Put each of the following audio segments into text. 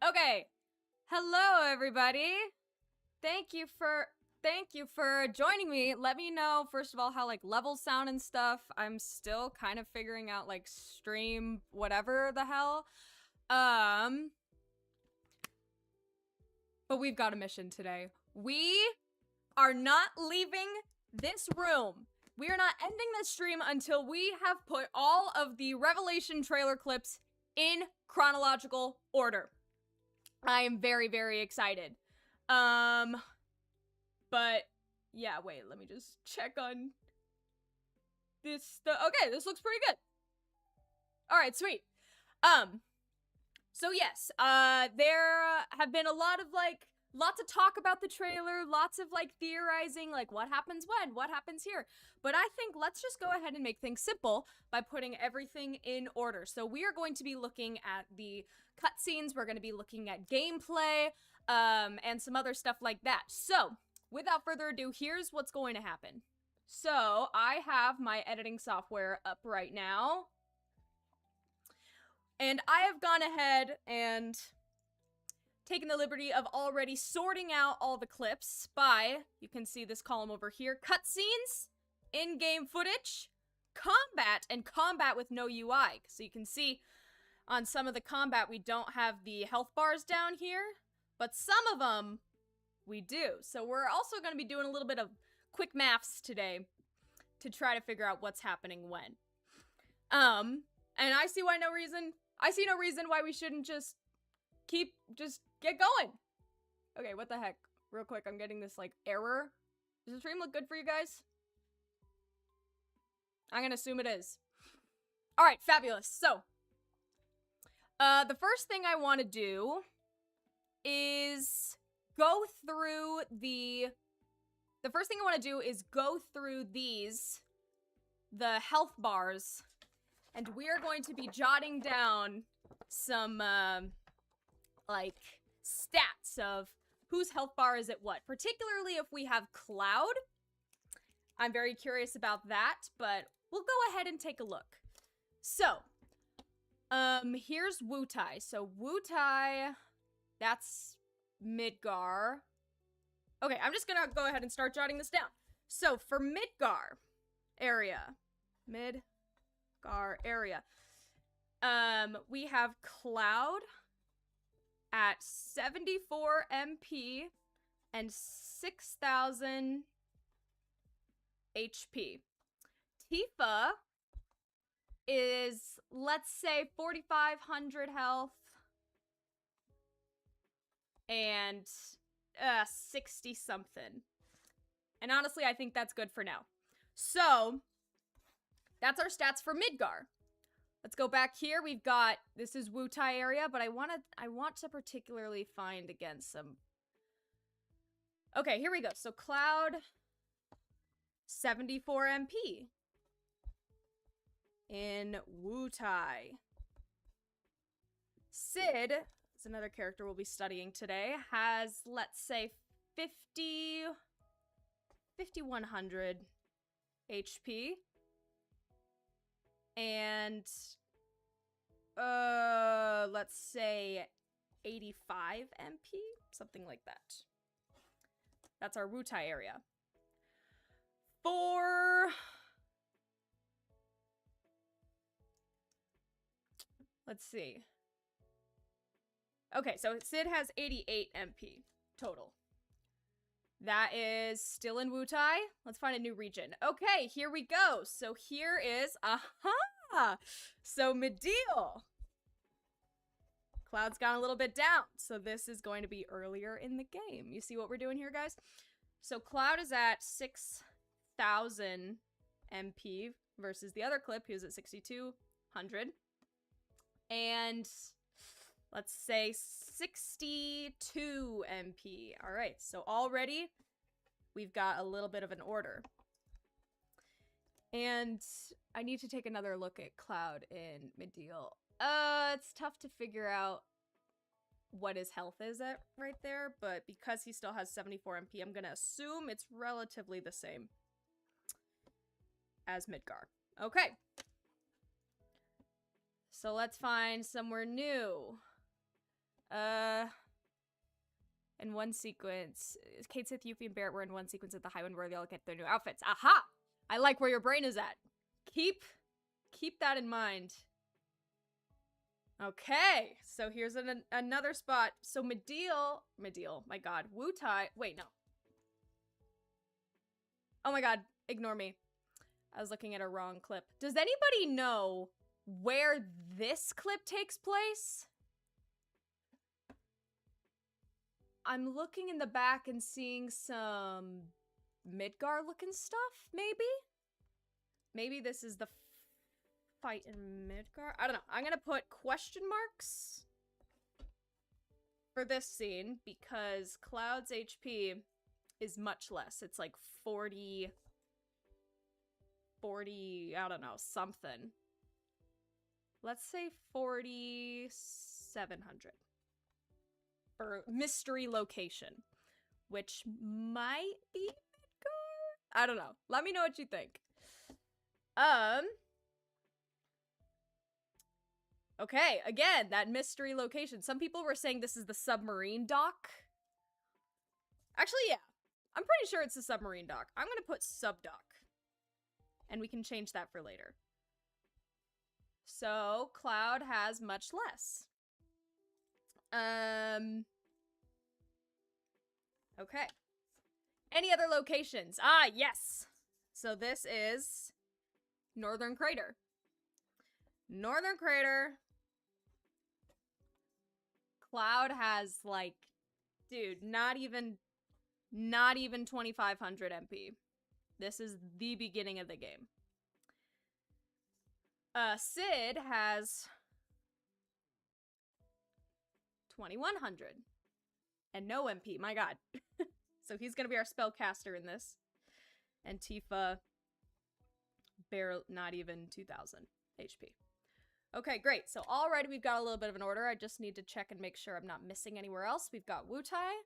Okay. Hello, everybody. Thank you for joining me. Let me know, first of all, how, like, levels sound and stuff. I'm still kind of figuring out, like, stream whatever the hell. But we've got a mission today. We are not leaving this room. We are not ending this stream until we have put all of the Revelation trailer clips in chronological order. I am very, very excited. But yeah, wait, let me just check on this. Okay, this looks pretty good. All right, sweet. So yes, there have been a lot of, like, lots of talk about the trailer, lots of, like, theorizing, like, what happens when, what happens here. But I think let's just go ahead and make things simple by putting everything in order. So we are going to be looking at the cutscenes, we're going to be looking at gameplay, and some other stuff like that. So, without further ado, here's what's going to happen. So, I have my editing software up right now. And I have gone ahead and taken the liberty of already sorting out all the clips by, you can see this column over here, cutscenes, in-game footage, combat, and combat with no UI. So you can see on some of the combat we don't have the health bars down here, but some of them we do. So we're also going to be doing a little bit of quick maths today to try to figure out what's happening when. And I see no reason why we shouldn't just get going. Okay, what the heck? Real quick, I'm getting this, like, error. Does the stream look good for you guys? I'm gonna assume it is. Alright, fabulous. So, the first thing I want to do is go through the health bars, and we are going to be jotting down some, like, stats of whose health bar is at what. Particularly if we have Cloud. I'm very curious about that, but we'll go ahead and take a look. So, here's Wutai. So, Wutai, that's Midgar. Okay, I'm just gonna go ahead and start jotting this down. So, for Midgar area, we have Cloud at 74 MP and 6,000 HP. Tifa is, let's say, 4,500 health and 60 something. And honestly, I think that's good for now. So, that's our stats for Midgar. Let's go back here. We've got, this is Wutai area, but I want to particularly find, again, some... Okay, here we go. So, Cloud, 74 MP in Wutai. Sid, is another character we'll be studying today, has, let's say, 5,100 HP. And, let's say 85 MP? Something like that. That's our Wutai area. Let's see. Okay, so Sid has 88 MP total. That is still in Wutai. Let's find a new region. Okay, here we go. So here is, so Midil. Cloud's gone a little bit down. So this is going to be earlier in the game. You see what we're doing here, guys? So Cloud is at 6,000 MP versus the other clip, who's at 6,200. And let's say 62 MP. All right, so already we've got a little bit of an order. And I need to take another look at Cloud in Midil. It's tough to figure out what his health is at right there, but because he still has 74 MP, I'm gonna assume it's relatively the same as Midgar. Okay. So let's find somewhere new. In one sequence, Kate Sith, Yuffie, and Barrett were in one sequence at the Highwind where they all get their new outfits. Aha! I like where your brain is at. Keep that in mind. Okay, so here's another spot. So Mediel, my god, Wutai, wait, no. Oh my god, ignore me. I was looking at a wrong clip. Does anybody know where this clip takes place? I'm looking in the back and seeing some Midgar looking stuff, maybe? Maybe this is the fight in Midgar? I don't know. I'm gonna put question marks for this scene because Cloud's HP is much less. It's like 40, I don't know, something. Let's say 4,700 for mystery location, which might be Midgar? I don't know. Let me know what you think. Okay, again, that mystery location. Some people were saying this is the submarine dock. Actually, yeah. I'm pretty sure it's the submarine dock. I'm gonna put sub-dock. And we can change that for later. So, Cloud has much less. Okay. Any other locations? Ah, yes! So this is Northern Crater. Northern Crater. Cloud has, like, dude, not even 2,500 MP. This is the beginning of the game. Sid has 2,100 and no MP. My god. So he's gonna be our spellcaster in this. And Tifa, barely, not even 2,000 HP. Okay, great. So already we've got a little bit of an order. I just need to check and make sure I'm not missing anywhere else. We've got Wutai.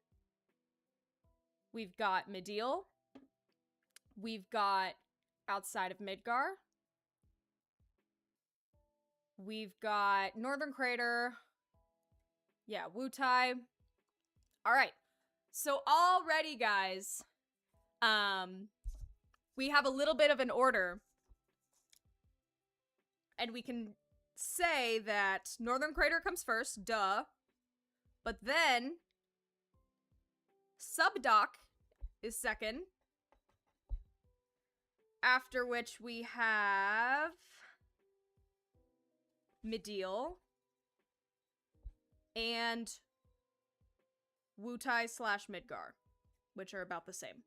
We've got Mediel. We've got outside of Midgar. We've got Northern Crater. Yeah, Wutai. All right. So already, guys, we have a little bit of an order. And we can say that Northern Crater comes first, duh. But then Subdock is second. After which we have Mediel and Wutai / Midgar, which are about the same.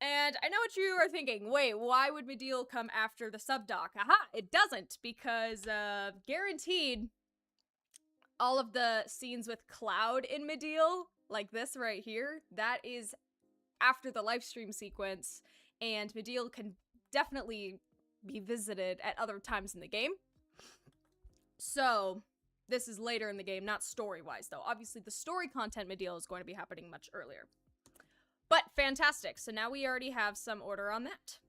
And I know what you are thinking. Wait, why would Mediel come after the subdock? Aha, it doesn't, because guaranteed all of the scenes with Cloud in Mediel, like this right here, that is after the livestream sequence, and Mediel can definitely be visited at other times in the game. So, this is later in the game, not story-wise, though. Obviously, the story content Mediel is going to be happening much earlier. But fantastic. So now we already have some order on that.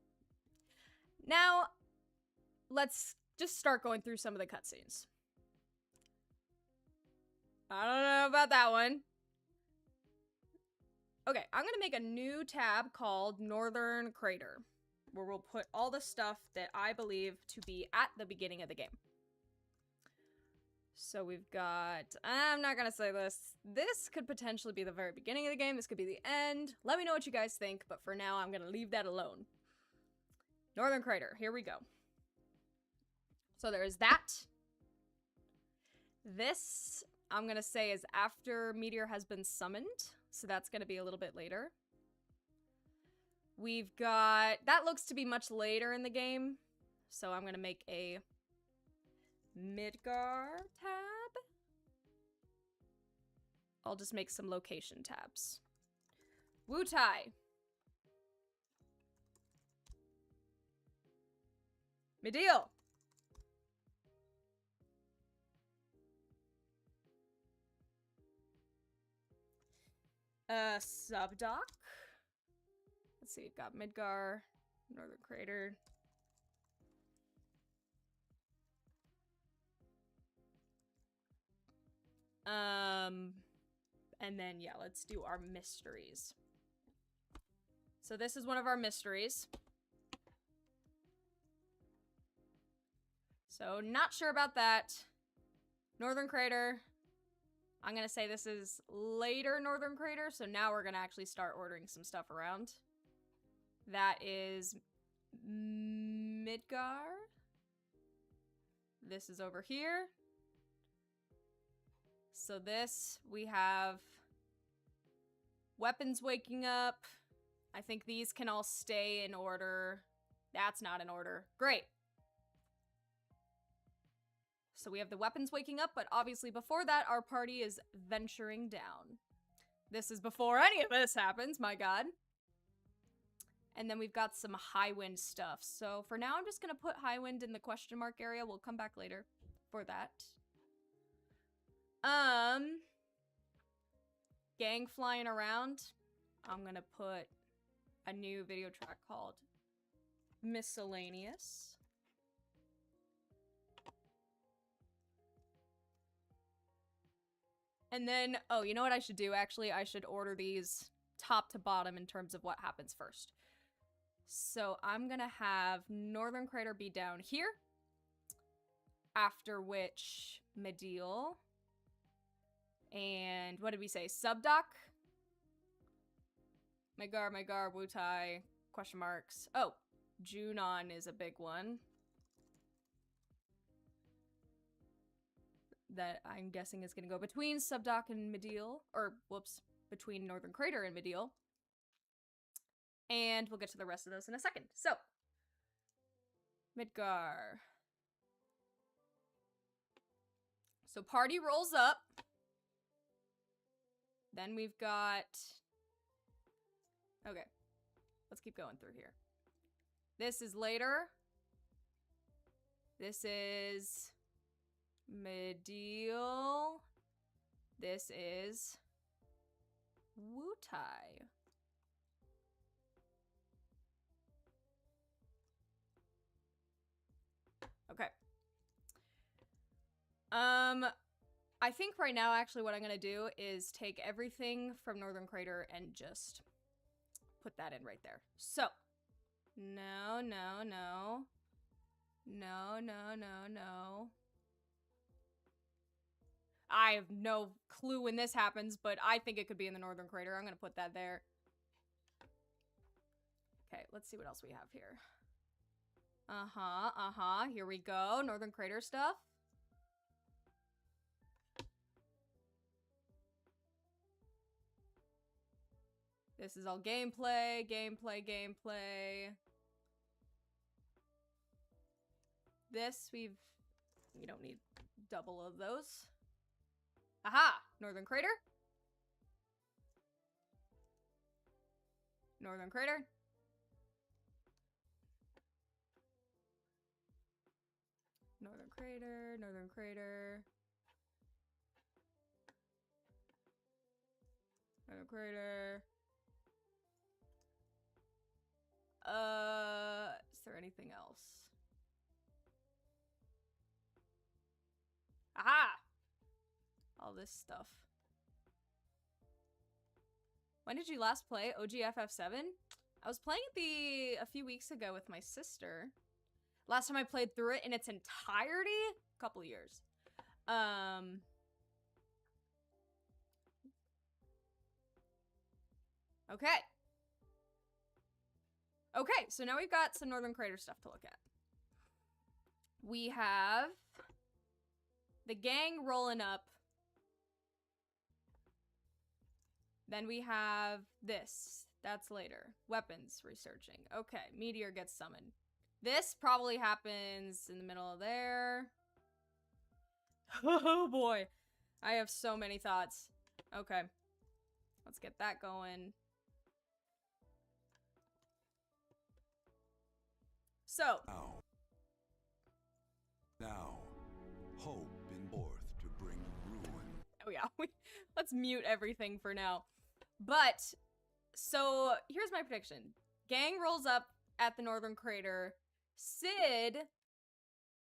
Now, let's just start going through some of the cutscenes. I don't know about that one. Okay, I'm going to make a new tab called Northern Crater, where we'll put all the stuff that I believe to be at the beginning of the game. So we've got, I'm not gonna say this. This could potentially be the very beginning of the game. This could be the end. Let me know what you guys think, but for now, I'm gonna leave that alone. Northern Crater, here we go. So there's that. This, I'm gonna say, is after Meteor has been summoned. So that's gonna be a little bit later. We've got, that looks to be much later in the game. So I'm gonna make a Midgar tab. I'll just make some location tabs. Wutai. Mediel. Subdock. Let's see, we've got Midgar, Northern Crater. And then, yeah, let's do our mysteries. So this is one of our mysteries. So, not sure about that. Northern Crater. I'm gonna say this is later Northern Crater, so now we're gonna actually start ordering some stuff around. That is Midgar. This is over here. So this, we have weapons waking up. I think these can all stay in order. That's not in order. Great. So we have the weapons waking up, but obviously before that, our party is venturing down. This is before any of this happens, my god. And then we've got some high wind stuff. So for now, I'm just going to put high wind in the question mark area. We'll come back later for that. Gang flying around. I'm going to put a new video track called Miscellaneous. And then, oh, you know what I should do? Actually, I should order these top to bottom in terms of what happens first. So I'm gonna have Northern Crater be down here. After which, Medial. And what did we say? Subdock? Mygar, Wutai, question marks. Oh, Junon is a big one. That I'm guessing is going to go between Subdock and Medial. Or, whoops, between Northern Crater and Medial. And we'll get to the rest of those in a second. So, Midgar. So, party rolls up. Then we've got... Okay. Let's keep going through here. This is later. This is... Medial. This is Wutai. Okay. I think right now actually what I'm gonna do is take everything from Northern Crater and just put that in right there. So no. I have no clue when this happens, but I think it could be in the Northern Crater. I'm gonna put that there. Okay, let's see what else we have here. Here we go. Northern Crater stuff. This is all gameplay. This, we don't need double of those. Aha! Northern Crater. Northern Crater. Northern Crater. Northern Crater. Northern Crater. Is there anything else? Aha! All this stuff. When did you last play OG FF7? I was playing it a few weeks ago with my sister. Last time I played through it in its entirety? A couple years. Okay. Okay, so now we've got some Northern Crater stuff to look at. We have the gang rolling up. Then we have this. That's later. Weapons researching. Okay, meteor gets summoned. This probably happens in the middle of there. Oh boy. I have so many thoughts. Okay. Let's get that going. So. Now, hope in forth to bring ruin. Oh yeah, let's mute everything for now. But, so, here's my prediction. Gang rolls up at the Northern Crater. Sid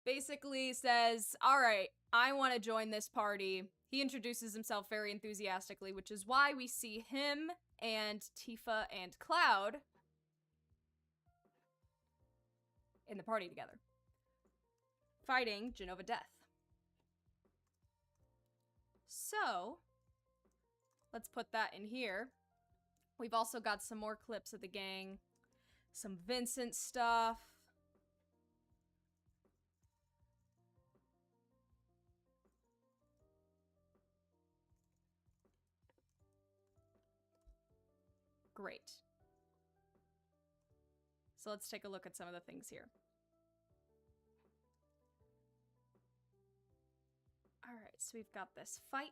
basically says, alright, I want to join this party. He introduces himself very enthusiastically, which is why we see him and Tifa and Cloud in the party together, fighting Jenova Death. So, let's put that in here. We've also got some more clips of the gang, some Vincent stuff. Great. So let's take a look at some of the things here. Alright, so we've got this fight.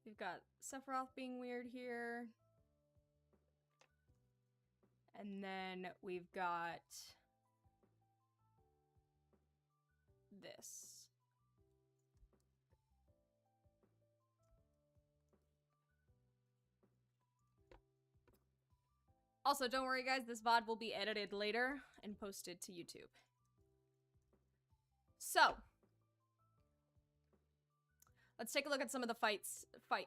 We've got Sephiroth being weird here. And then we've got this. Also, don't worry guys, this VOD will be edited later and posted to YouTube. So, let's take a look at some of the fight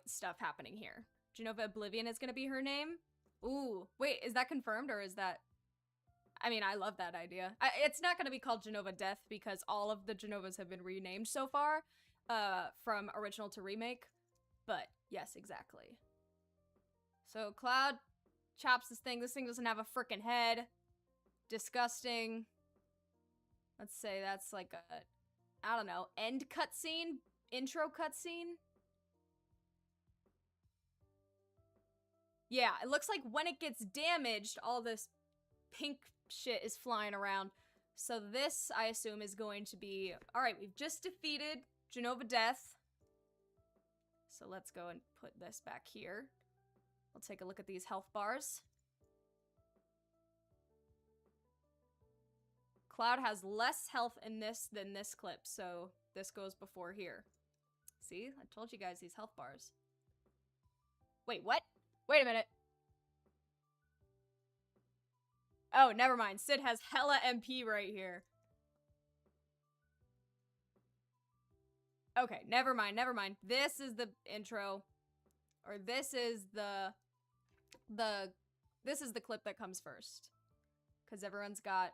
stuff happening here. Jenova Oblivion is going to be her name. Ooh, wait, is that confirmed or is that... I mean, I love that idea. It's not going to be called Jenova Death because all of the Genovas have been renamed so far, from original to remake. But yes, exactly. So Cloud chops this thing. This thing doesn't have a freaking head. Disgusting. Let's say that's like a, I don't know, end cutscene? Intro cutscene? Yeah, it looks like when it gets damaged, all this pink shit is flying around. So this, I assume, is going to be... Alright, we've just defeated Jenova Death. So let's go and put this back here. We'll take a look at these health bars. Cloud has less health in this than this clip, so this goes before here. See? I told you guys these health bars. Wait, what? Wait a minute. Oh, never mind. Sid has hella MP right here. Okay, never mind, never mind. This is the intro. Or this is this is the clip that comes first. Because everyone's got...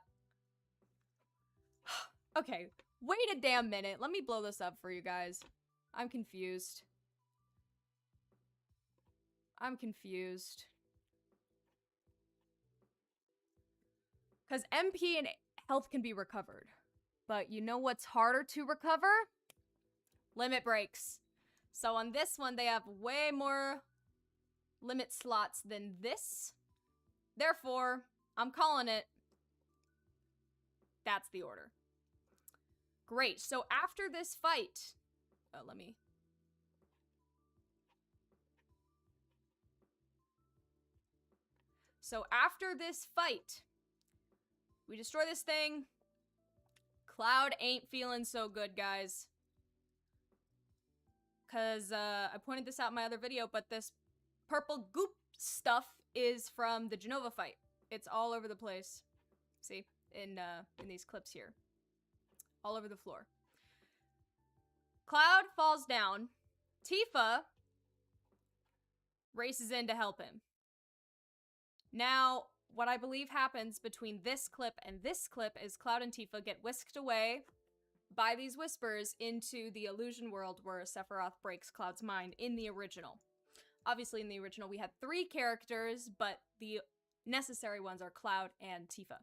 Okay, wait a damn minute. Let me blow this up for you guys. I'm confused. I'm confused. Because MP and health can be recovered. But you know what's harder to recover? Limit breaks. So on this one, they have way more limit slots than this. Therefore, I'm calling it. That's the order. Great. So after this fight... Oh, let me... So after this fight, we destroy this thing. Cloud ain't feeling so good, guys. Because I pointed this out in my other video, but this purple goop stuff is from the Jenova fight. It's all over the place. See? In these clips here. All over the floor. Cloud falls down. Tifa races in to help him. Now, what I believe happens between this clip and this clip is Cloud and Tifa get whisked away by these whispers into the illusion world where Sephiroth breaks Cloud's mind in the original. Obviously, in the original, we had 3 characters, but the necessary ones are Cloud and Tifa.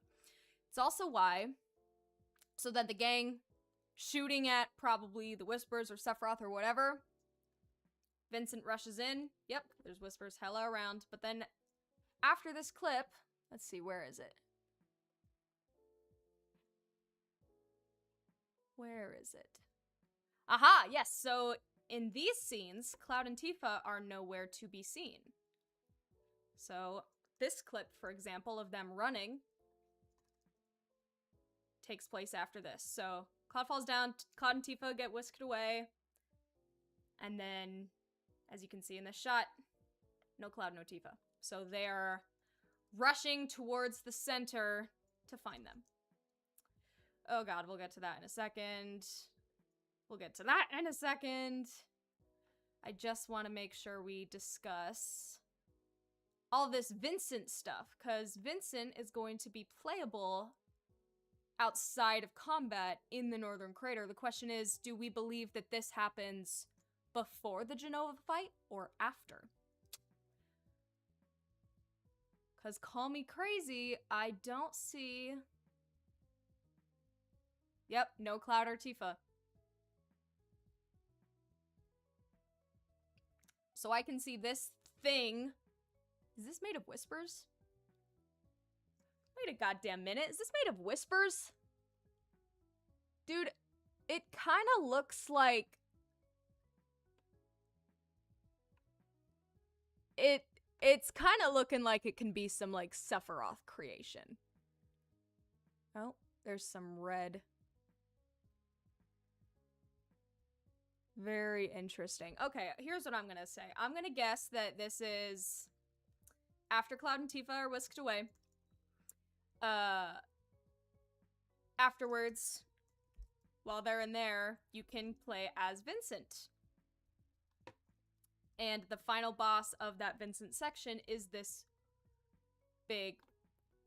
It's also why, so that the gang shooting at probably the whispers or Sephiroth or whatever, Vincent rushes in. Yep, there's whispers hella around, but then after this clip, let's see, where is it? Where is it? Aha, yes, so in these scenes, Cloud and Tifa are nowhere to be seen. So this clip, for example, of them running takes place after this. So Cloud falls down, Cloud and Tifa get whisked away, and then, as you can see in this shot, no Cloud, no Tifa. So they're rushing towards the center to find them. Oh god, we'll get to that in a second. We'll get to that in a second. I just want to make sure we discuss all this Vincent stuff, because Vincent is going to be playable outside of combat in the Northern Crater. The question is, do we believe that this happens before the Genova fight or after? Because call me crazy, I don't see... Yep, no Cloud or Tifa. So I can see this thing. Is this made of whispers? Wait a goddamn minute. Is this made of whispers? Dude, it kind of looks like... It's kind of looking like it can be some, like, Sephiroth creation. Oh, there's some red. Very interesting. Okay, here's what I'm gonna say. I'm gonna guess that this is after Cloud and Tifa are whisked away. Afterwards, while they're in there, you can play as Vincent. And the final boss of that Vincent section is this big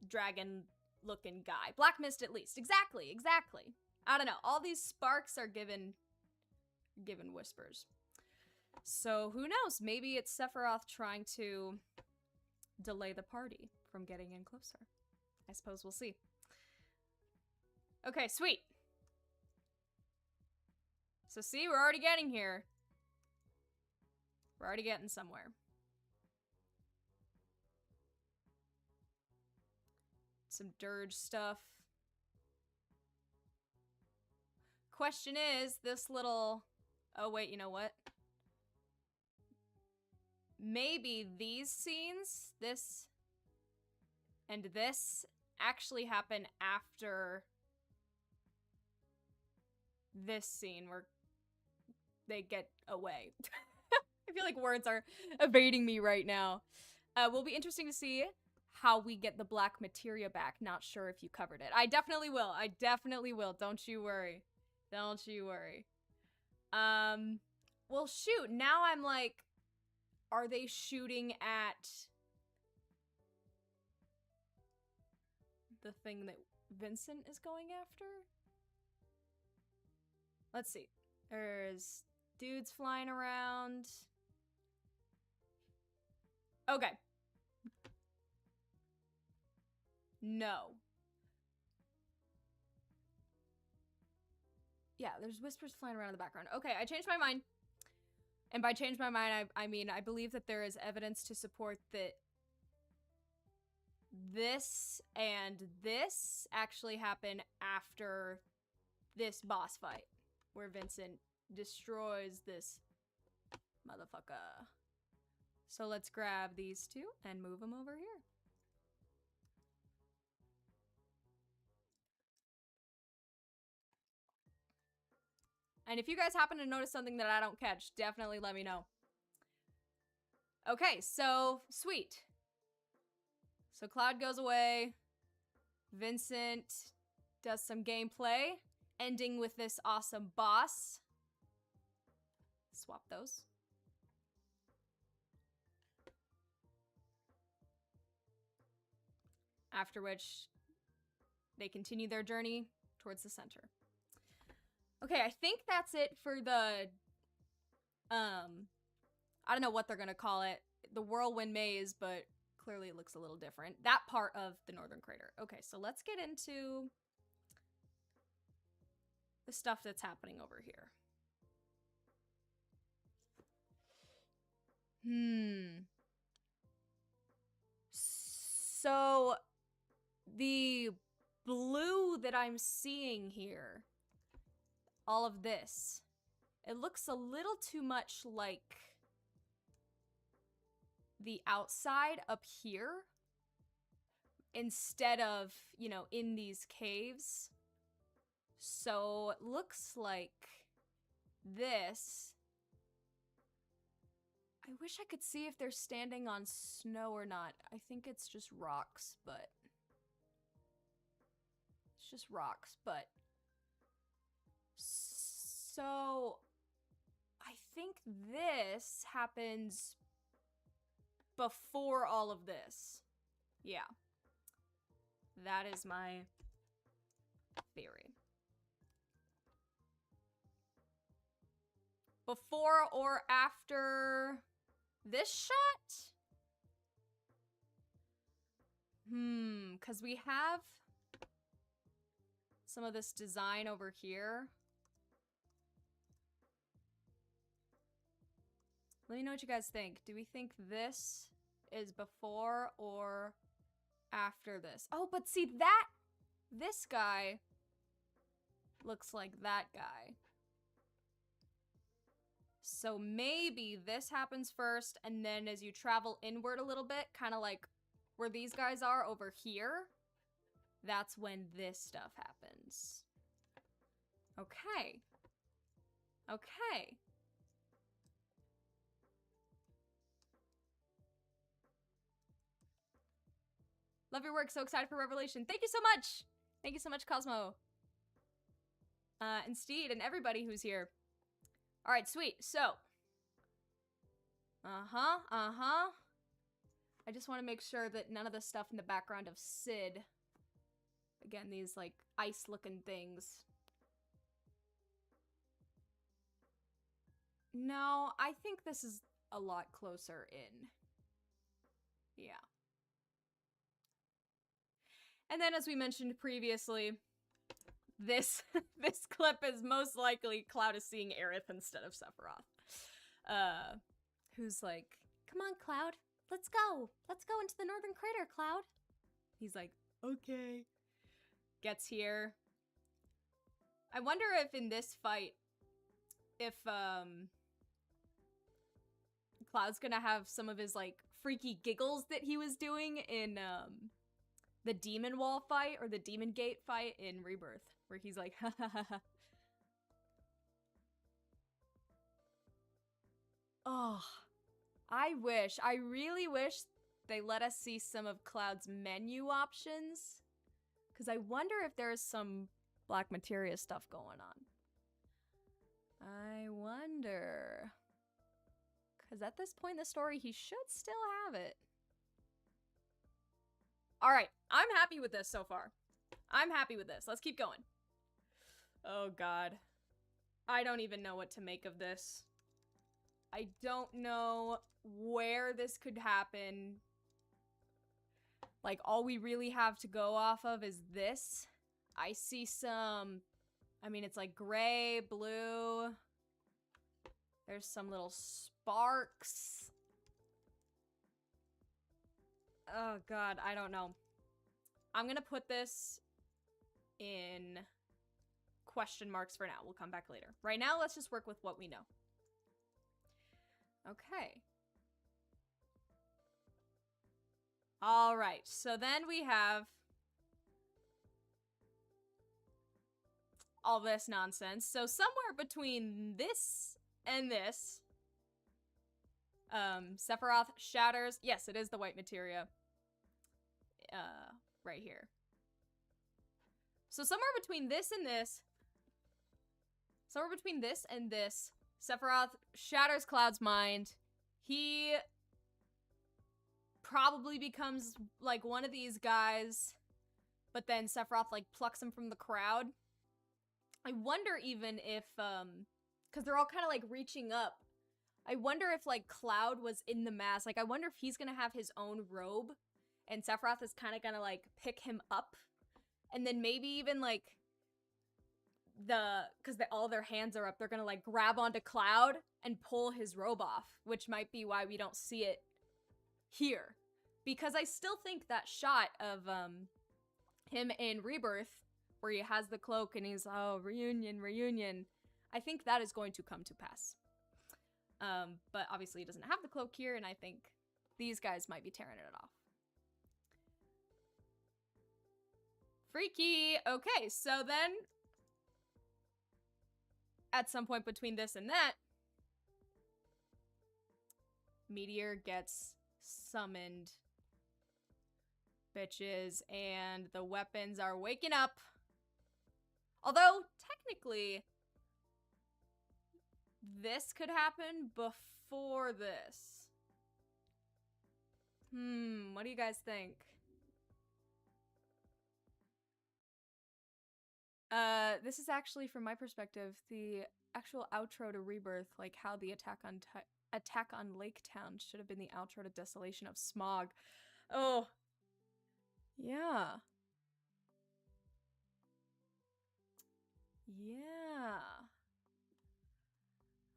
dragon-looking guy. Black Mist, at least. Exactly, exactly. I don't know. All these sparks are given whispers. So who knows? Maybe it's Sephiroth trying to delay the party from getting in closer. I suppose we'll see. Okay, sweet. So see, we're already getting here. We're already getting somewhere. Some dirge stuff. Question is, this little... Oh, wait, you know what? Maybe these scenes, this and this, actually happen after this scene where they get away. I feel like words are evading me right now. Will be interesting to see how we get the black materia back. Not sure if you covered it. I definitely will. I definitely will. Don't you worry. Don't you worry. Well, shoot. Now I'm like, are they shooting at the thing that Vincent is going after? Let's see. There's dudes flying around. Okay. No. Yeah, there's whispers flying around in the background. Okay, I changed my mind. And by change my mind, I mean, I believe that there is evidence to support that this and this actually happen after this boss fight, where Vincent destroys this motherfucker. So let's grab these two and move them over here. And if you guys happen to notice something that I don't catch, definitely let me know. Okay, so sweet. So Cloud goes away. Vincent does some gameplay, ending with this awesome boss. Swap those. After which they continue their journey towards the center. Okay, I think that's it for the, I don't know what they're gonna call it. The Whirlwind Maze, but clearly it looks a little different. That part of the Northern Crater. Okay, so let's get into the stuff that's happening over here. So, the blue that I'm seeing here, all of this, it looks a little too much like the outside up here instead of, you know, in these caves. So it looks like this. I I wish I could see if they're standing on snow or not. I think it's just rocks, but... It's just rocks, but... So... I think this happens before all of this. Yeah. That is my theory. Before or after this shot? Because we have some of this design over here. Let me know what you guys think. Do we think this is before or after this? Oh, but see that, this guy looks like that guy. So maybe this happens first, and then as you travel inward a little bit, kind of like where these guys are over here, that's when this stuff happens. Okay. Okay. Love your work. So excited for Revelation. Thank you so much. Thank you so much, Cosmo. And Steed and everybody who's here. All right, sweet. So. I just want to make sure that none of the stuff in the background of Sid. Again, these like ice-looking things. No, I think this is a lot closer in. Yeah. And then, as we mentioned previously, this this clip is most likely Cloud is seeing Aerith instead of Sephiroth. Who's like, "Come on, Cloud, let's go. Let's go into the Northern Crater, Cloud." He's like, "Okay." Gets here. I wonder if in this fight, if Cloud's gonna have some of his like freaky giggles that he was doing in the Demon Wall fight or the Demon Gate fight in Rebirth, where he's like, ha ha ha ha. Oh, I really wish they let us see some of Cloud's menu options, because I wonder if there's some Black Materia stuff going on. I wonder. Because at this point in the story, he should still have it. Alright, I'm happy with this so far. I'm happy with this. Let's keep going. Oh god. I don't even know what to make of this. I don't know where this could happen. Like, all we really have to go off of is this. I see some... I mean, it's like gray, blue. There's some little sparks. Oh god, I don't know. I'm gonna put this in question marks for now. We'll come back later. Right now, let's just work with what we know. Okay. Alright, so then we have all this nonsense. So somewhere between this and this, Sephiroth shatters. Yes, it is the white materia. Right here. So somewhere between this and this, Sephiroth shatters Cloud's mind. He probably becomes like one of these guys, but then Sephiroth like plucks him from the crowd. I wonder even if, because they're all kind of like reaching up. I wonder if like Cloud was in the mask. Like I wonder if he's gonna have his own robe and Sephiroth is kind of gonna like pick him up. And then maybe even like because all their hands are up, they're gonna like grab onto Cloud and pull his robe off, which might be why we don't see it here. Because I still think that shot of him in Rebirth, where he has the cloak and he's, oh, reunion, reunion, I think that is going to come to pass. But obviously he doesn't have the cloak here, and I think these guys might be tearing it off. Freaky! Okay, so then at some point between this and that, Meteor gets summoned. Bitches, and the weapons are waking up. Although, technically, this could happen before this. What do you guys think? This is actually, from my perspective, the actual outro to Rebirth, like how the attack on Lake Town should have been the outro to Desolation of Smog. Oh. Yeah. Yeah.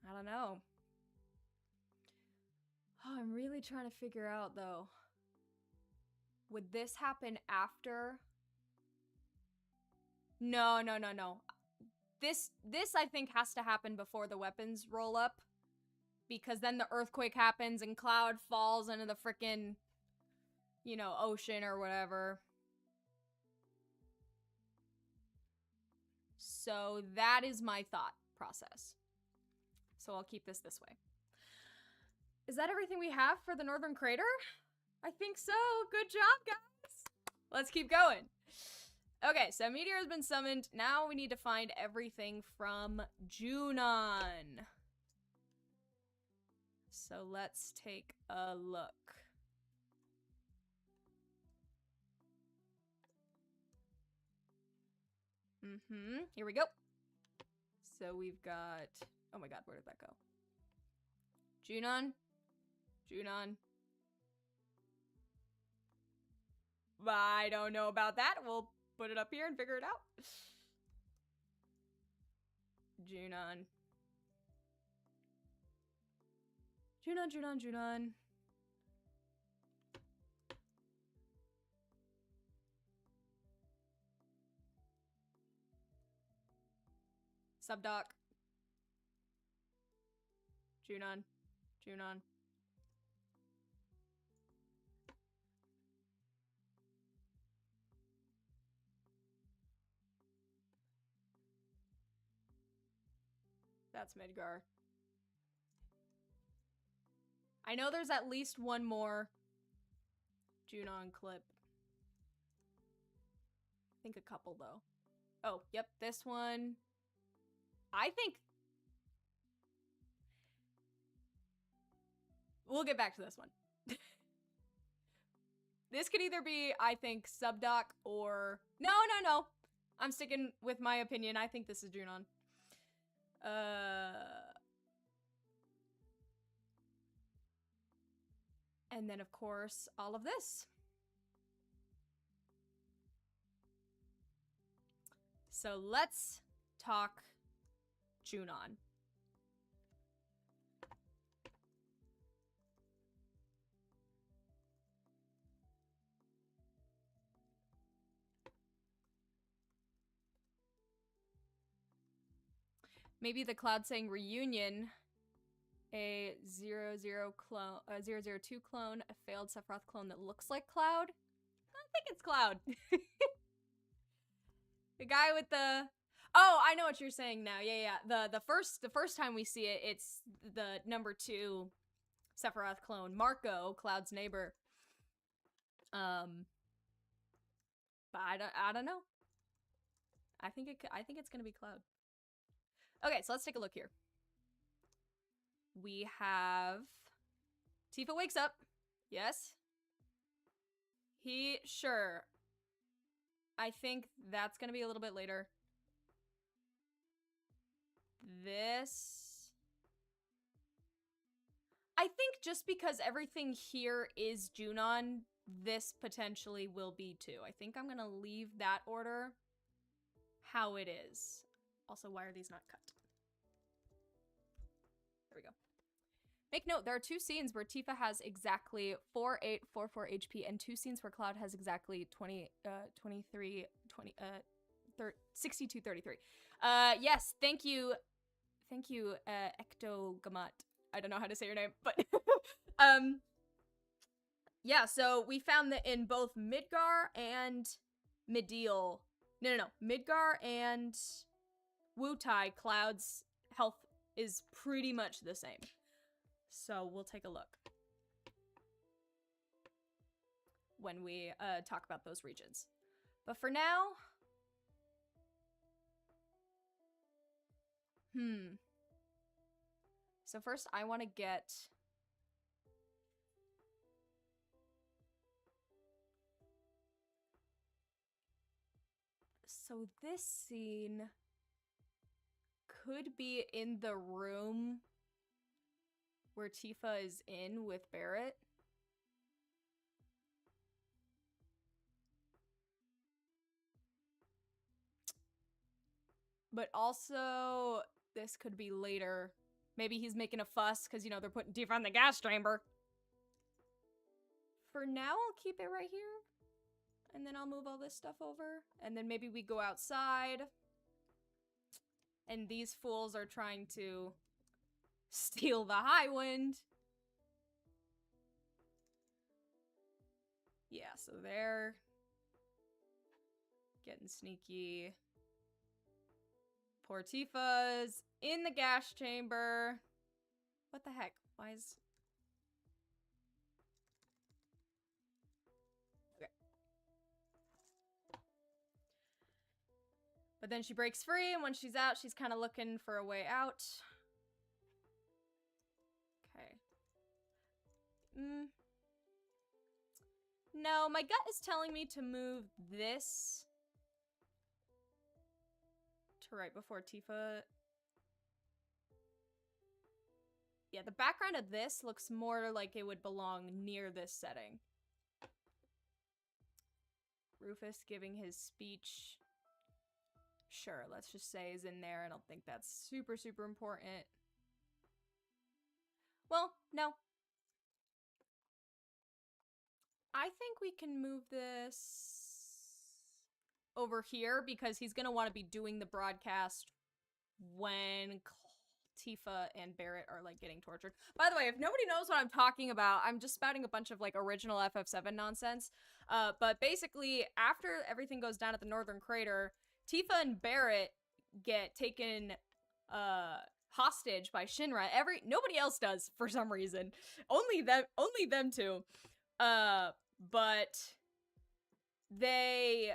I don't know. Oh, I'm really trying to figure out, though. Would this happen after? No. This I think has to happen before the weapons roll up. Because then the earthquake happens and Cloud falls into the frickin', you know, ocean or whatever. So that is my thought process. So I'll keep this way. Is that everything we have for the Northern Crater? I think so. Good job, guys. Let's keep going. Okay, so Meteor has been summoned. Now we need to find everything from Junon. So let's take a look. Here we go. So we've got... Oh my god, where did that go? Junon. I don't know about that. We'll put it up here and figure it out. Junon. Subdoc. Junon. That's Midgar. I know there's at least one more Junon clip. I think a couple, though. Oh, yep, this one. I think... We'll get back to this one. This could either be, I think, Subdoc or... No. I'm sticking with my opinion. I think this is Junon. And then, of course, all of this. So let's talk Junon. Maybe the Cloud saying reunion, a 002 clone, a failed Sephiroth clone that looks like Cloud. I think it's Cloud. The guy with the... Oh, I know what you're saying now. Yeah. The first time we see it, it's the number 2 Sephiroth clone, Marco, Cloud's neighbor. But I don't know. I think it's gonna be Cloud. Okay, so let's take a look here. We have Tifa wakes up. Yes. Sure. I think that's gonna be a little bit later. This... I think just because everything here is Junon, this potentially will be too. I think I'm gonna leave that order how it is. Also, why are these not cut? There we go. Make note, there are 2 scenes where Tifa has exactly 4844 HP and 2 scenes where Cloud has exactly 6233. Yes, thank you, Ectogamat. I don't know how to say your name, but yeah, so we found that in both Midgar and Mideel. No. Midgar and Wutai, Cloud's health is pretty much the same. So we'll take a look. when we talk about those regions. But for now... So first I want to get... So this scene could be in the room where Tifa is in with Barrett. But also, this could be later. Maybe he's making a fuss because, you know, they're putting Tifa in the gas chamber. For now, I'll keep it right here. And then I'll move all this stuff over. And then maybe we go outside. And these fools are trying to steal the high wind. Yeah, so they're getting sneaky. Poor Tifa's in the gas chamber. What the heck? Why is... Okay. But then she breaks free, and when she's out, she's kind of looking for a way out. Okay. No, my gut is telling me to move this to right before Tifa. Yeah, the background of this looks more like it would belong near this setting. Rufus giving his speech. Sure, let's just say is in there. I don't think that's super, super important. Well, no. I think we can move this over here because he's going to want to be doing the broadcast when Tifa and Barrett are, like, getting tortured. By the way, if nobody knows what I'm talking about, I'm just spouting a bunch of, like, original FF7 nonsense. But basically, after everything goes down at the Northern Crater, Tifa and Barrett get taken hostage by Shinra. Nobody else does for some reason. Only them two. But they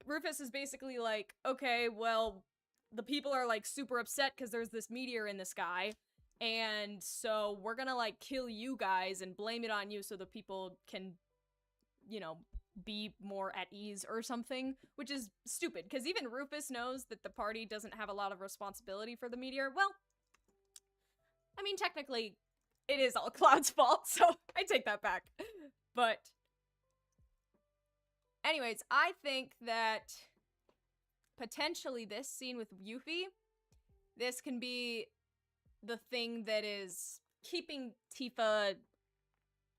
Rufus is basically like, okay, well, the people are like super upset because there's this meteor in the sky, and so we're gonna like kill you guys and blame it on you so the people can, you know, be more at ease or something, which is stupid because even Rufus knows that the party doesn't have a lot of responsibility for the meteor. Well, I mean, technically it is all Cloud's fault, so I take that back. But anyways, I think that potentially this scene with Yuffie, this can be the thing that is keeping Tifa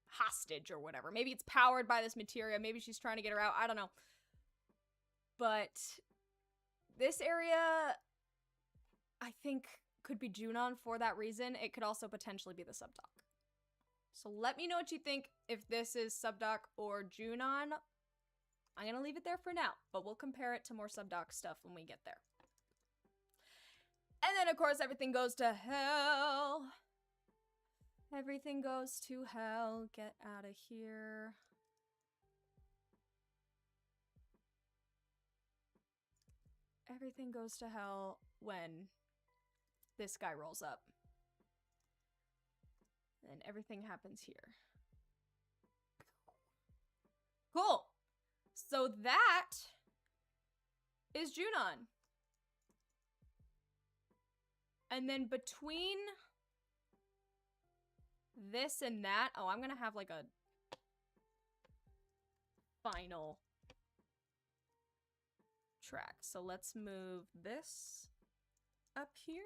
hostage or whatever. Maybe it's powered by this materia. Maybe she's trying to get her out. I don't know. But this area, I think, could be Junon for that reason. It could also potentially be the subdoc. So let me know what you think if this is subdoc or Junon. I'm going to leave it there for now, but we'll compare it to more subdoc stuff when we get there. And then, of course, everything goes to hell. Everything goes to hell. Get out of here. Everything goes to hell when this guy rolls up. And everything happens here. Cool. So that is Junon. And then between this and that, oh, I'm gonna have like a final track. So let's move this up here.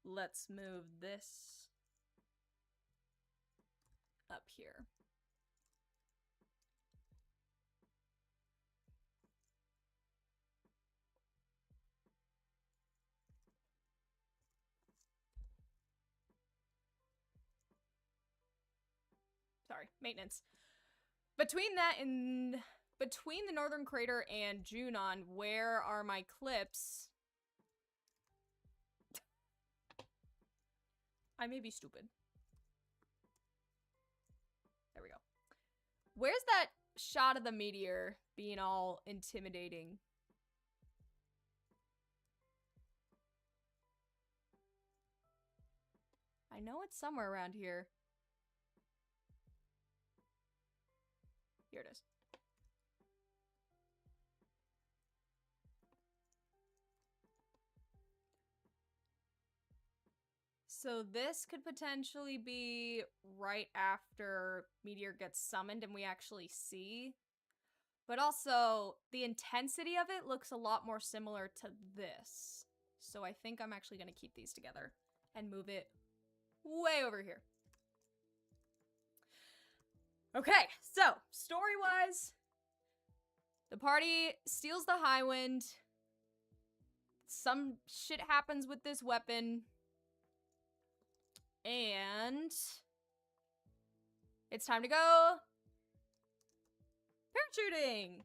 Let's move this up here. Sorry, maintenance. Between that and between the Northern Crater and Junon, where are my clips? I may be stupid. Where's that shot of the meteor being all intimidating? I know it's somewhere around here. Here it is. So this could potentially be right after Meteor gets summoned and we actually see. But also, the intensity of it looks a lot more similar to this. So I think I'm actually going to keep these together and move it way over here. Okay, so story-wise, the party steals the High Wind. Some shit happens with this weapon. And it's time to go parachuting.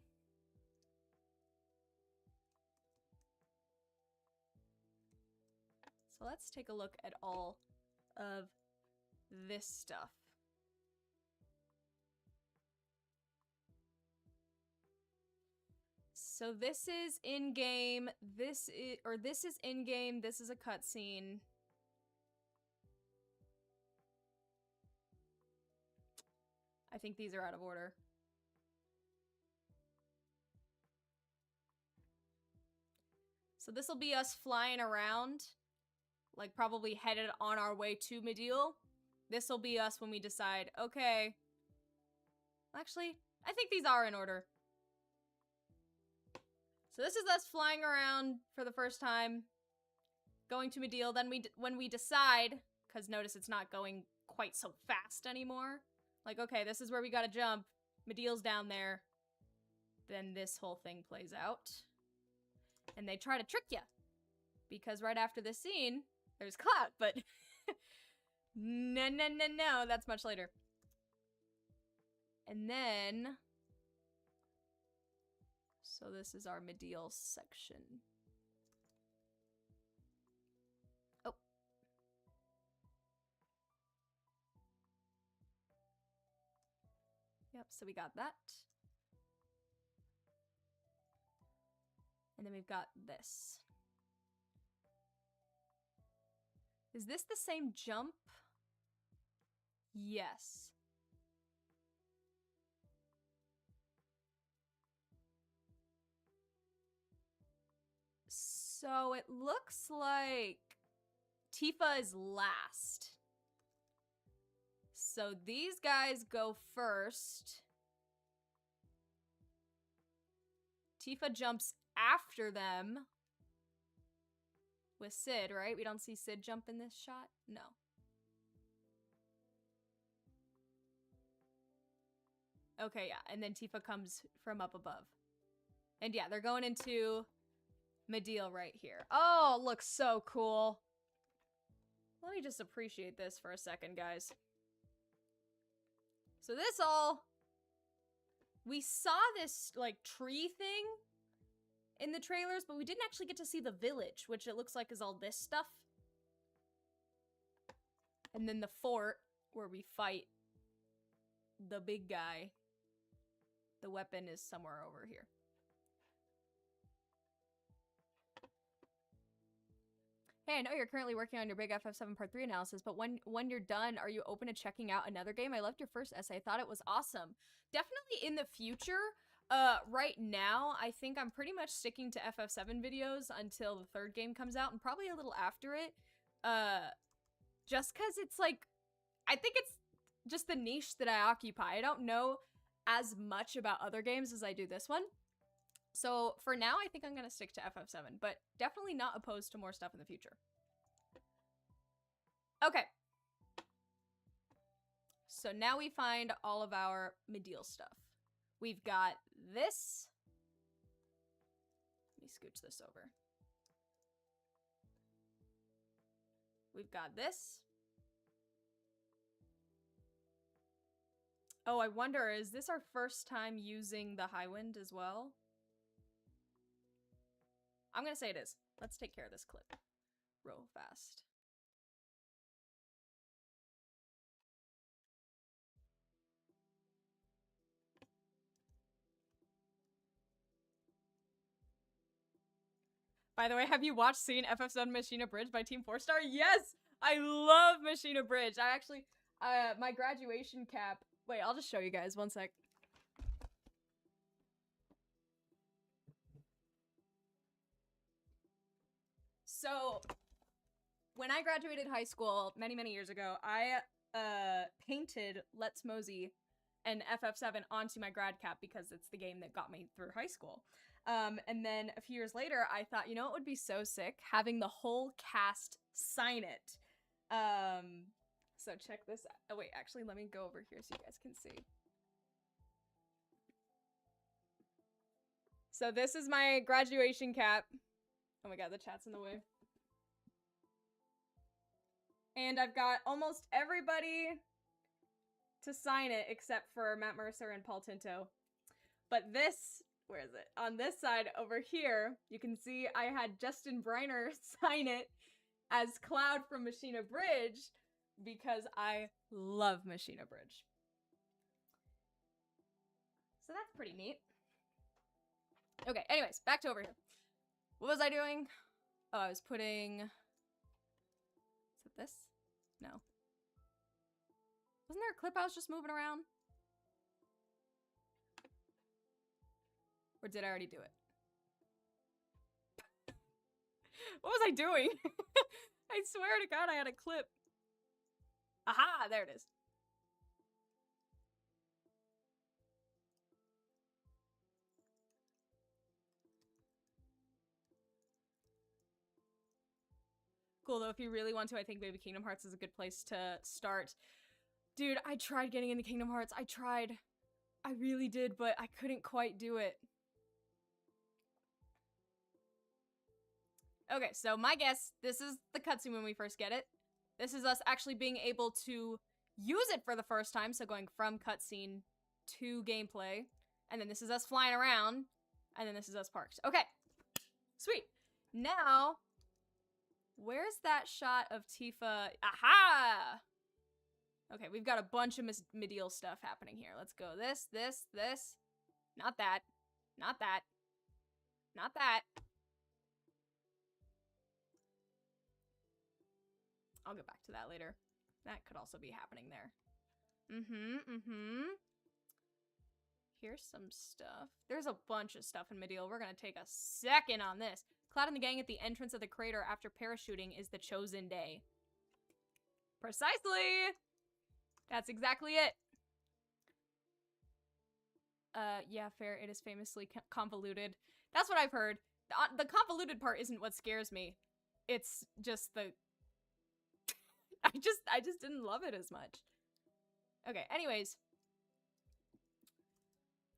So let's take a look at all of this stuff. So this is in-game, this is in-game, this is a cutscene. I think these are out of order. So this will be us flying around, like probably headed on our way to Mediel. This will be us when we decide, okay. Actually, I think these are in order. So this is us flying around for the first time, going to Mediel. Then when we decide, because notice it's not going quite so fast anymore. Like, okay, this is where we gotta jump. Mediel's down there. Then this whole thing plays out. And they try to trick you. Because right after this scene, there's Cloud, but no, that's much later. And then, so this is our Mediel section. Oh. Yep, so we got that. And then we've got this. Is this the same jump? Yes. So it looks like Tifa is last. So these guys go first. Tifa jumps after them. With Sid, right? We don't see Sid jump in this shot? No. Okay, yeah. And then Tifa comes from up above. And yeah, they're going into Mediel right here. Oh, looks so cool. Let me just appreciate this for a second, guys. So this all... We saw this, like, tree thing in the trailers, but we didn't actually get to see the village, which it looks like is all this stuff. And then the fort, where we fight the big guy. The weapon is somewhere over here. Hey, I know you're currently working on your big FF7 Part 3 analysis, but when you're done, are you open to checking out another game? I loved your first essay. I thought it was awesome. Definitely in the future. Right now, I think I'm pretty much sticking to FF7 videos until the third game comes out, and probably a little after it. Just because it's like, I think it's just the niche that I occupy. I don't know as much about other games as I do this one. So for now, I think I'm going to stick to FF7, but definitely not opposed to more stuff in the future. Okay. So now we find all of our Mediel stuff. We've got this. Let me scooch this over. We've got this. Oh, I wonder, is this our first time using the High Wind as well? I'm gonna say it is. Let's take care of this clip real fast. By the way, have you seen FF7 Machina Bridge by Team 4-Star? Yes! I love Machina Bridge. I actually, my graduation cap. Wait, I'll just show you guys. One sec. So, when I graduated high school many, many years ago, I painted Let's Mosey and FF7 onto my grad cap because it's the game that got me through high school. And then a few years later, I thought, you know what would be so sick? Having the whole cast sign it. So check this out. Oh wait, actually, let me go over here so you guys can see. So this is my graduation cap. Oh my god, the chat's in the way. And I've got almost everybody to sign it except for Matt Mercer and Paul Tinto. But this, where is it? On this side over here, you can see I had Justin Briner sign it as Cloud from Machina Bridge because I love Machina Bridge. So that's pretty neat. Okay, anyways, back to over here. What was I doing? Oh, I was putting... Is it this? No. Wasn't there a clip I was just moving around? Or did I already do it? What was I doing? I swear to God I had a clip. Aha! There it is. Cool, though, if you really want to, I think maybe Kingdom Hearts is a good place to start. Dude, I tried getting into Kingdom Hearts. I tried. I really did, but I couldn't quite do it. Okay, so my guess, this is the cutscene when we first get it. This is us actually being able to use it for the first time, so going from cutscene to gameplay. And then this is us flying around, and then this is us parked. Okay, sweet. Now, where's that shot of Tifa? Aha! Okay, we've got a bunch of medial stuff happening here. Let's go this, this, this. Not that. Not that. Not that. I'll go back to that later. That could also be happening there. Here's some stuff. There's a bunch of stuff in Medial. We're gonna take a second on this. Cloud and the gang at the entrance of the crater after parachuting is the chosen day. Precisely! That's exactly it. Yeah, fair. It is famously convoluted. That's what I've heard. The convoluted part isn't what scares me. It's just the... I just didn't love it as much. Okay, anyways.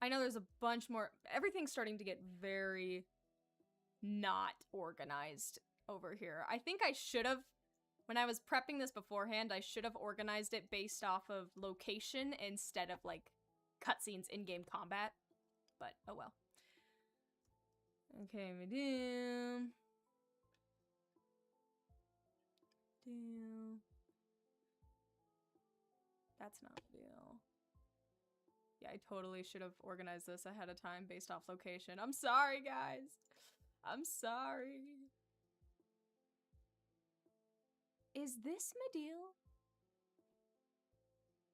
I know there's a bunch more. Everything's starting to get very not organized over here. I think I should have, when I was prepping this beforehand, I should have organized it based off of location instead of, like, cutscenes in-game combat. But, oh well. Okay, we do. That's not a deal. Yeah, I totally should have organized this ahead of time based off location. I'm sorry, guys. I'm sorry. Is this Medial?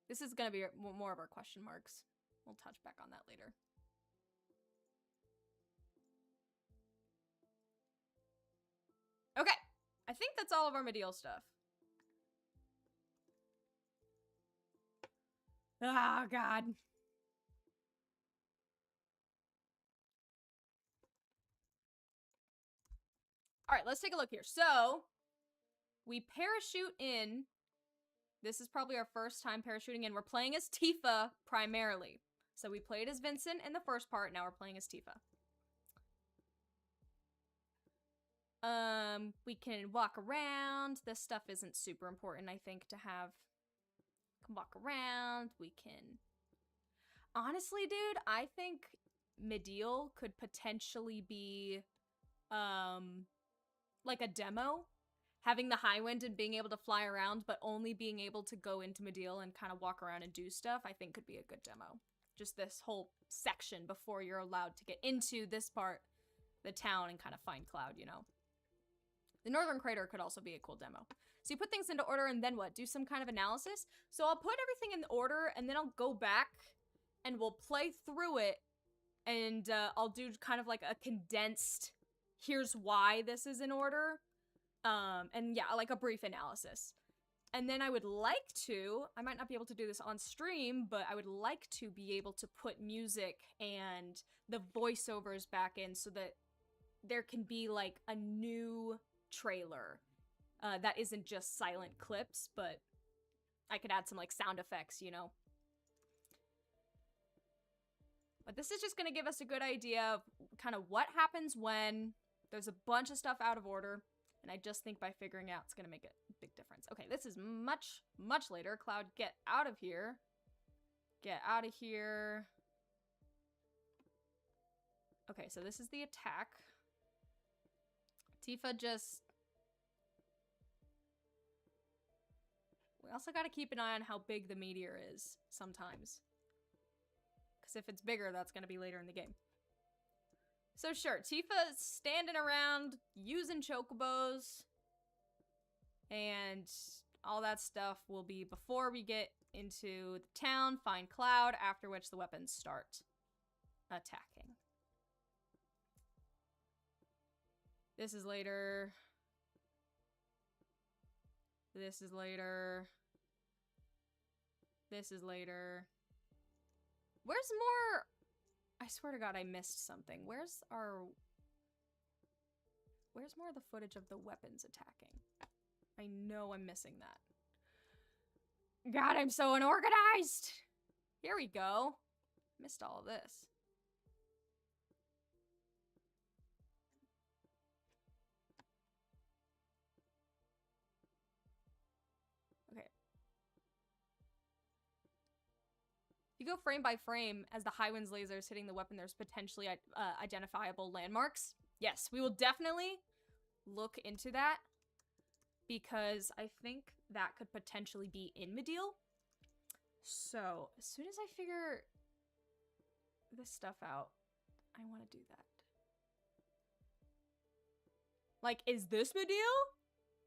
This is gonna be more of our question marks. We'll touch back on that later. Okay, I think that's all of our Medial stuff. Ah, God. Alright, let's take a look here. So, we parachute in. This is probably our first time parachuting in. We're playing as Tifa, primarily. So we played as Vincent in the first part, now we're playing as Tifa. We can walk around. This stuff isn't super important, I think, to have. Can walk around. We can... Honestly, dude, I think Medial could potentially be, like a demo. Having the high wind and being able to fly around, but only being able to go into Medial and kind of walk around and do stuff, I think could be a good demo. Just this whole section before you're allowed to get into this part, the town, and kind of find Cloud, you know? The Northern Crater could also be a cool demo. So you put things into order and then what? Do some kind of analysis? So I'll put everything in order and then I'll go back and we'll play through it and I'll do kind of like a condensed, here's why this is in order. And yeah, like a brief analysis. And then I would like to, I might not be able to do this on stream, but I would like to be able to put music and the voiceovers back in so that there can be like a new trailer that isn't just silent clips, but I could add some like sound effects, you know? But this is just gonna give us a good idea of kind of what happens when there's a bunch of stuff out of order. And I just think by figuring out, it's going to make a big difference. Okay, this is much, much later. Cloud, get out of here. Get out of here. Okay, so this is the attack. Tifa just... We also got to keep an eye on how big the meteor is sometimes. Because if it's bigger, that's going to be later in the game. So sure, Tifa's standing around, using chocobos, and all that stuff will be before we get into the town, find Cloud, after which the weapons start attacking. This is later. This is later. This is later. Where's more... I swear to God, I missed something. Where's more of the footage of the weapons attacking? I know I'm missing that. God, I'm so unorganized! Here we go. Missed all of this. Okay. You go frame by frame as the Highwinds laser is hitting the weapon. There's potentially identifiable landmarks. Yes, we will definitely look into that because I think that could potentially be in Mideel. So as soon as I figure this stuff out, I want to do that. Like, is this Mideel?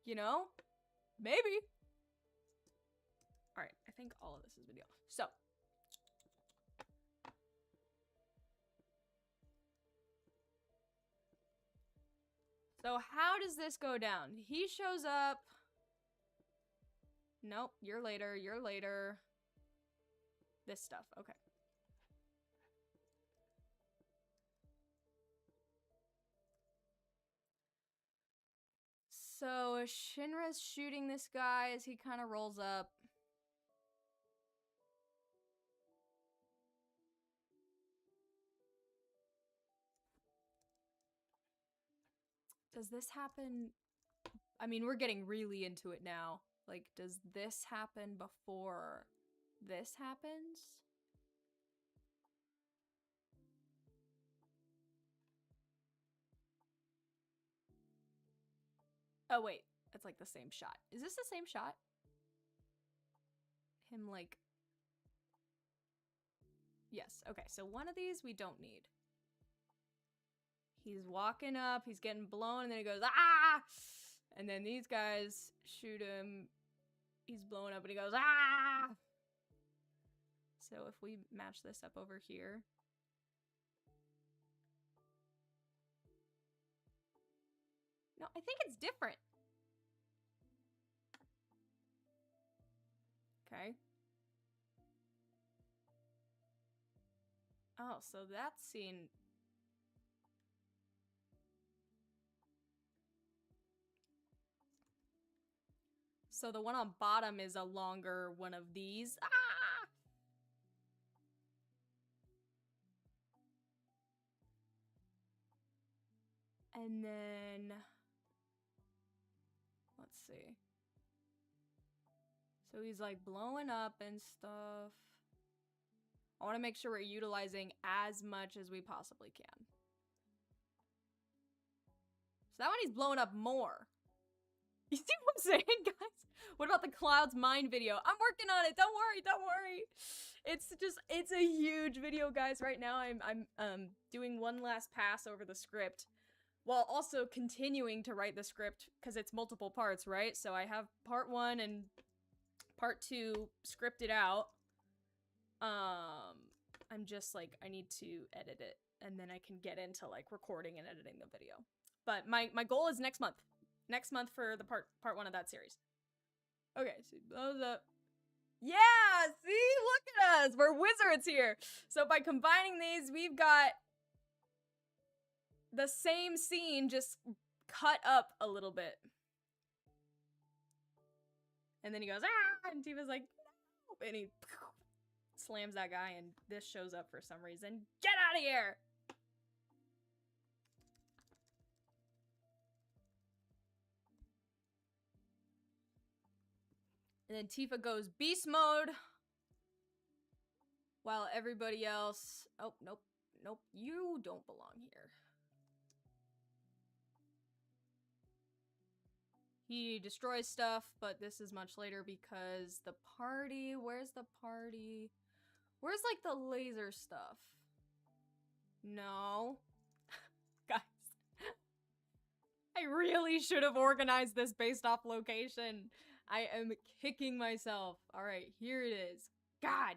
You know? Maybe. All right, I think all of this is Mideel. So how does this go down? He shows up. Nope, you're later, you're later. This stuff, okay. So Shinra's shooting this guy as he kind of rolls up. Does this happen? I mean, we're getting really into it now. Like, does this happen before this happens? Oh, wait. It's like the same shot. Is this the same shot? Him, like... Yes. Okay, so one of these we don't need. He's walking up, he's getting blown, and then he goes, ah! And then these guys shoot him. He's blowing up, and he goes, ah! So if we match this up over here. No, I think it's different. Okay. Oh, so that scene... So the one on bottom is a longer one of these. Ah! And then... Let's see. So he's like blowing up and stuff. I want to make sure we're utilizing as much as we possibly can. So that one he's blowing up more. You see what I'm saying, guys? What about the Cloud's Mind video? I'm working on it. Don't worry, don't worry. It's a huge video, guys. Right now I'm doing one last pass over the script while also continuing to write the script because it's multiple parts, right? So I have part 1 and part 2 scripted out. I'm just like, I need to edit it and then I can get into like recording and editing the video. But my goal is next month. Next month for the part 1 of that series. Okay, so blows up. Yeah, see? Look at us. We're wizards here. So by combining these, we've got the same scene just cut up a little bit. And then he goes, ah! And Tifa's like, no! And he slams that guy, and this shows up for some reason. Get out of here! And then Tifa goes beast mode. While everybody else... Oh, nope. Nope. You don't belong here. He destroys stuff, but this is much later because the party... Where's the party? Where's, like, the laser stuff? No. Guys. I really should have organized this based off location. I am kicking myself. Alright, here it is. God!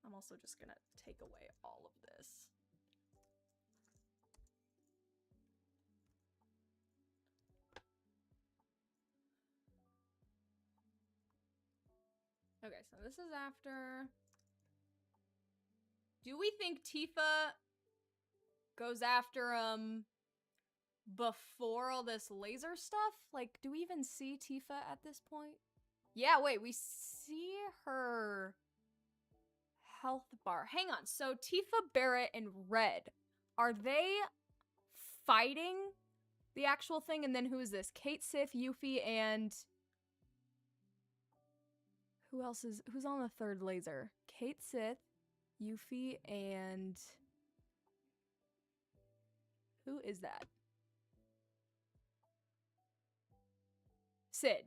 I'm also just gonna take away all of this. Okay, so this is after... Do we think Tifa goes after, before all this laser stuff? Like, do we even see Tifa at this point? Yeah, wait, we see her health bar. Hang on, so Tifa, Barrett, and Red, are they fighting the actual thing? And then who is this? Kate, Sith, Yuffie, and... Who else is... Who's on the third laser? Kate, Sith, Yuffie, and... Who is that? Sid.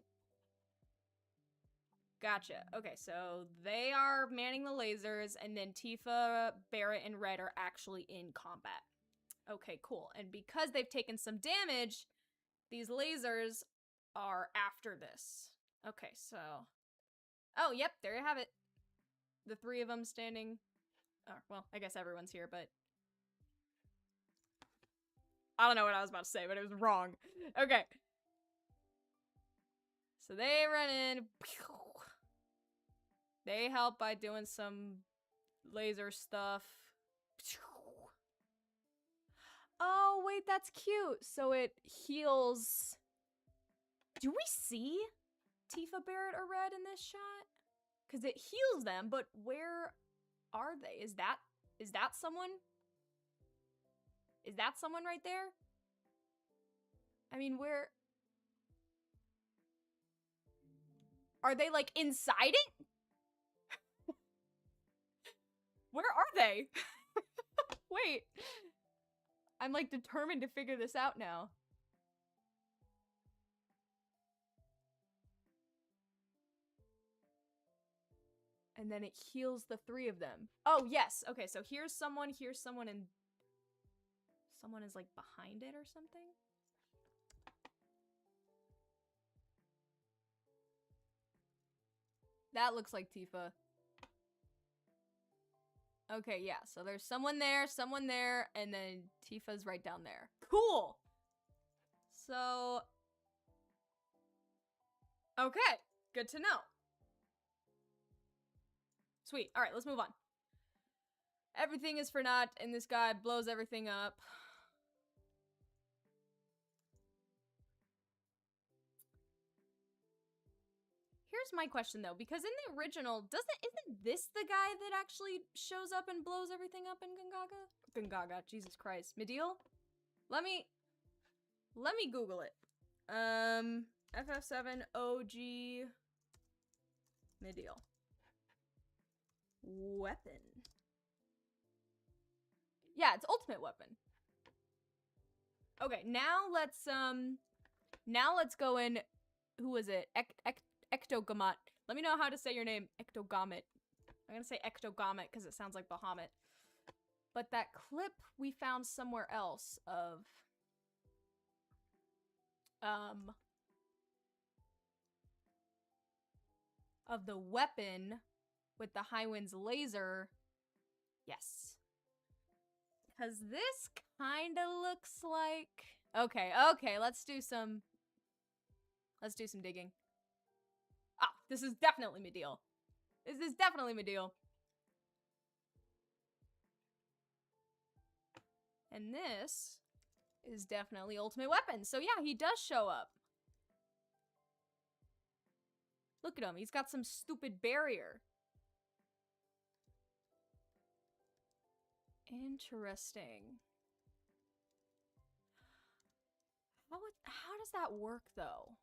Gotcha. Okay, so they are manning the lasers, and then Tifa, Barrett, and Red are actually in combat. Okay, cool. And because they've taken some damage, these lasers are after this. Okay, so... Oh, yep, there you have it. The three of them standing... Oh, well, I guess everyone's here, but... I don't know what I was about to say, but it was wrong. Okay. So they run in. They help by doing some laser stuff. Oh, wait, that's cute. So it heals... Do we see Tifa, Barrett, or Red in this shot? Because it heals them, but where are they? Is that someone? Is that someone right there? I mean, where... Are they, like, inside it? Where are they? Wait. I'm, like, determined to figure this out now. And then it heals the three of them. Oh, yes. Okay, so here's someone, and... Someone is, like, behind it or something? That looks like Tifa. Okay, yeah, so there's someone there, and then Tifa's right down there. Cool! So... Okay, good to know. Sweet, alright, let's move on. Everything is for naught, and this guy blows everything up. Here's my question though, because in the original, isn't this the guy that actually shows up and blows everything up in Gungaga? Gungaga, Jesus Christ. Medial? Let me Google it. FF7 OG Medial. Weapon. Yeah, it's ultimate weapon. Okay, now let's go in. Who is it? Ectogamot. Let me know how to say your name, Ectogamot. I'm gonna say ectogommet because it sounds like Bahamut. But that clip we found somewhere else of the weapon with the High Wind's laser. Yes. Because this kind of looks like... Okay, let's do some digging. Ah, this is definitely Medial. This is definitely Medial. And this is definitely Ultimate Weapon. So yeah, he does show up. Look at him. He's got some stupid barrier. Interesting. How does that work, though?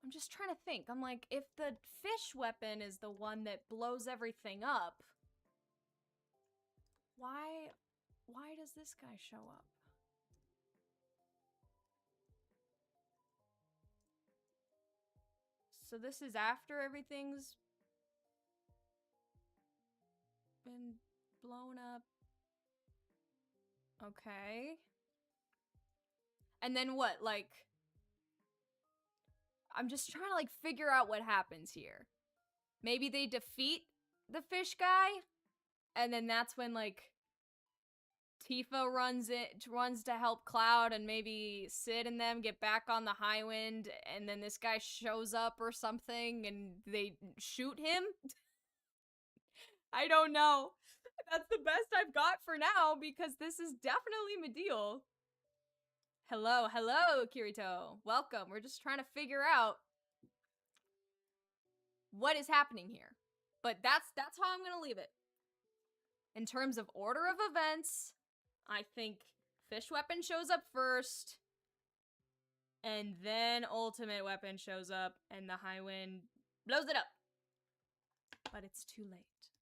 I'm just trying to think. I'm like, if the fish weapon is the one that blows everything up, why does this guy show up? So this is after everything's been blown up. Okay. And then what, like... I'm just trying to, like, figure out what happens here. Maybe they defeat the fish guy, and then that's when, like, Tifa runs to help Cloud, and maybe Sid and them get back on the High Wind, and then this guy shows up or something, and they shoot him? I don't know. That's the best I've got for now, because this is definitely Medial. Hello, Kirito. Welcome. We're just trying to figure out what is happening here. But that's how I'm gonna leave it. In terms of order of events, I think Fish Weapon shows up first, and then Ultimate Weapon shows up, and the High Wind blows it up. But it's too late.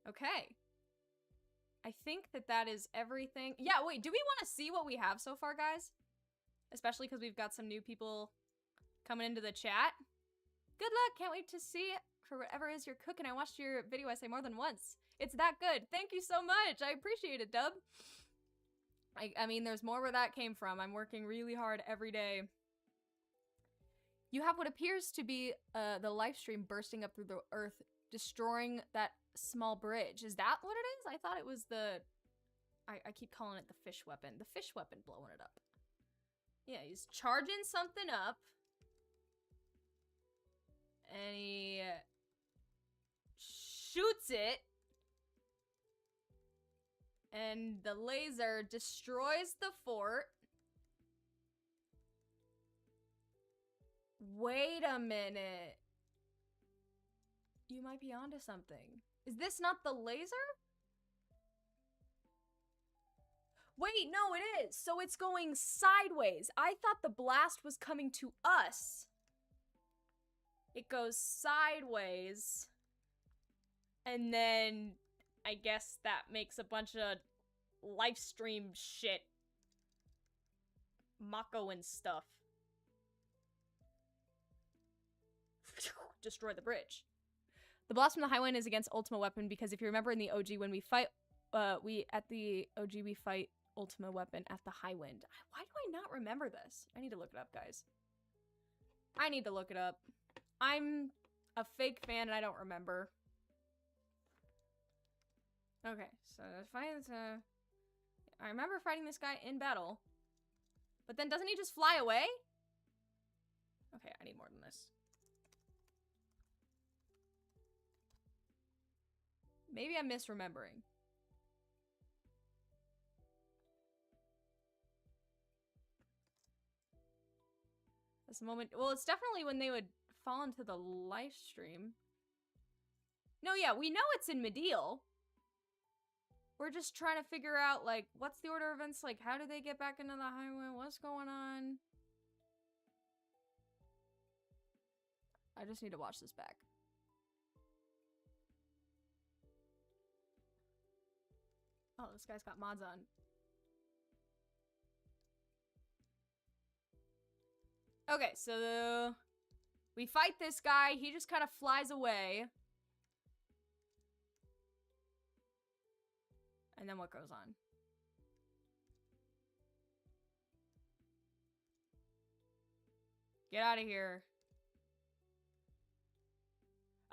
Okay. I think that is everything. Yeah, wait, do we want to see what we have so far, guys? Especially because we've got some new people coming into the chat. Good luck, can't wait to see it for whatever it is you're cooking. I watched your video essay more than once. It's that good. Thank you so much. I appreciate it, Dub. I mean, there's more where that came from. I'm working really hard every day. You have what appears to be the live stream bursting up through the earth, destroying that small bridge. Is that what it is? I thought it was the... I keep calling it the fish weapon. The fish weapon blowing it up. Yeah, he's charging something up. And he shoots it. And the laser destroys the fort. Wait a minute. You might be onto something. Is this not the laser? Wait, no, it is. So it's going sideways. I thought the blast was coming to us. It goes sideways. And then I guess that makes a bunch of live stream shit. Mako and stuff. Destroy the bridge. The blast from the High Wind is against Ultimate Weapon because if you remember in the OG when we fight, we fight Ultimate Weapon at the High Wind. Why do I not remember this? I need to look it up, guys. I need to look it up. I'm a fake fan and I don't remember. Okay, so I remember fighting this guy in battle. But then doesn't he just fly away? Okay, I need more than this. Maybe I'm misremembering. This moment, well, it's definitely when they would fall into the live stream. No, yeah, we know it's in Medial. We're just trying to figure out, like, what's the order of events? Like, how do they get back into the High Wind? What's going on? I just need to watch this back. Oh, this guy's got mods on. Okay, so we fight this guy. He just kind of flies away. And then what goes on? Get out of here.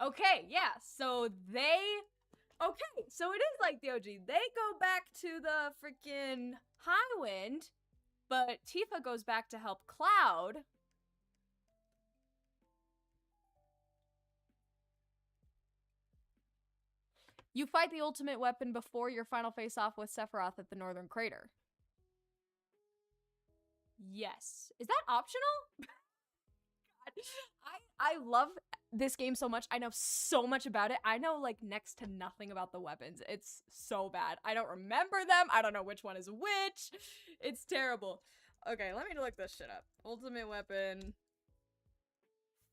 Okay, yeah, so they... Okay, so it is like the OG. They go back to the freaking Highwind, but Tifa goes back to help Cloud. You fight the ultimate weapon before your final face-off with Sephiroth at the Northern Crater. Yes. Is that optional? God. I love this game so much. I know so much about it. I know, like, next to nothing about the weapons. It's so bad. I don't remember them. I don't know which one is which. It's terrible. Okay, let me look this shit up. Ultimate weapon.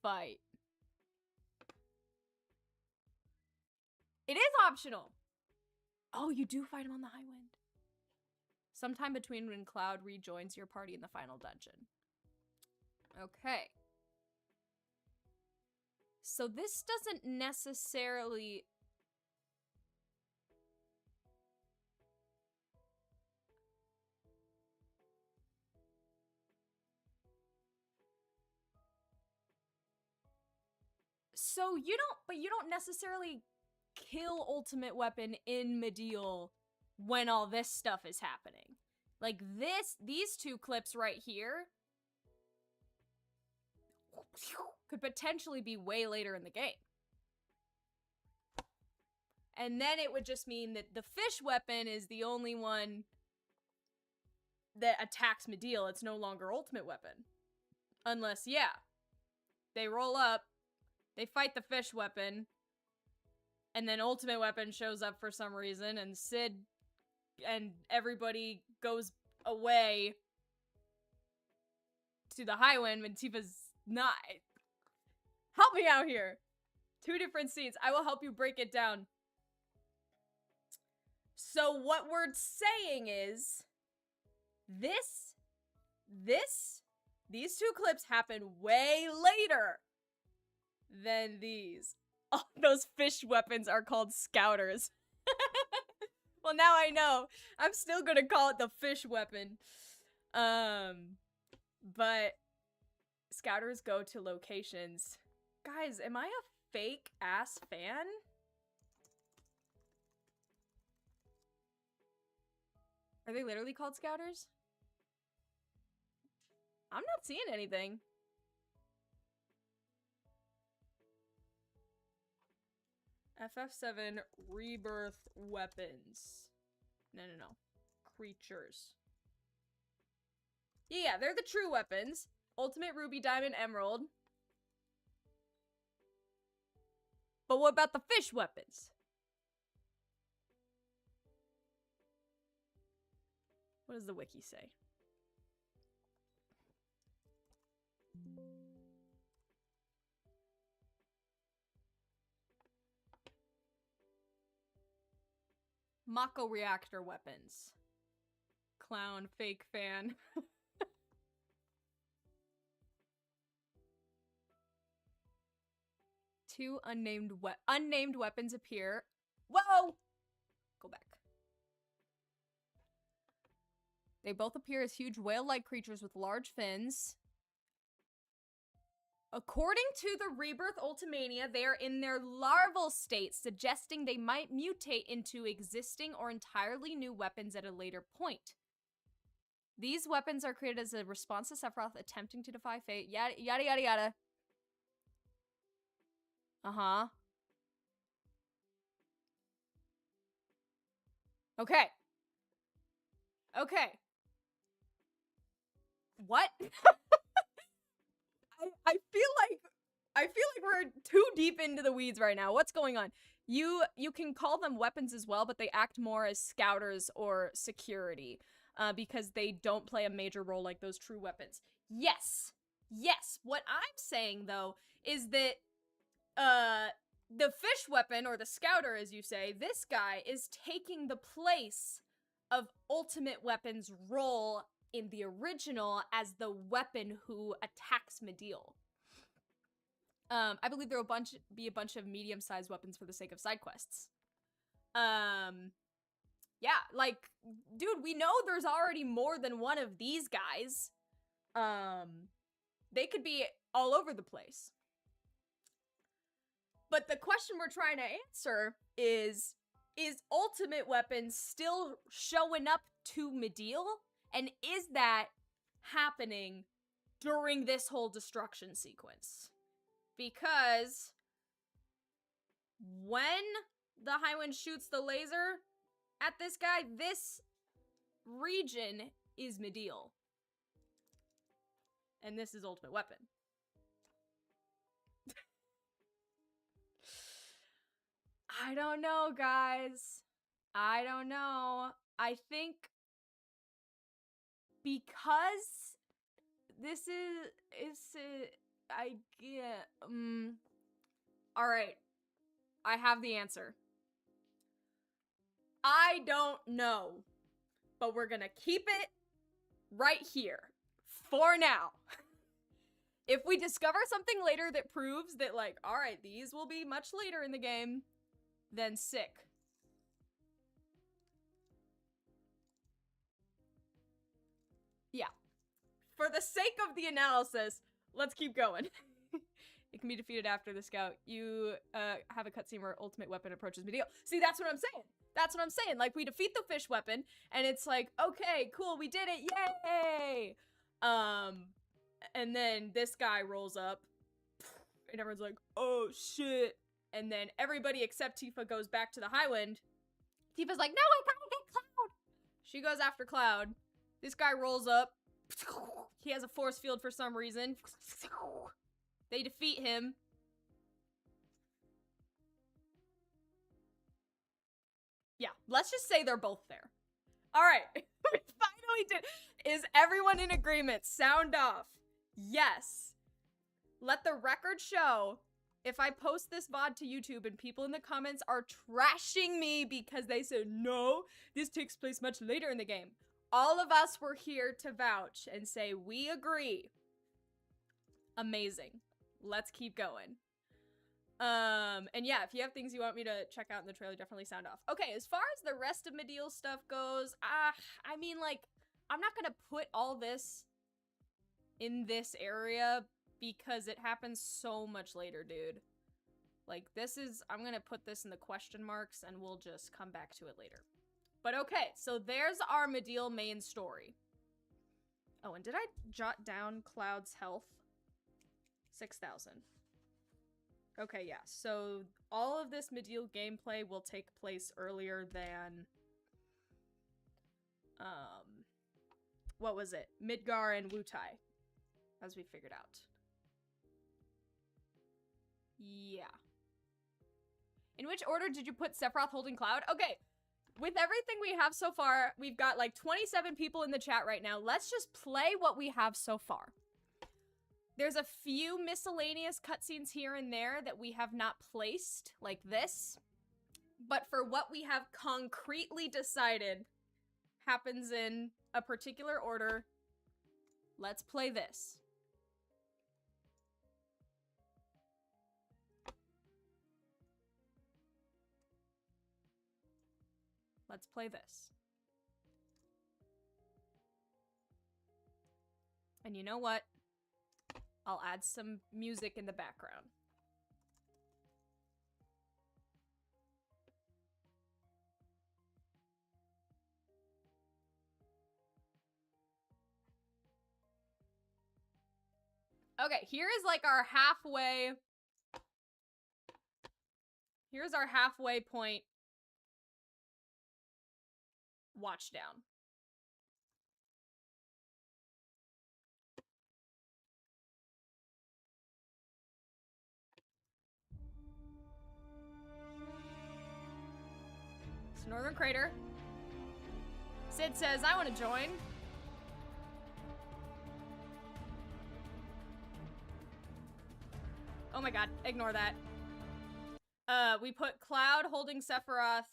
Fight. It is optional. Oh, you do fight him on the Highwind. Sometime between when Cloud rejoins your party in the final dungeon. Okay. So this doesn't necessarily... So you don't necessarily kill Ultimate Weapon in Medial when all this stuff is happening. Like these two clips right here could potentially be way later in the game. And then it would just mean that the fish weapon is the only one that attacks Medial. It's no longer Ultimate Weapon. Unless, yeah, they roll up, they fight the fish weapon, and then Ultimate Weapon shows up for some reason, and Sid and everybody goes away to the Highwind when Tifa's not. Help me out here. Two different scenes. I will help you break it down. So what we're saying is, these two clips happen way later than these. Oh, those fish weapons are called scouters. Well, now I know. I'm still gonna call it the fish weapon. But scouters go to locations. Guys, am I a fake ass fan? Are they literally called scouters? I'm not seeing anything. FF7 Rebirth Weapons. No. Creatures. Yeah, they're the true weapons. Ultimate Ruby, Diamond, Emerald. But what about the fish weapons? What does the wiki say? Mako reactor weapons. Clown fake fan. Two unnamed weapons appear. Whoa! Go back. They both appear as huge whale-like creatures with large fins. According to the Rebirth Ultimania, they are in their larval state, suggesting they might mutate into existing or entirely new weapons at a later point. These weapons are created as a response to Sephiroth attempting to defy fate. Yada yada yada yada. Uh-huh. Okay. Okay. What? I feel like we're too deep into the weeds right now. What's going on? You can call them weapons as well, but they act more as scouters or security, because they don't play a major role like those true weapons. Yes. Yes. What I'm saying though is that the fish weapon, or the scouter as you say, this guy is taking the place of Ultimate Weapon's role in the original as the weapon who attacks Medial. I believe there will be a bunch of medium-sized weapons for the sake of side quests. Yeah, yeah, like, dude, we know there's already more than one of these guys. They could be all over the place. But the question we're trying to answer is Ultimate Weapon still showing up to Mideel? And is that happening during this whole destruction sequence? Because when the Highwind shoots the laser at this guy, this region is Mideel. And this is Ultimate Weapon. I don't know, guys. I don't know. I think because this I get, all right. I have the answer. I don't know, but we're gonna keep it right here for now. If we discover something later that proves that, like, all right, these will be much later in the game, then sick. Yeah. For the sake of the analysis, let's keep going. It can be defeated after the scout. You have a cutscene where Ultimate Weapon approaches Mideel. See, that's what I'm saying. That's what I'm saying. Like, we defeat the fish weapon, and it's like, okay, cool, we did it, yay! And then this guy rolls up, and everyone's like, oh, shit. And then everybody except Tifa goes back to the Highwind. Tifa's like, no, I gotta get Cloud! She goes after Cloud. This guy rolls up. He has a force field for some reason. They defeat him. Yeah, let's just say they're both there. All right, we finally did. Is everyone in agreement? Sound off. Yes. Let the record show, if I post this VOD to YouTube and people in the comments are trashing me because they said, no, this takes place much later in the game. All of us were here to vouch and say, we agree. Amazing. Let's keep going. And yeah, if you have things you want me to check out in the trailer, definitely sound off. Okay, as far as the rest of Mideel stuff goes, I mean, like, I'm not gonna put all this in this area because it happens so much later, dude. Like, this is, I'm gonna put this in the question marks and we'll just come back to it later. But okay, so there's our Mideel main story. Oh, and did I jot down Cloud's health? 6,000. Okay, yeah, so all of this Mideel gameplay will take place earlier than, what was it? Midgar and Wutai, as we figured out. Yeah. In which order did you put Sephiroth holding Cloud? Okay, with everything we have so far, we've got like 27 people in the chat right now. Let's just play what we have so far. There's a few miscellaneous cutscenes here and there that we have not placed, like this. But for what we have concretely decided happens in a particular order, let's play this. Let's play this. And you know what? I'll add some music in the background. Okay, here is like our halfway. Here's our halfway point watch down. It's Northern Crater. Sid says, I want to join. Oh my god, ignore that. We put Cloud holding Sephiroth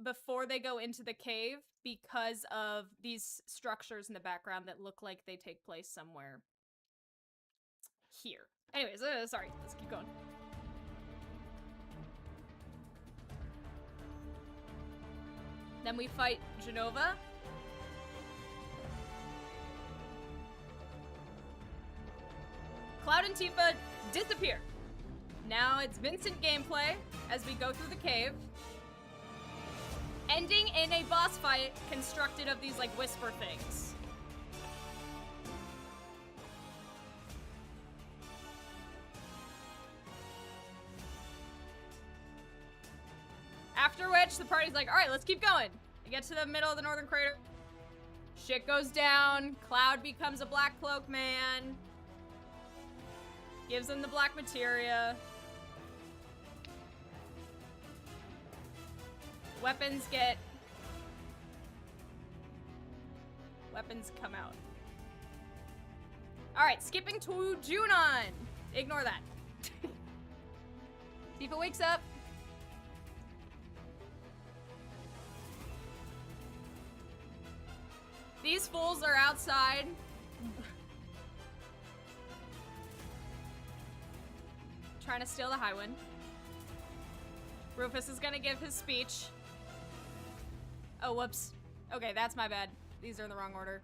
before they go into the cave because of these structures in the background that look like they take place somewhere here. Anyways, sorry, let's keep going. Then we fight Genova. Cloud and Tifa disappear. Now it's Vincent gameplay as we go through the cave. Ending in a boss fight constructed of these, like, whisper things. After which, the party's like, alright, let's keep going. We get to the middle of the northern crater. Shit goes down. Cloud becomes a black cloak man. Gives them the black materia. Weapons come out. Alright, skipping to Junon. Ignore that. Tifa wakes up. These fools are outside. Trying to steal the Highwind. Rufus is gonna give his speech. Oh, whoops. Okay, that's my bad. These are in the wrong order.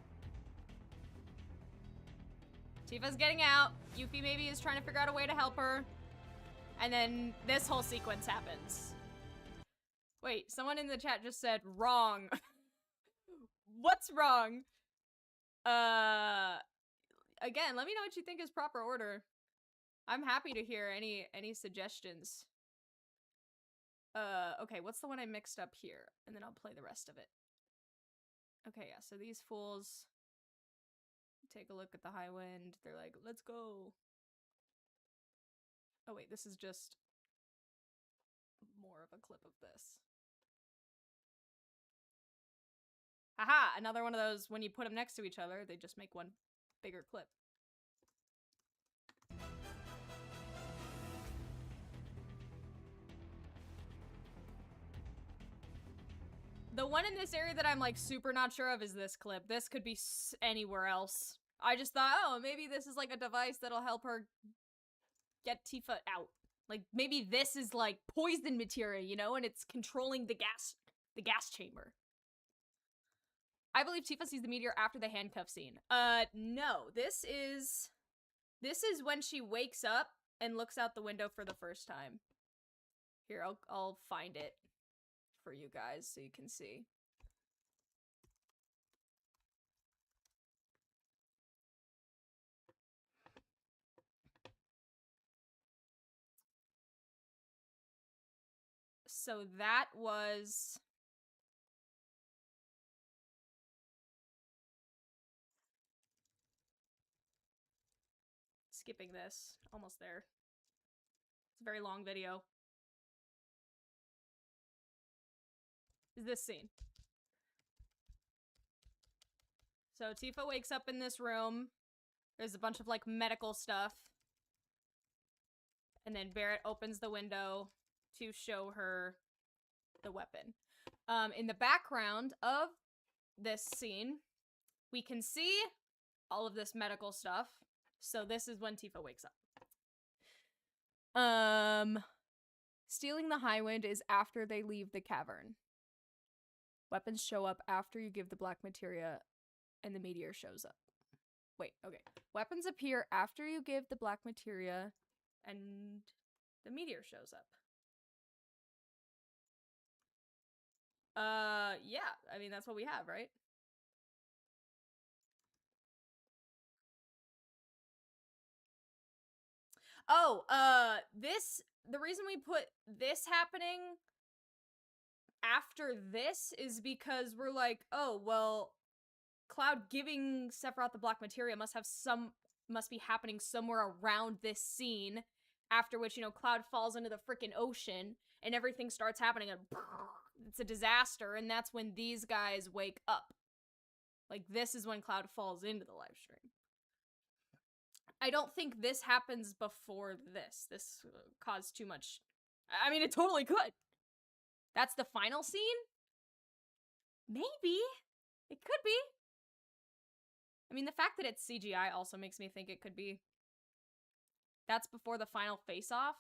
Tifa's getting out. Yuffie maybe is trying to figure out a way to help her. And then this whole sequence happens. Wait, someone in the chat just said wrong. What's wrong? Again, let me know what you think is proper order. I'm happy to hear any suggestions. Okay, what's the one I mixed up here? And then I'll play the rest of it. Okay, yeah, so these fools take a look at the Highwind. They're like, let's go. Oh wait, this is just more of a clip of this. Haha, another one of those, when you put them next to each other, they just make one bigger clip. The one in this area that I'm, like, super not sure of is this clip. This could be anywhere else. I just thought, oh, maybe this is, like, a device that'll help her get Tifa out. Like, maybe this is, like, poison materia, you know, and it's controlling the gas chamber. I believe Tifa sees the meteor after the handcuff scene. No. This is when she wakes up and looks out the window for the first time. Here, I'll find it for you guys so you can see. So that was... Skipping this. Almost there. It's a very long video. Is this scene. So Tifa wakes up in this room. There's a bunch of, like, medical stuff. And then Barrett opens the window to show her the weapon. In the background of this scene, we can see all of this medical stuff. So this is when Tifa wakes up. Stealing the Highwind is after they leave the cavern. Weapons show up after you give the black materia and the meteor shows up. Wait, okay. Weapons appear after you give the black materia and the meteor shows up. Yeah. I mean, that's what we have, right? Oh, the reason we put this happening after this is because we're like, oh, well, Cloud giving Sephiroth the black materia must be happening somewhere around this scene, after which, you know, Cloud falls into the freaking ocean and everything starts happening and it's a disaster, and that's when these guys wake up. Like, this is when Cloud falls into the live stream. I don't think this happens before this. This caused too much. I mean, it totally could. That's the final scene? Maybe. It could be. I mean, the fact that it's CGI also makes me think it could be. That's before the final face-off?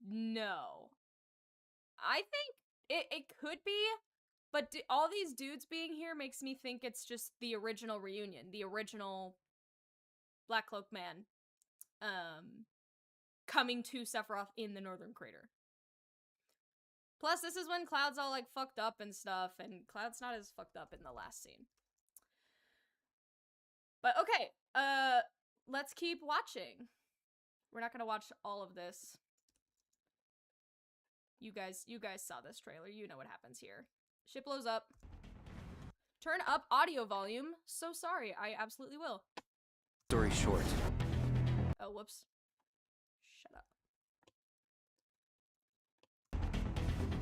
No. I think it could be, but all these dudes being here makes me think it's just the original reunion, the original Black Cloak Man, coming to Sephiroth in the Northern Crater. Plus, this is when Cloud's all, like, fucked up and stuff, and Cloud's not as fucked up in the last scene. But, okay, let's keep watching. We're not gonna watch all of this. You guys saw this trailer. You know what happens here. Ship blows up. Turn up audio volume. So sorry. I absolutely will. Story short. Oh, whoops. Shut up.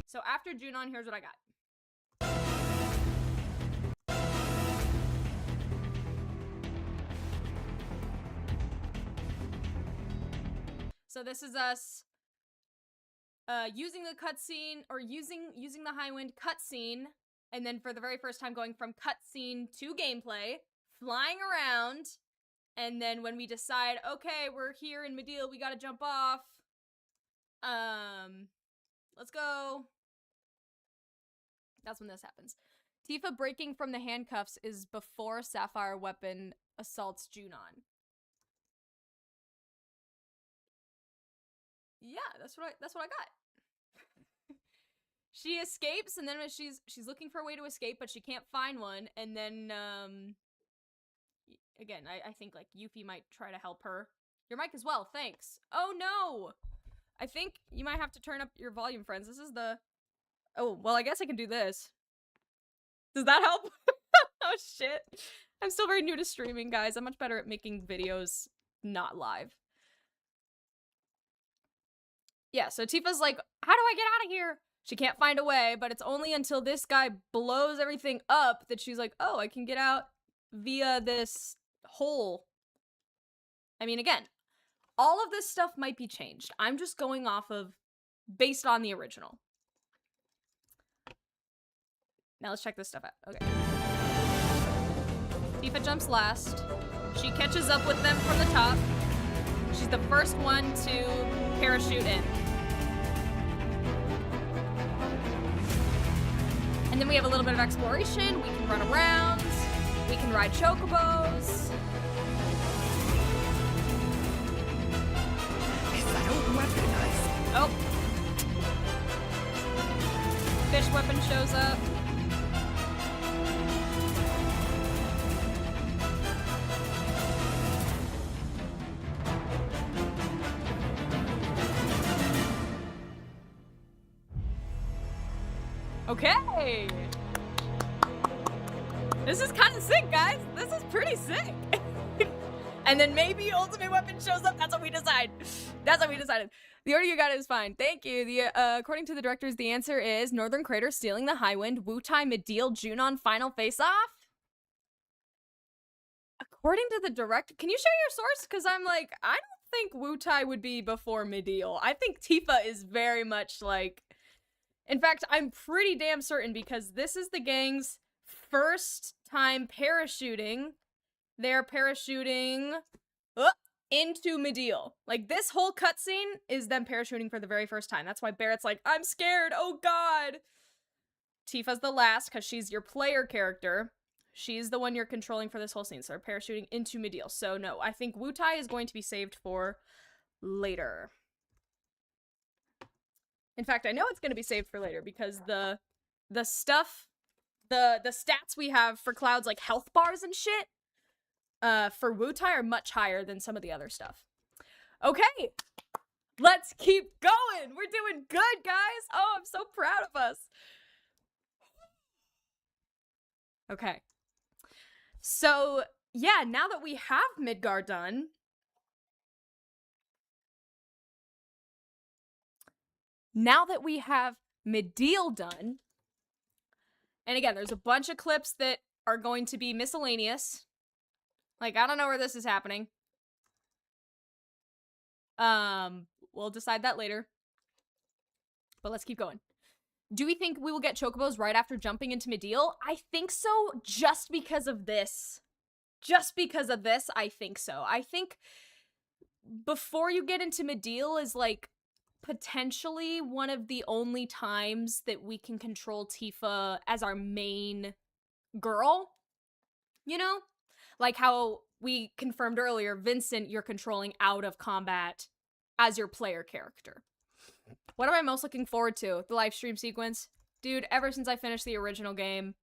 So after Junon, here's what I got. So this is us using the cutscene, or using the Highwind cutscene, and then for the very first time going from cutscene to gameplay, flying around, and then when we decide, okay, we're here in Mideel, we gotta jump off. Let's go. That's when this happens. Tifa breaking from the handcuffs is before Sapphire Weapon assaults Junon. Yeah, that's what I got. She escapes, and then she's looking for a way to escape, but she can't find one, and then again, I think like Yuffie might try to help her. Your mic as well, thanks. Oh no! I think you might have to turn up your volume, friends. This is the... Oh, well, I guess I can do this. Does that help? Oh shit. I'm still very new to streaming, guys. I'm much better at making videos not live. Yeah, so Tifa's like, how do I get out of here? She can't find a way, but it's only until this guy blows everything up that she's like, oh, I can get out via this hole. I mean, again, all of this stuff might be changed. I'm just going off of based on the original. Now let's check this stuff out. Okay. Tifa jumps last. She catches up with them from the top. She's the first one to parachute in. And then we have a little bit of exploration. We can run around. We can ride chocobos. Is that old weapon nice? Oh. Fish weapon shows up. Okay. This is kind of sick, guys. This is pretty sick. And then maybe ultimate weapon shows up. That's what we decide. That's what we decided. The order you got is fine. Thank you. According to the directors, the answer is Northern Crater, Stealing the Highwind, Wutai, Mideel, Junon, Final Face-Off. According to the director, can you share your source? Because I'm like, I don't think Wutai would be before Mideel. I think Tifa is very much like... In fact, I'm pretty damn certain because this is the gang's first time parachuting. They're parachuting into Mideel. Like, this whole cutscene is them parachuting for the very first time. That's why Barrett's like, I'm scared, oh god! Tifa's the last, because she's your player character. She's the one you're controlling for this whole scene, so they're parachuting into Mideel. So no, I think Wutai is going to be saved for later. In fact, I know it's going to be saved for later because the stuff, the stats we have for Cloud's like health bars and shit, for Wutai are much higher than some of the other stuff. Okay, let's keep going. We're doing good, guys. Oh, I'm so proud of us. Okay. So, yeah, now that we have Midgar done, now that we have Mideel done, and again, there's a bunch of clips that are going to be miscellaneous. Like, I don't know where this is happening. We'll decide that later. But let's keep going. Do we think we will get chocobos right after jumping into Mideel? I think so, just because of this. Just because of this, I think so. I think before you get into Mideel is like potentially one of the only times that we can control Tifa as our main girl, you know? Like how we confirmed earlier, Vincent, you're controlling out of combat as your player character. What am I most looking forward to? The live stream sequence? Dude, ever since I finished the original game,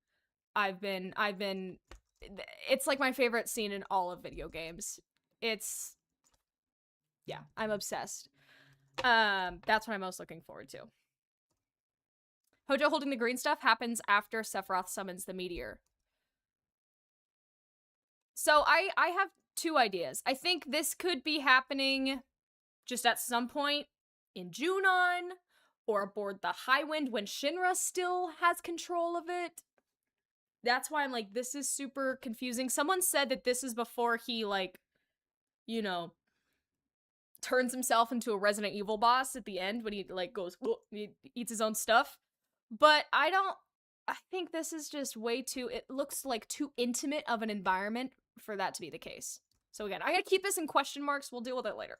I've been, it's like my favorite scene in all of video games. It's, yeah, I'm obsessed. That's what I'm most looking forward to. Hojo holding the green stuff happens after Sephiroth summons the meteor. So I have two ideas. I think this could be happening just at some point in Junon or aboard the Highwind when Shinra still has control of it. That's why I'm like, this is super confusing. Someone said that this is before he, like, you know, turns himself into a Resident Evil boss at the end when he, like, goes, he eats his own stuff. But I think this is just way too, it looks like too intimate of an environment for that to be the case. So again, I gotta keep this in question marks. We'll deal with it later.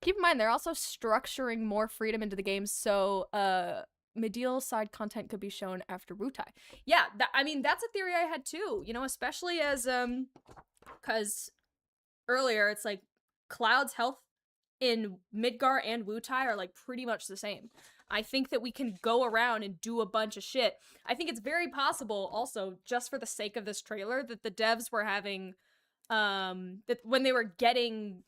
Keep in mind, they're also structuring more freedom into the game, so Medial side content could be shown after Wutai. Yeah, I mean, that's a theory I had too, you know, especially as, because earlier, it's like, Cloud's health in Midgar and Wutai are, like, pretty much the same. I think that we can go around and do a bunch of shit. I think it's very possible, also, just for the sake of this trailer, that the devs were having, that when they were getting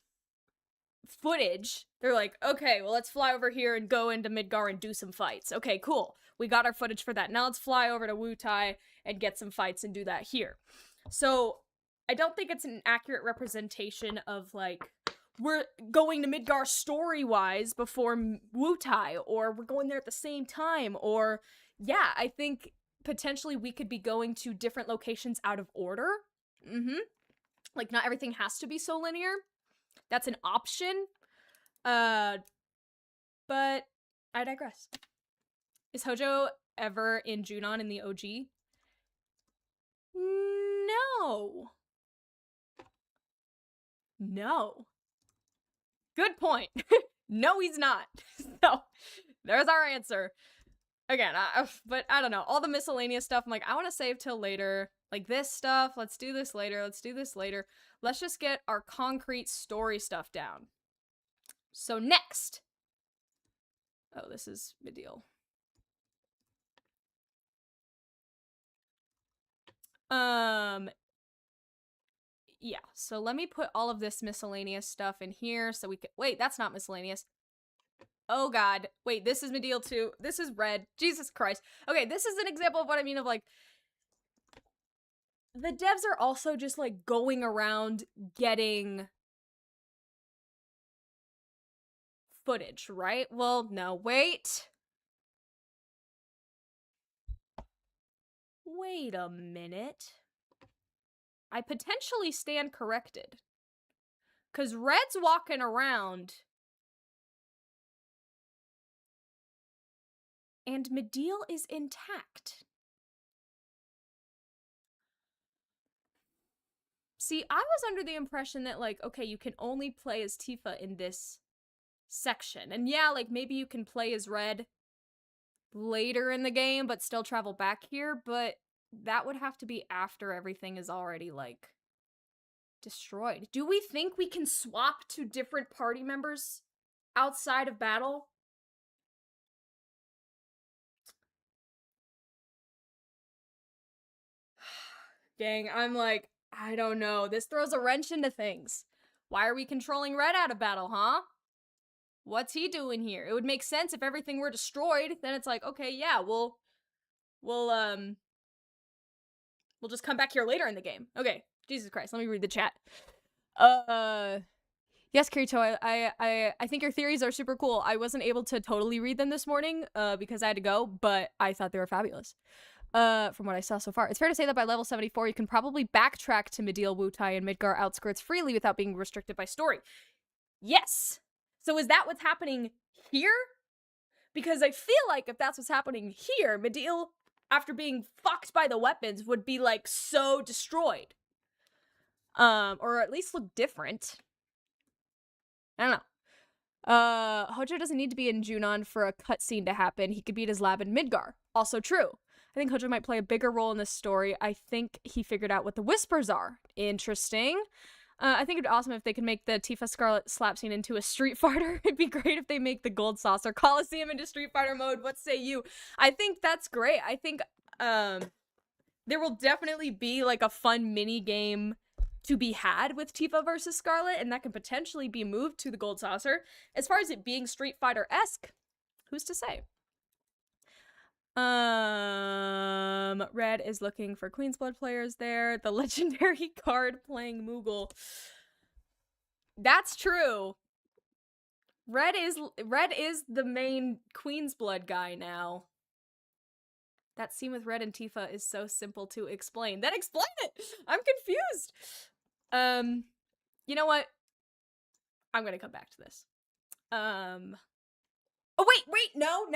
footage, they're like, okay, well, let's fly over here and go into Midgar and do some fights. Okay, cool. We got our footage for that. Now let's fly over to Wutai and get some fights and do that here. So, I don't think it's an accurate representation of, like, we're going to Midgar story-wise before Wutai, or we're going there at the same time, or, yeah, I think potentially we could be going to different locations out of order. Like, not everything has to be so linear. That's an option. But I digress. Is Hojo ever in Junon in the OG? No. No. Good point. No, he's not. So, there's our answer. Again, but I don't know. All the miscellaneous stuff, I'm like, I want to save till later. Like, this stuff, let's do this later. Let's do this later. Let's just get our concrete story stuff down. So, next. Oh, this is Medial. Yeah, so let me put all of this miscellaneous stuff in here so we can- wait, that's not miscellaneous. Oh god, wait, this is Medial too. This is red. Jesus Christ. Okay, this is an example of what I mean of, like, the devs are also just, like, going around getting footage, right? Well, no, wait. Wait a minute. I potentially stand corrected. 'Cause Red's walking around. And Medial is intact. See, I was under the impression that, like, okay, you can only play as Tifa in this section. And yeah, like, maybe you can play as Red later in the game, but still travel back here, but that would have to be after everything is already, like, destroyed. Do we think we can swap to different party members outside of battle? Gang, I'm like, I don't know. This throws a wrench into things. Why are we controlling Red out of battle, huh? What's he doing here? It would make sense if everything were destroyed. Then it's like, okay, yeah, we'll just come back here later in the game. Okay, Jesus Christ, let me read the chat. Yes, Kirito, I think your theories are super cool. I wasn't able to totally read them this morning, because I had to go, but I thought they were fabulous. From what I saw so far. It's fair to say that by level 74, you can probably backtrack to Medial, Wutai, and Midgar outskirts freely without being restricted by story. Yes! So is that what's happening here? Because I feel like if that's what's happening here, Medial, after being fucked by the weapons, would be, like, so destroyed. Or at least look different. I don't know. Hojo doesn't need to be in Junon for a cutscene to happen. He could be at his lab in Midgar. Also true. I think Hojo might play a bigger role in this story. I think he figured out what the Whispers are. Interesting. I think it'd be awesome if they could make the Tifa Scarlet slap scene into a Street Fighter. It'd be great if they make the Gold Saucer Coliseum into Street Fighter mode. What say you? I think that's great. I think there will definitely be like a fun mini game to be had with Tifa versus Scarlet, and that can potentially be moved to the Gold Saucer. As far as it being Street Fighter-esque, who's to say? Red is looking for Queen's Blood players there. The legendary card playing Moogle. That's true. Red is the main Queen's Blood guy now. That scene with Red and Tifa is so simple to explain. Then explain it! I'm confused! You know what? I'm gonna come back to this. Oh, wait, no.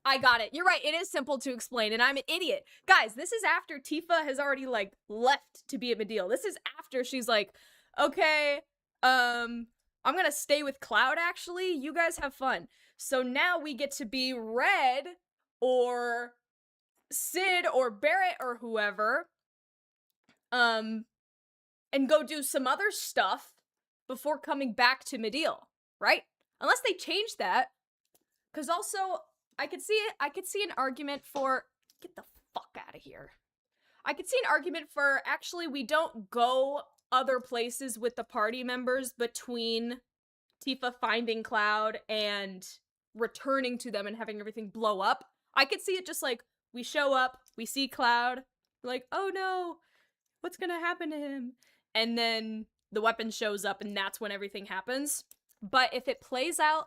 I got it. You're right, it is simple to explain, and I'm an idiot. Guys, this is after Tifa has already, like, left to be at Mideel. This is after she's like, okay, I'm gonna stay with Cloud, actually. You guys have fun. So now we get to be Red, or Sid, or Barrett, or whoever, and go do some other stuff before coming back to Mideel, right? Unless they change that. Because also, I could see an argument for, get the fuck out of here. I could see an argument for, actually, we don't go other places with the party members between Tifa finding Cloud and returning to them and having everything blow up. I could see it just like, we show up, we see Cloud, we're like, oh no, what's gonna happen to him? And then the weapon shows up and that's when everything happens. But if it plays out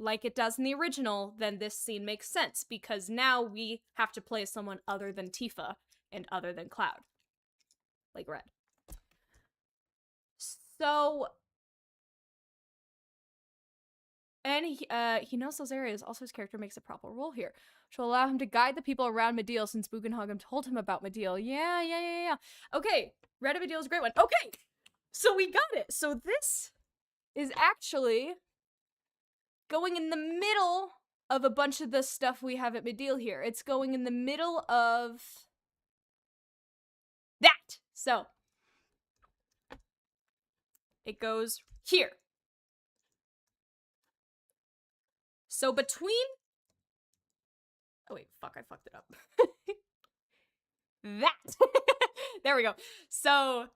like it does in the original, then this scene makes sense, because now we have to play someone other than Tifa and other than Cloud. Like Red. So, and he knows those areas. Also, his character makes a proper role here, which will allow him to guide the people around Mideel, since Bugenhagen told him about Mideel. Yeah. Okay, Red of Mideel is a great one. Okay, so we got it. So this is actually going in the middle of a bunch of the stuff we have at Mideel here. It's going in the middle of that. So it goes here. So between... Oh wait, fuck, I fucked it up. That! There we go. So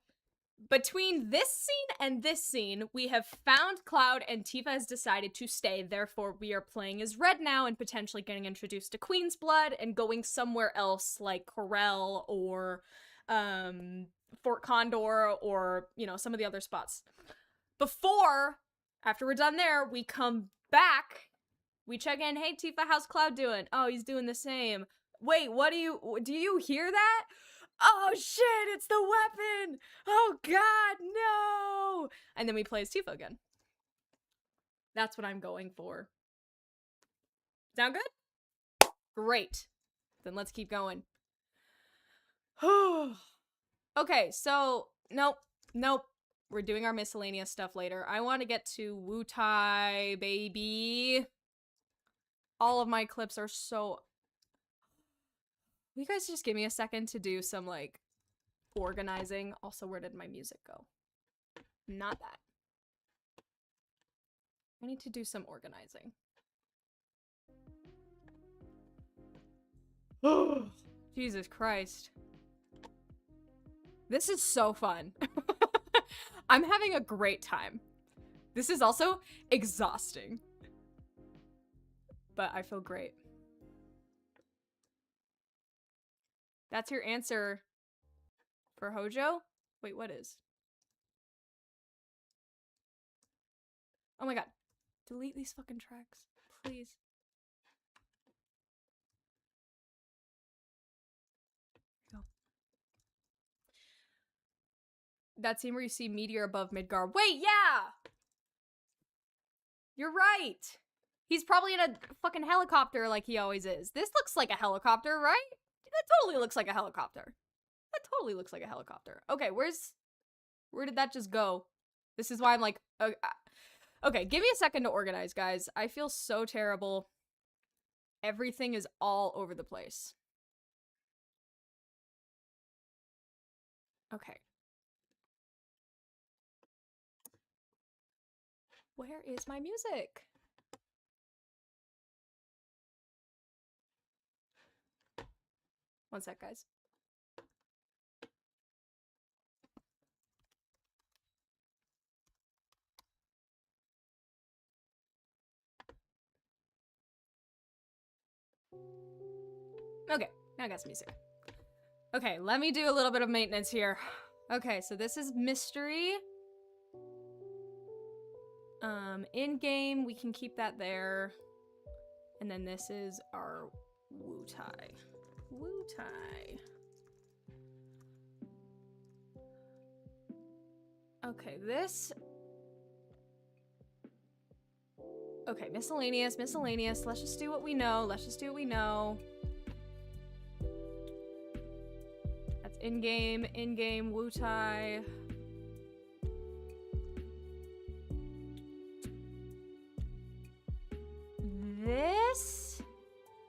between this scene and this scene, we have found Cloud and Tifa has decided to stay. Therefore, we are playing as Red now and potentially getting introduced to Queen's Blood and going somewhere else like Corel or Fort Condor or, you know, some of the other spots. After we're done there, we come back, we check in, hey Tifa, how's Cloud doing? Oh, he's doing the same. Wait, do you hear that? Oh shit, it's the weapon! Oh god, no! And then we play as Tifa again. That's what I'm going for. Sound good? Great. Then let's keep going. Okay, so, nope. We're doing our miscellaneous stuff later. I want to get to Wutai, baby. All of my clips are so... Will you guys just give me a second to do some, like, organizing? Also, where did my music go? Not that. I need to do some organizing. Jesus Christ. This is so fun. I'm having a great time. This is also exhausting. But I feel great. That's your answer for Hojo? Wait, what is? Oh my god. Delete these fucking tracks. Please. Go. That scene where you see Meteor above Midgar. Wait, yeah! You're right! He's probably in a fucking helicopter like he always is. This looks like a helicopter, right? That totally looks like a helicopter. Okay, where did that just go? This is why I'm like, okay, give me a second to organize, guys. I feel so terrible. Everything is all over the place. Okay. Where is my music? One sec, guys. Okay, now I got some music. Okay, let me do a little bit of maintenance here. Okay, so this is mystery. In-game, we can keep that there. And then this is our Wu-Tai. Wu-Tai. Okay, this... Okay, miscellaneous, miscellaneous. Let's just do what we know. Let's just do what we know. That's in-game, Wu-Tai. This,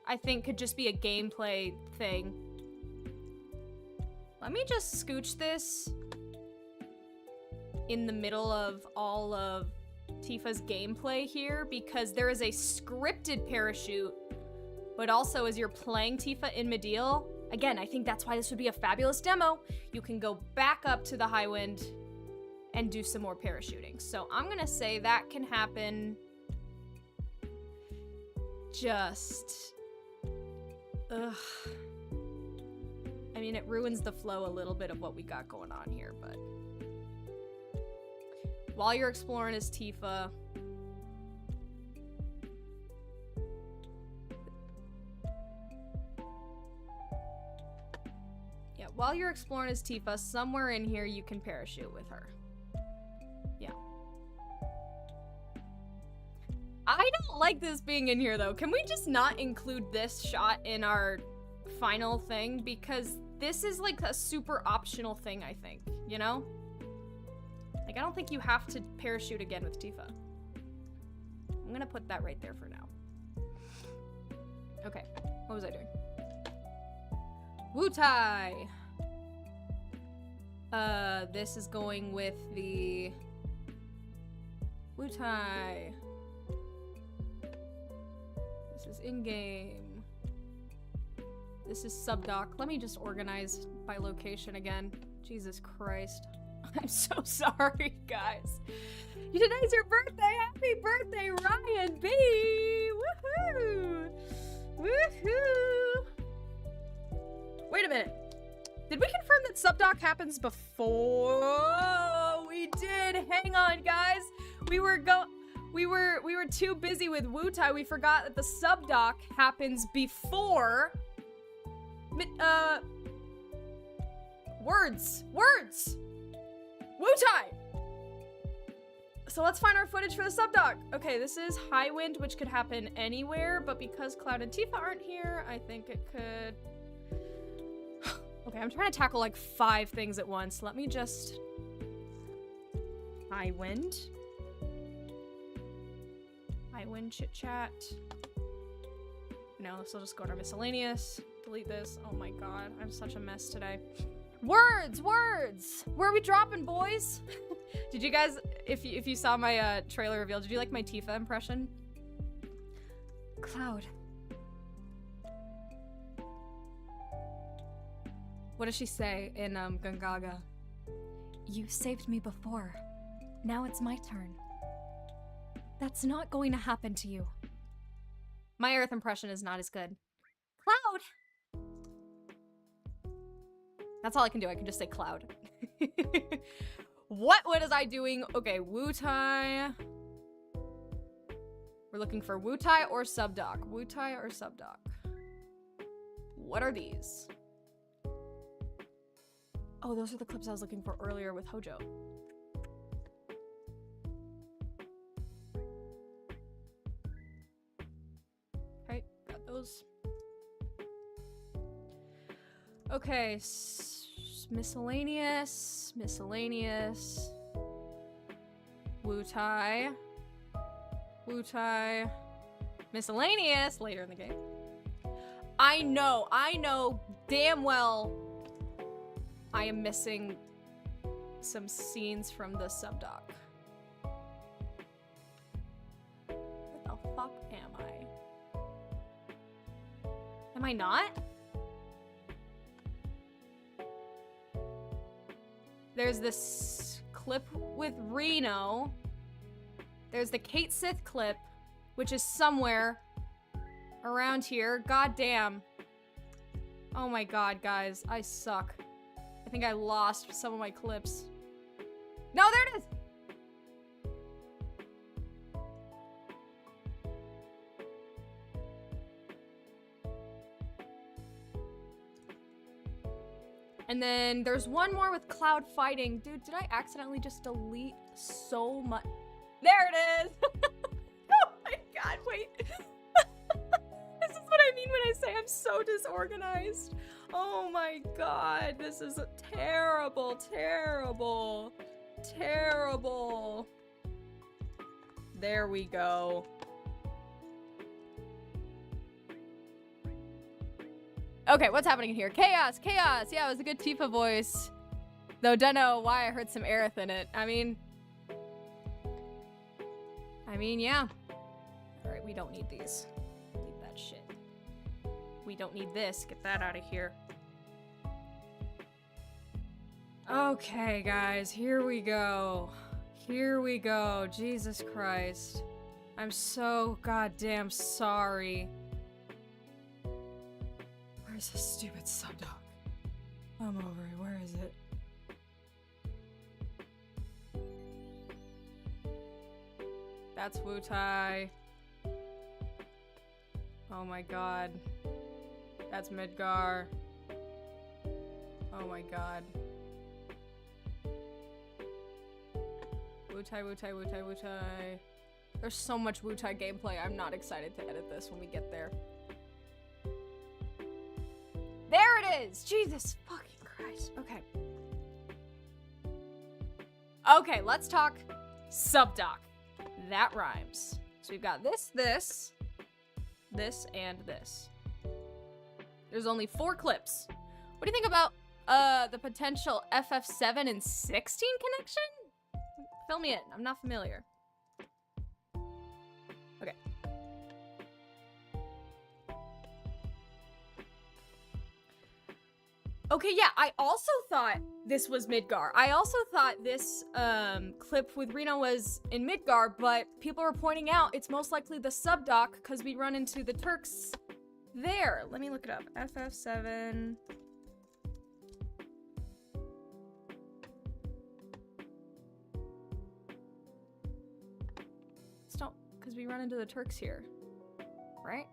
I think, could just be a gameplay thing. Let me just scooch this in the middle of all of Tifa's gameplay here, because there is a scripted parachute, but also as you're playing Tifa in Mideel, again, I think that's why this would be a fabulous demo. You can go back up to the High Wind and do some more parachuting. So I'm gonna say that can happen. Just, ugh. I mean, it ruins the flow a little bit of what we got going on here, but while you're exploring as Tifa, yeah, while you're exploring as Tifa, somewhere in here you can parachute with her. Yeah. I don't like this being in here, though. Can we just not include this shot in our final thing? Because this is, like, a super optional thing, I think. You know? Like, I don't think you have to parachute again with Tifa. I'm gonna put that right there for now. Okay. What was I doing? Wu-Tai! This is going with the... Wu-Tai. This is in-game. This is subdoc. Let me just organize by location again. Jesus Christ. I'm so sorry, guys. Today's your birthday. Happy birthday, Ryan B. Woohoo! Woohoo! Wait a minute. Did we confirm that subdoc happens before? Oh, we did. Hang on, guys. We were too busy with Wu-Tai. We forgot that the subdoc happens before. Words. Wu-Tai! So let's find our footage for the subdoc. Okay, this is High Wind, which could happen anywhere, but because Cloud and Tifa aren't here, I think it could... Okay, I'm trying to tackle like 5 things at once. Let me just... High Wind. High Wind chit-chat. No, this will just go to our miscellaneous. Delete this. Oh my god, I'm such a mess today. Words! Where are we dropping, boys? Did you guys, if you saw my trailer reveal, did you like my Tifa impression? Cloud. What does she say in Gungaga? You saved me before. Now it's my turn. That's not going to happen to you. My Earth impression is not as good. Cloud! That's all I can do. I can just say Cloud. What was I doing? Okay, Wu-Tai. We're looking for Wu-Tai or subdoc. Wu-Tai or subdoc. What are these? Oh, those are the clips I was looking for earlier with Hojo. Okay, got those. Okay, miscellaneous. Wutai. Wutai. Miscellaneous later in the game. I know damn well I am missing some scenes from the subdoc. What the fuck am I? Am I not? There's this clip with Reno. There's the Kate Sith clip, which is somewhere around here. God damn. Oh my god, guys. I suck. I think I lost some of my clips. No, there it is! And then there's one more with Cloud fighting. Dude, did I accidentally just delete so much? There it is! Oh my god, wait. This is what I mean when I say I'm so disorganized. Oh my god, this is a terrible, terrible, terrible. There we go. Okay, what's happening here? Chaos, chaos. Yeah, it was a good Tifa voice. Though don't know why I heard some Aerith in it. I mean, yeah. All right, we don't need these. Leave that shit. We don't need this. Get that out of here. Okay, guys, here we go. Here we go. Jesus Christ. I'm so goddamn sorry. Where's this stupid subdoc? I'm over it. Where is it? That's Wutai. Oh my god. That's Midgar. Oh my god. Wutai, Wutai, Wutai, Wutai. There's so much Wutai gameplay. I'm not excited to edit this when we get there. There it is! Jesus fucking Christ. Okay. Okay, let's talk subdoc. That rhymes. So we've got this, and this. There's only 4 clips. What do you think about the potential FF7 and 16 connection? Fill me in. I'm not familiar. Okay. Okay, yeah, I also thought this was Midgar. I also thought this clip with Reno was in Midgar, but people were pointing out it's most likely the subdoc because we run into the Turks there. Let me look it up. FF7. Stop, because we run into the Turks here, right?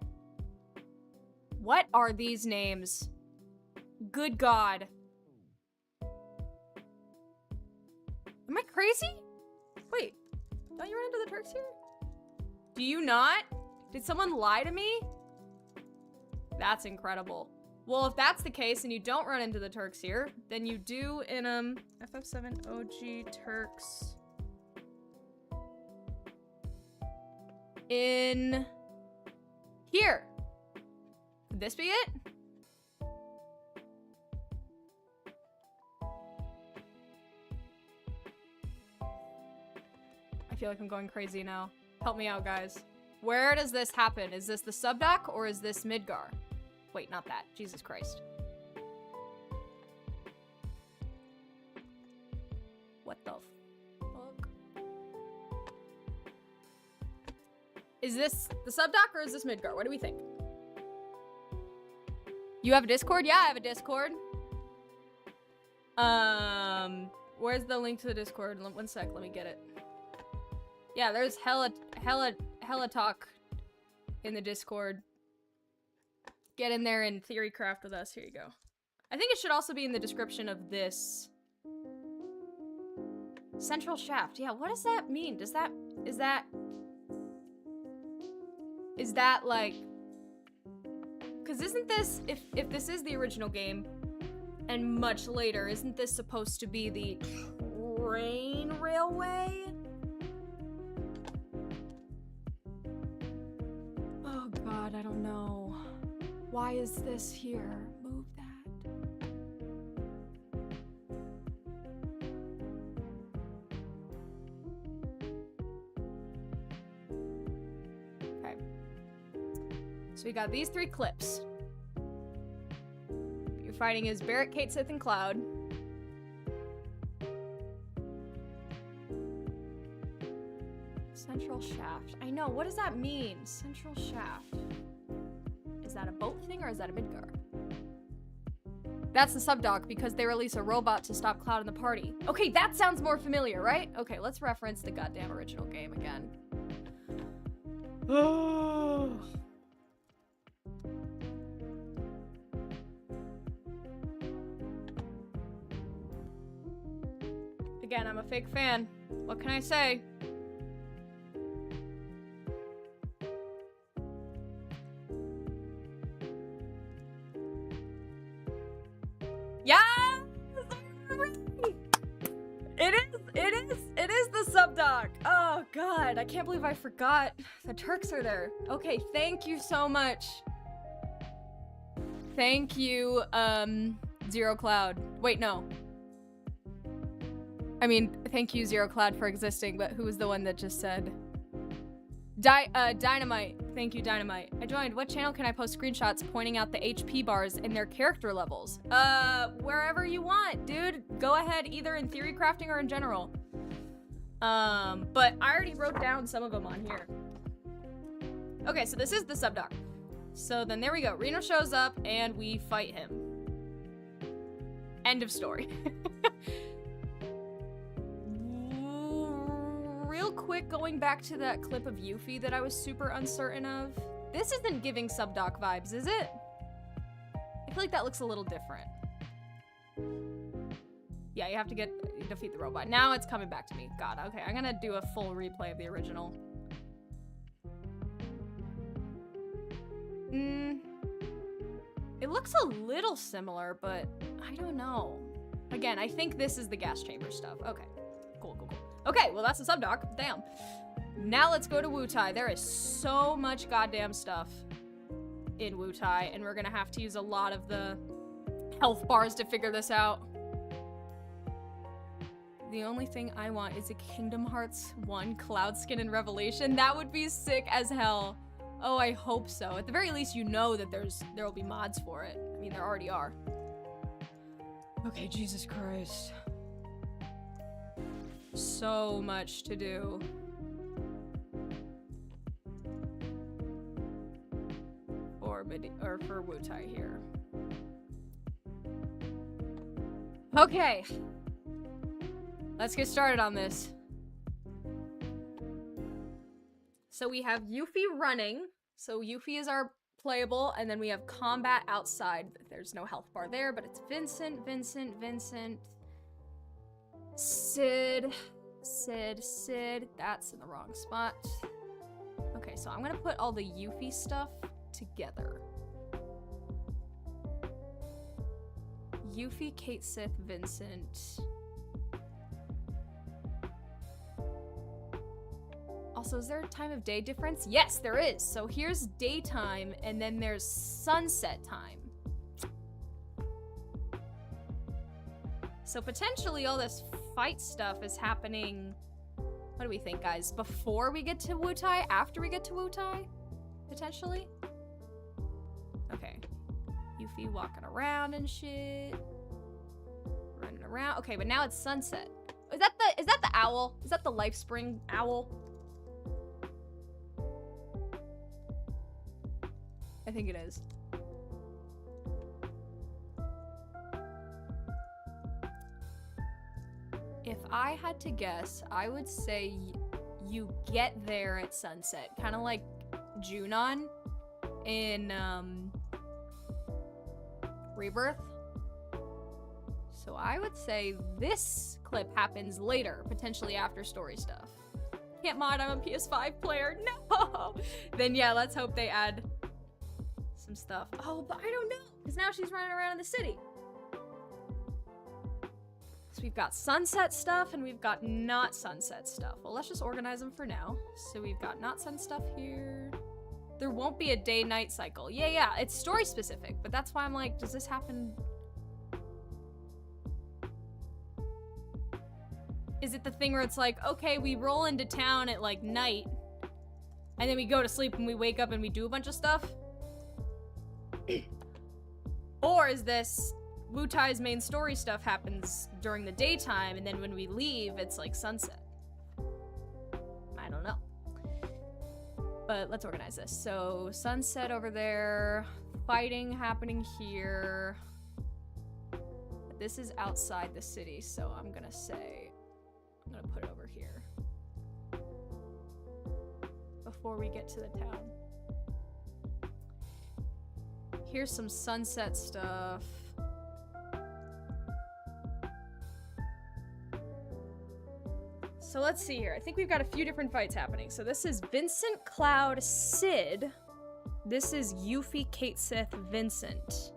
What are these names? Good God. Am I crazy? Wait, don't you run into the Turks here? Do you not? Did someone lie to me? That's incredible. Well, if that's the case and you don't run into the Turks here, then you do in FF7 OG Turks in here. Could this be it? I feel like I'm going crazy now. Help me out, guys. Where does this happen? Is this the subdoc or is this Midgar? Wait, not that. Jesus Christ. What the fuck? Is this the subdoc or is this Midgar? What do we think? You have a Discord? Yeah, I have a Discord. Where's the link to the Discord? One sec, let me get it. Yeah, there's hella talk in the Discord. Get in there and theory craft with us. Here you go. I think it should also be in the description of this. Central shaft. Yeah, what does that mean? Is that like, because isn't this, if this is the original game and much later, isn't this supposed to be the train railway? God, I don't know. Why is this here? Move that. Okay. So we got these 3 clips. You're fighting as Barrett, Kate, Sith, and Cloud. Central shaft. I know, what does that mean? Central shaft. Is that a boat thing or is that a Midgar? That's the subdoc because they release a robot to stop Cloud in the party. Okay, that sounds more familiar, right? Okay, let's reference the goddamn original game again. Oh. Again, I'm a fake fan. What can I say? Yeah! It is the subdoc. Oh god, I can't believe I forgot. The Turks are there. Okay, thank you so much. Thank you, Zero Cloud. Wait, no. I mean, thank you, Zero Cloud, for existing, but who was the one that just said? Dynamite. Thank you, Dynamite. I joined. What channel can I post screenshots pointing out the HP bars in their character levels? Wherever you want, dude. Go ahead, either in theory crafting or in general. But I already wrote down some of them on here. Okay, so this is the subdoc. So then there we go. Reno shows up and we fight him. End of story. Real quick, going back to that clip of Yuffie that I was super uncertain of. This isn't giving subdoc vibes, is it? I feel like that looks a little different. Yeah, you have to defeat the robot. Now it's coming back to me. God, okay, I'm gonna do a full replay of the original. It looks a little similar, but I don't know. Again, I think this is the gas chamber stuff. Okay, cool. Okay, well that's the subdoc. Damn. Now let's go to Wutai. There is so much goddamn stuff in Wutai, and we're gonna have to use a lot of the health bars to figure this out. The only thing I want is a Kingdom Hearts 1 Cloud skin in Revelation. That would be sick as hell. Oh, I hope so. At the very least, you know that there will be mods for it. I mean, there already are. Okay, Jesus Christ. So much to do. For Wutai here. Okay. Let's get started on this. So we have Yuffie running. So Yuffie is our playable, and then we have combat outside. There's no health bar there, but it's Vincent. Sid. That's in the wrong spot. Okay, so I'm gonna put all the Yuffie stuff together. Yuffie, Kate Sith, Vincent. Also, is there a time of day difference? Yes, there is. So here's daytime, and then there's sunset time. So potentially all this fight stuff is happening, what do we think, guys? Before we get to Wutai? After we get to Wutai? Potentially? Okay. Yuffie walking around and shit. Running around. Okay, but now it's sunset. Is that the owl? Is that the Lifespring owl? I think it is. If I had to guess, I would say you get there at sunset. Kind of like Junon in Rebirth. So I would say this clip happens later, potentially after story stuff. Can't mod, I'm a PS5 player. No! Then yeah, let's hope they add some stuff. Oh, but I don't know, because now she's running around in the city. So we've got sunset stuff and we've got not sunset stuff. Well, let's just organize them for now. So we've got not sun stuff here. There won't be a day-night cycle. Yeah, it's story specific, but that's why I'm like, does this happen? Is it the thing where it's like, okay, we roll into town at like night, and then we go to sleep and we wake up and we do a bunch of stuff? Or is this Wutai's main story stuff happens during the daytime, and then when we leave, it's like sunset? I don't know. But let's organize this. So, sunset over there, fighting happening here. This is outside the city, so I'm gonna say, I'm gonna put it over here. Before we get to the town. Here's some sunset stuff. So let's see here. I think we've got a few different fights happening. So this is Vincent, Cloud, Sid. This is Yuffie, Kate Sith, Vincent.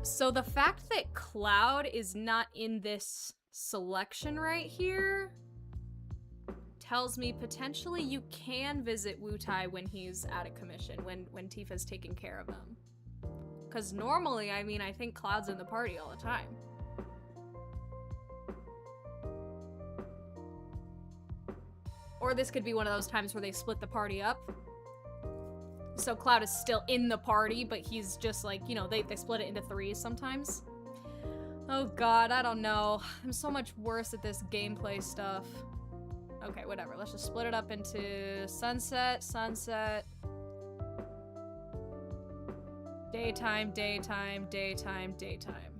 So the fact that Cloud is not in this selection right here tells me potentially you can visit Wutai when he's out of commission, when Tifa's taking care of him. Because normally, I mean, I think Cloud's in the party all the time. Or this could be one of those times where they split the party up. So Cloud is still in the party, but he's just like, you know, they split it into threes sometimes. Oh god, I don't know. I'm so much worse at this gameplay stuff. Okay, whatever. Let's just split it up into sunset, sunset, daytime, daytime, daytime, daytime.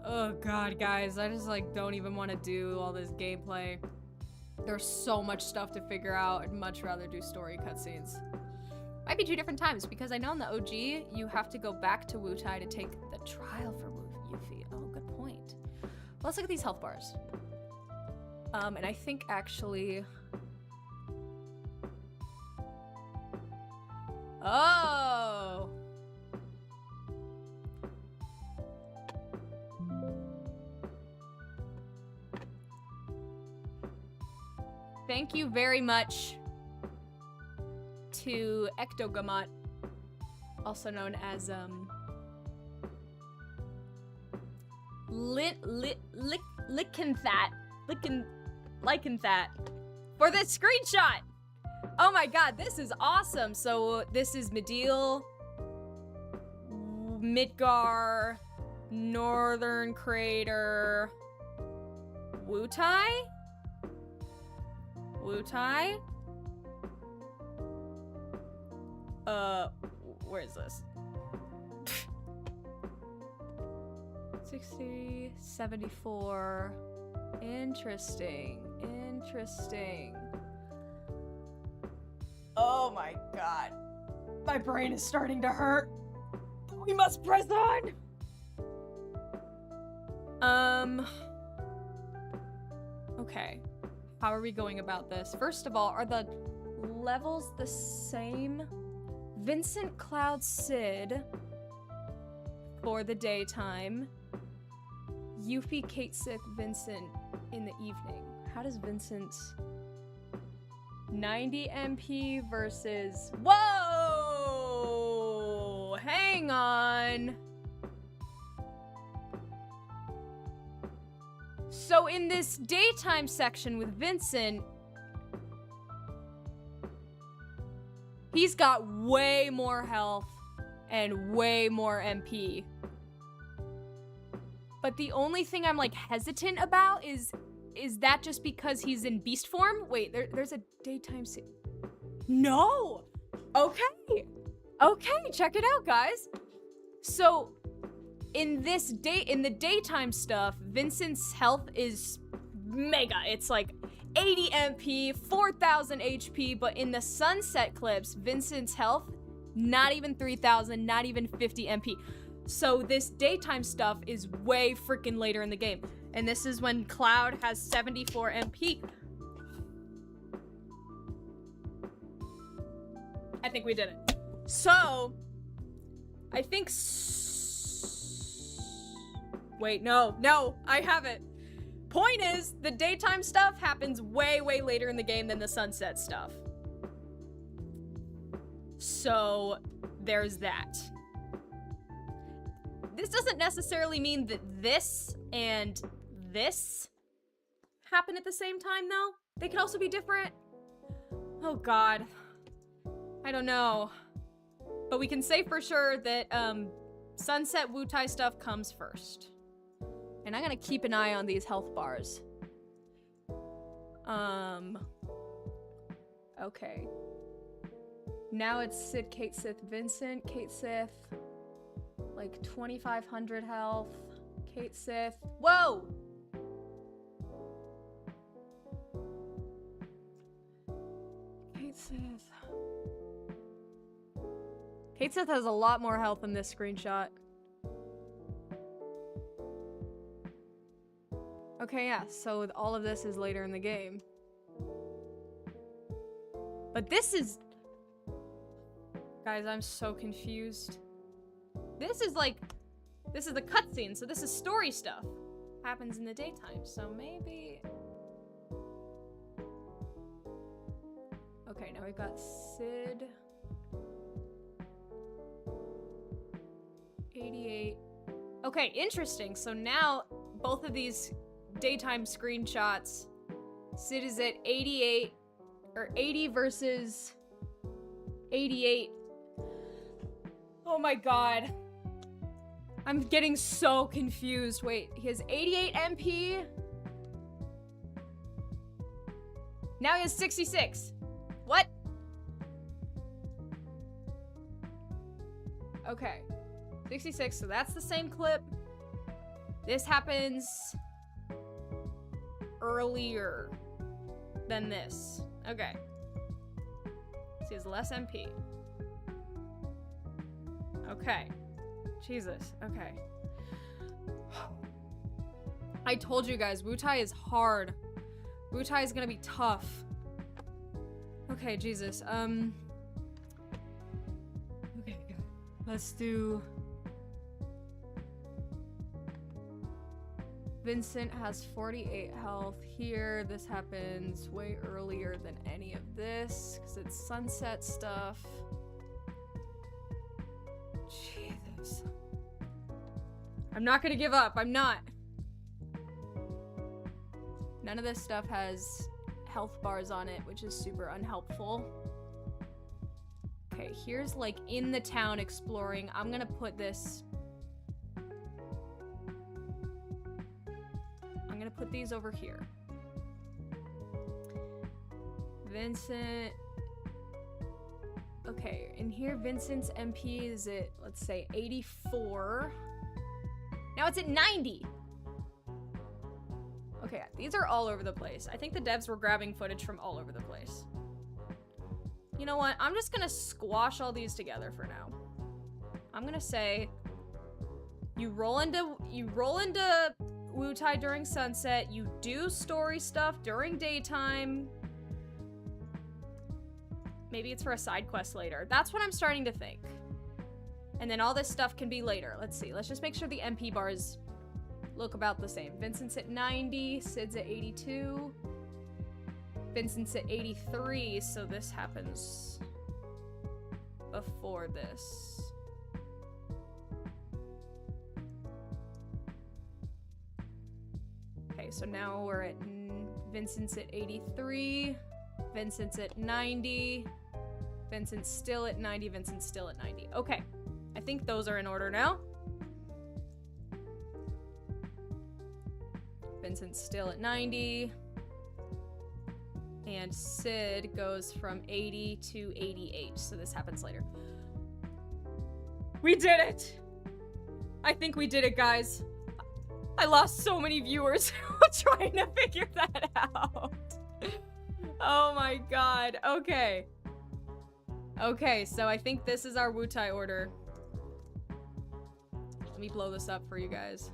Oh god, guys, I just like don't even want to do all this gameplay. There's so much stuff to figure out. I'd much rather do story cutscenes. Might be 2 different times, because I know in the OG, you have to go back to Wutai to take the trial for Yuffie. Oh, good point. Well, let's look at these health bars. And I think actually... Oh! Thank you very much to Ectogamot, also known as, Licanthat, for this screenshot! Oh my god, this is awesome! So, this is Midil, Midgar, Northern Crater, Wutai? Wutai? Where is this? 60, 74. Interesting. Interesting. Oh my god. My brain is starting to hurt. We must press on! Okay. How are we going about this? First of all, are the levels the same? Vincent, Cloud, Sid for the daytime. Yuffie, Kate, Sith, Vincent in the evening. How does Vincent... 90 MP versus... Whoa! Hang on! So in this daytime section with Vincent, he's got way more health and way more MP. But the only thing I'm like hesitant about is that just because he's in beast form? Wait, there's a daytime No! Okay! Okay, check it out, guys. So, in the daytime stuff, Vincent's health is mega. It's like 80 MP, 4,000 HP, but in the sunset clips, Vincent's health, not even 3,000, not even 50 MP. So this daytime stuff is way freaking later in the game. And this is when Cloud has 74 MP. I think we did it. So, I think wait, no, I have it. Point is, the daytime stuff happens way, way later in the game than the sunset stuff. So, there's that. This doesn't necessarily mean that this and this happen at the same time, though. They could also be different. Oh god. I don't know. But we can say for sure that, sunset Wutai stuff comes first. And I'm gonna keep an eye on these health bars. Okay. Now it's Sid, Kate Sith, Vincent. Kate Sith, like 2,500 health. Kate Sith. Whoa! Kate Sith. Kate Sith has a lot more health in this screenshot. Okay, yeah, so all of this is later in the game. But this is... Guys, I'm so confused. This is like... This is the cutscene, so this is story stuff. Happens in the daytime, so maybe... Okay, now we've got Sid... 88... Okay, interesting. So now, both of these daytime screenshots, Sid is at 88, or 80 versus 88. Oh my god. I'm getting so confused. Wait, he has 88 MP. Now he has 66. What? Okay. 66, so that's the same clip. This happens earlier than this. Okay. So he has less MP. Okay. Jesus. Okay. I told you guys, Wutai is hard. Wutai is gonna be tough. Okay, Jesus. Okay, let's do... Vincent has 48 health here. This happens way earlier than any of this because it's sunset stuff. Jesus. I'm not gonna give up. I'm not. None of this stuff has health bars on it, which is super unhelpful. Okay, here's like in the town exploring. I'm gonna put this... I'm gonna put these over here. Vincent. Okay, in here Vincent's MP is at, let's say, 84. Now it's at 90. Okay, these are all over the place. I think the devs were grabbing footage from all over the place. You know what? I'm just gonna squash all these together for now. I'm gonna say you roll into Wutai during sunset, you do story stuff during daytime. Maybe it's for a side quest later. That's what I'm starting to think. And then all this stuff can be later. Let's see. Let's just make sure the MP bars look about the same. Vincent's at 90, Sid's at 82. Vincent's at 83, so this happens before this. Okay, so now we're at Vincent's at 83. Vincent's at 90. Vincent's still at 90. Vincent's still at 90. Okay. I think those are in order now. Vincent's still at 90. And Sid goes from 80 to 88. So this happens later. We did it! I think we did it, guys. I lost so many viewers trying to figure that out. Oh my god. Okay. Okay, so I think this is our Wutai order. Let me blow this up for you guys.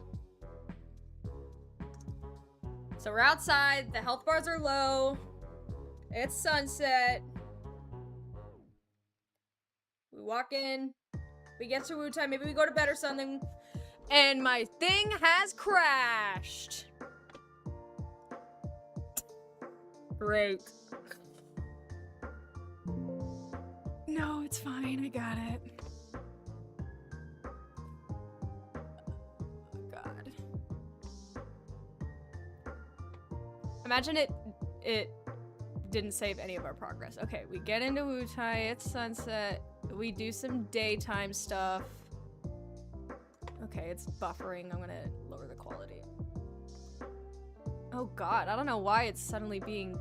So we're outside. The health bars are low. It's sunset. We walk in. We get to Wu-Tai, maybe we go to bed or something. And my thing has crashed. Great. No, it's fine. I got it. Oh, God. Imagine it didn't save any of our progress. Okay, we get into Wu-Tai, it's sunset, we do some daytime stuff. Okay, it's buffering. I'm gonna lower the quality. Oh God, I don't know why it's suddenly being...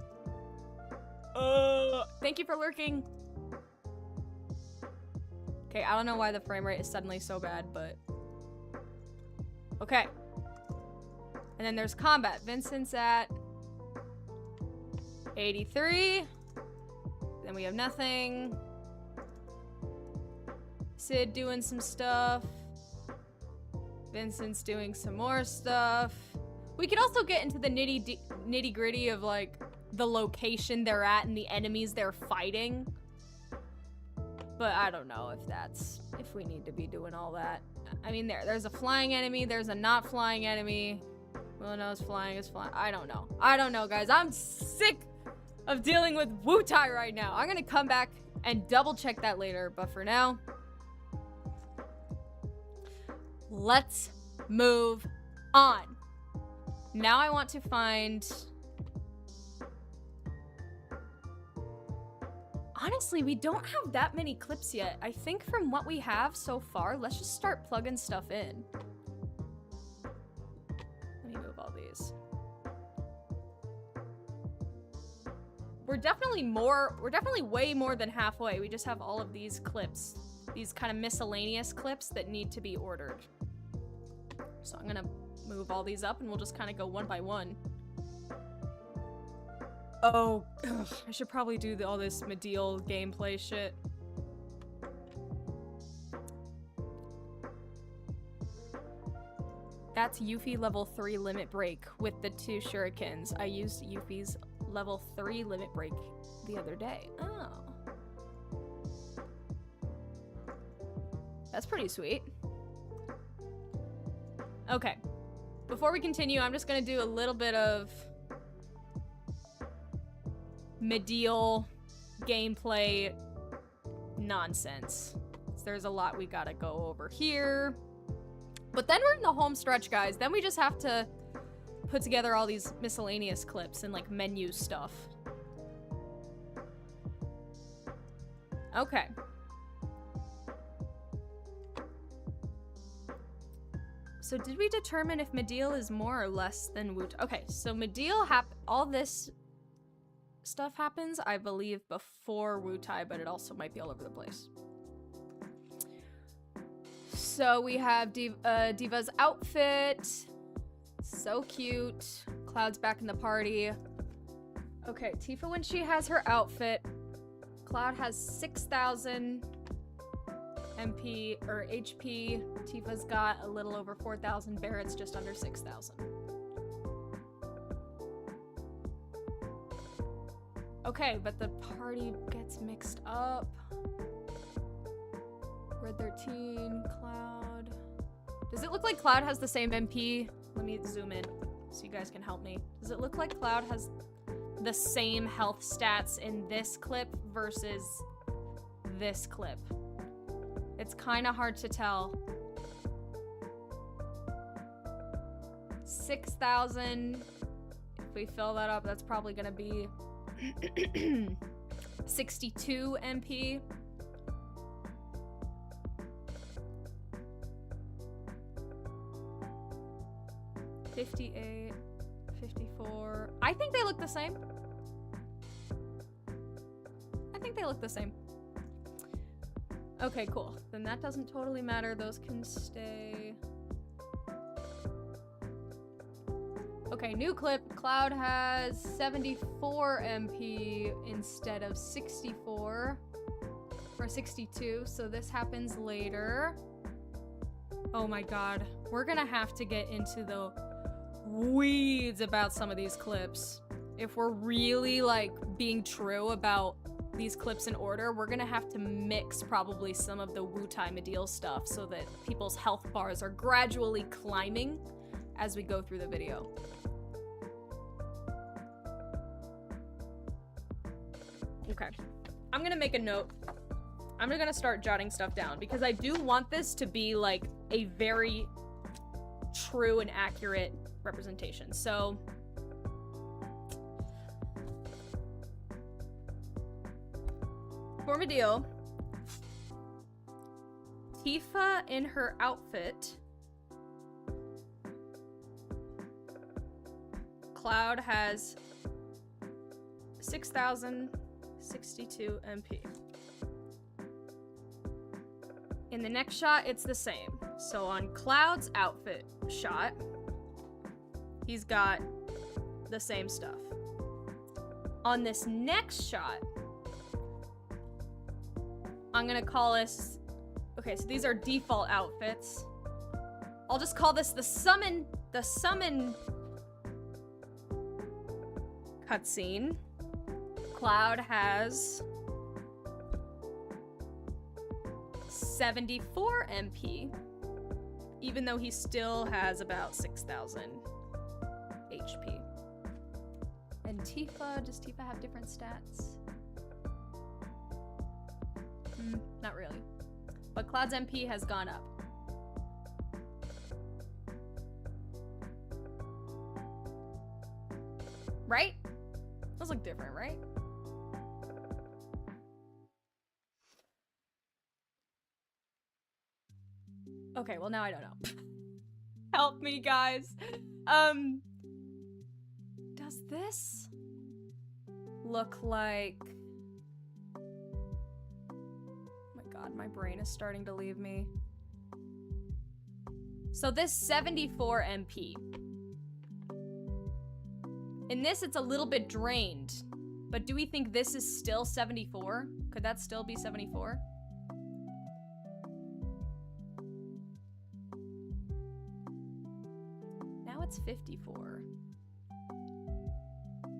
Thank you for lurking. Okay, I don't know why the frame rate is suddenly so bad, but... Okay. And then there's combat. Vincent's at 83. Then we have nothing. Sid doing some stuff. Vincent's doing some more stuff. We could also get into the nitty gritty of like the location they're at and the enemies they're fighting. But I don't know if we need to be doing all that. I mean, there's a flying enemy, there's a not flying enemy. Well, no, it's flying, I don't know. I don't know, guys. I'm sick of dealing with Wu-Tai right now. I'm gonna come back and double check that later, but for now, let's move on. Now I want to find... Honestly, we don't have that many clips yet. I think from what we have so far, let's just start plugging stuff in. Let me move all these. We're definitely way more than halfway. We just have all of these clips. These kind of miscellaneous clips that need to be ordered. So I'm gonna move all these up and we'll just kind of go one by one. Oh, ugh, I should probably do all this Medial gameplay shit. That's Yuffie level 3 limit break with the 2 shurikens. I used Yuffie's level 3 limit break the other day. Oh. That's pretty sweet. Okay. Before we continue, I'm just gonna do a little bit of Medial gameplay nonsense. So there's a lot we gotta go over here. But then we're in the home stretch, guys. Then we just have to put together all these miscellaneous clips and like menu stuff. Okay. So did we determine if Medial is more or less than Wu-Tai? Okay, so Medial all this stuff happens, I believe, before Wu-Tai, but it also might be all over the place. So we have Diva's outfit. So cute. Cloud's back in the party. Okay, Tifa, when she has her outfit, Cloud has 6,000 MP or HP. Tifa's got a little over 4,000. Barrett's just under 6,000. Okay, but the party gets mixed up. Red 13, Cloud. Does it look like Cloud has the same MP? Let me zoom in so you guys can help me. Does it look like Cloud has the same health stats in this clip versus this clip? It's kind of hard to tell. 6,000. If we fill that up, that's probably gonna be 62 MP. $58, $54. I think they look the same. I think they look the same. Okay, cool. Then that doesn't totally matter. Those can stay. Okay, new clip. Cloud has 74 MP instead of 64 or 62, so this happens later. Oh my god. We're gonna have to get into the weeds about some of these clips if we're really like being true about these clips in order, we're gonna have to mix probably some of the Wutai Medeal stuff so that people's health bars are gradually climbing as we go through the video. Okay, I'm gonna make a note. I'm gonna start jotting stuff down because I do want this to be like a very true and accurate representation. So for Medeal, Tifa in her outfit, Cloud has 6,062 MP. In the next shot, it's the same. So on Cloud's outfit shot, he's got the same stuff. On this next shot, I'm gonna call this, okay, so these are default outfits. I'll just call this the summon cutscene. Cloud has 74 MP, even though he still has about 6,000 HP. And Tifa, does Tifa have different stats? Not really. But Cloud's MP has gone up. Right? Those look different, right? Okay, well now I don't know. Help me, guys. Does this look like... God, my brain is starting to leave me. So this 74 MP. In this, it's a little bit drained. But do we think this is still 74? Could that still be 74? Now it's 54.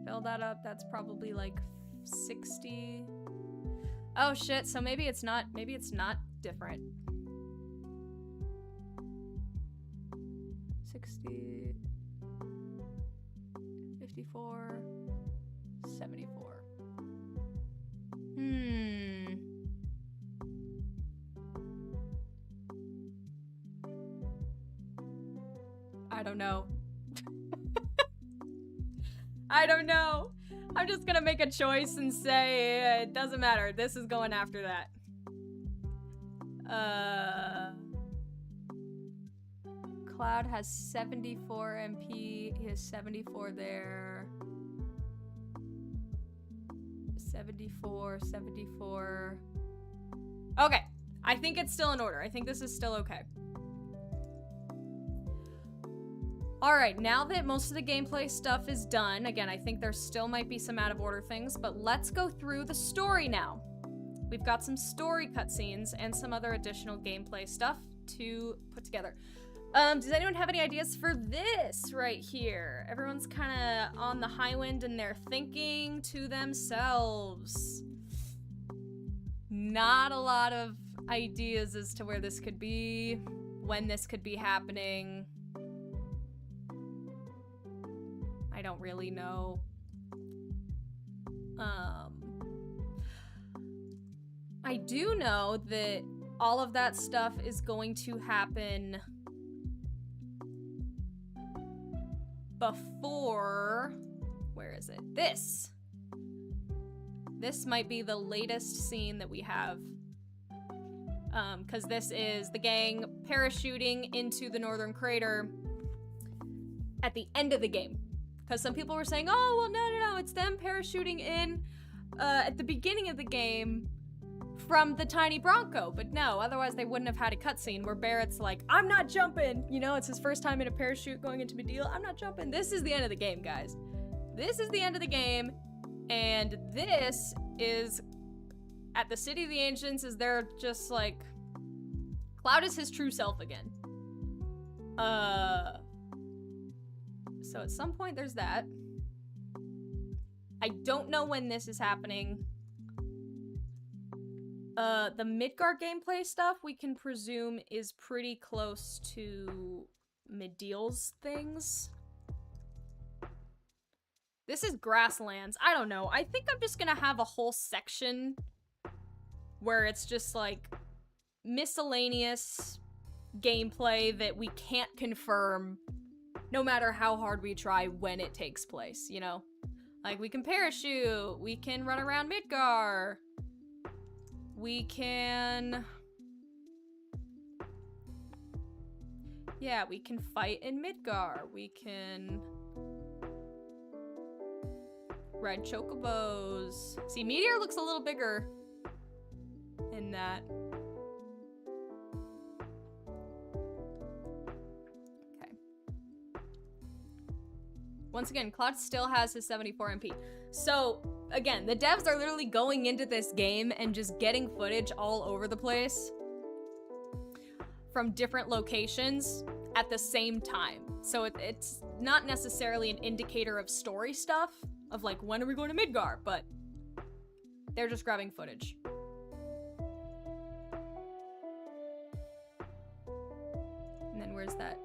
Fill that up, that's probably like 60... Oh shit, so maybe it's not different. 60, 54, 74. I don't know. I don't know. I'm just gonna make a choice and say it doesn't matter. This is going after that. Cloud has 74 MP. He has 74 there. 74, 74. Okay. I think it's still in order. I think this is still okay. Alright, now that most of the gameplay stuff is done, again, I think there still might be some out of order things, but let's go through the story now. We've got some story cutscenes and some other additional gameplay stuff to put together. Does anyone have any ideas for this right here? Everyone's kind of on the high wind and they're thinking to themselves. Not a lot of ideas as to where this could be, when this could be happening. I don't really know. I do know that all of that stuff is going to happen before, where is it? This might be the latest scene that we have. Because this is the gang parachuting into the Northern Crater at the end of the game. Because some people were saying, oh, well, no, it's them parachuting in at the beginning of the game from the tiny Bronco. But no, otherwise they wouldn't have had a cutscene where Barrett's like, I'm not jumping. You know, it's his first time in a parachute going into Medeal. I'm not jumping. This is the end of the game, guys. This is the end of the game. And this is at the City of the Ancients, is they're just like, Cloud is his true self again. So at some point there's that. I don't know when this is happening. The Midgar gameplay stuff we can presume is pretty close to Midil's things. This is grasslands. I don't know. I think I'm just gonna have a whole section where it's just like miscellaneous gameplay that we can't confirm no matter how hard we try when it takes place, you know? Like, we can parachute, we can run around Midgar, we can... yeah, we can fight in Midgar, we can... ride chocobos. See, Meteor looks a little bigger in that. Okay. Once again, Cloud still has his 74 MP. So, again, the devs are literally going into this game and just getting footage all over the place from different locations at the same time. So it's not necessarily an indicator of story stuff, of like, when are we going to Midgar? But they're just grabbing footage. And then where's that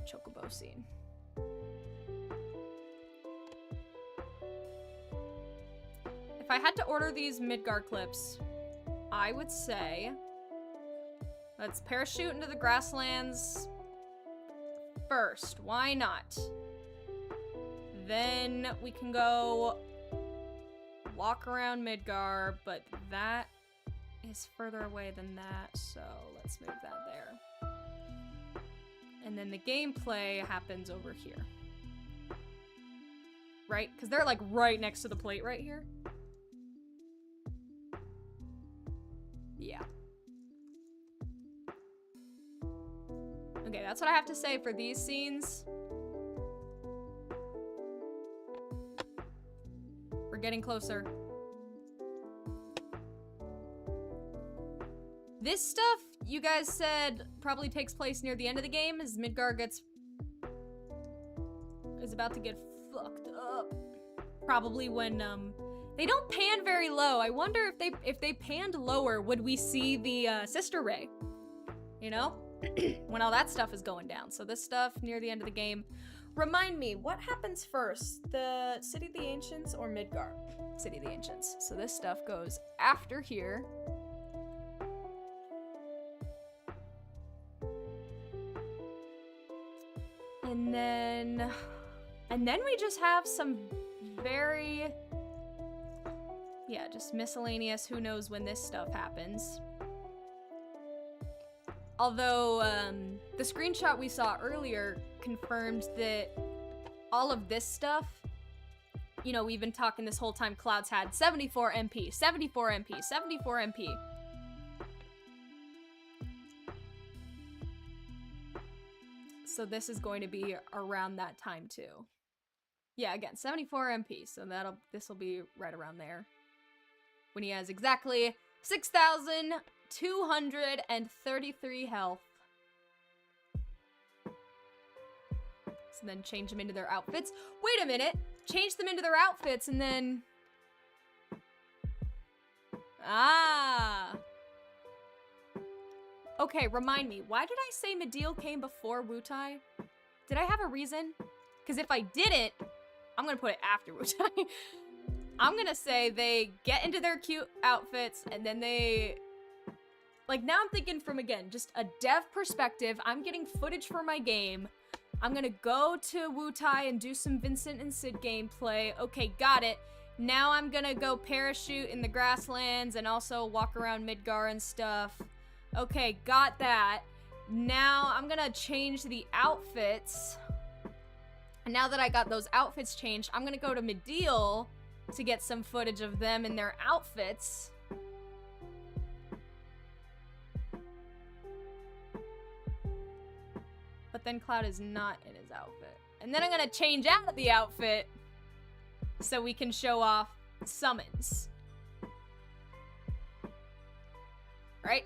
chocobo scene? If I had to order these Midgar clips, I would say let's parachute into the grasslands first. Why not? Then we can go walk around Midgar, but that is further away than that, so let's move that there. And then the gameplay happens over here. Right? Because they're like right next to the plate right here. Yeah. Okay, that's what I have to say for these scenes. We're getting closer. This stuff, you guys said, probably takes place near the end of the game as Midgar is about to get fucked up. Probably when, they don't pan very low. I wonder if they panned lower, would we see the, sister ray? You know? When all that stuff is going down. So this stuff near the end of the game. Remind me, what happens first? The City of the Ancients or Midgar? City of the Ancients. So this stuff goes after here. And then we just have some very, yeah, just miscellaneous, who knows when this stuff happens. Although, the screenshot we saw earlier confirmed that all of this stuff, you know, we've been talking this whole time, Cloud's had 74 MP, 74 MP, 74 MP. So this is going to be around that time too. Yeah, again, 74 MP, so this will be right around there. When he has exactly 6,233 health. So then change them into their outfits. Wait a minute! Change them into their outfits and then... ah! Okay, remind me, why did I say Midil came before Wutai? Did I have a reason? Because if I didn't, I'm gonna put it after Wutai. I'm gonna say they get into their cute outfits and then they... like, now I'm thinking from, again, just a dev perspective. I'm getting footage for my game. I'm gonna go to Wutai and do some Vincent and Sid gameplay. Okay, got it. Now I'm gonna go parachute in the grasslands and also walk around Midgar and stuff. Okay, got that. Now I'm gonna change the outfits. And now that I got those outfits changed, I'm gonna go to Midil to get some footage of them in their outfits. But then Cloud is not in his outfit. And then I'm gonna change out of the outfit so we can show off summons. Right?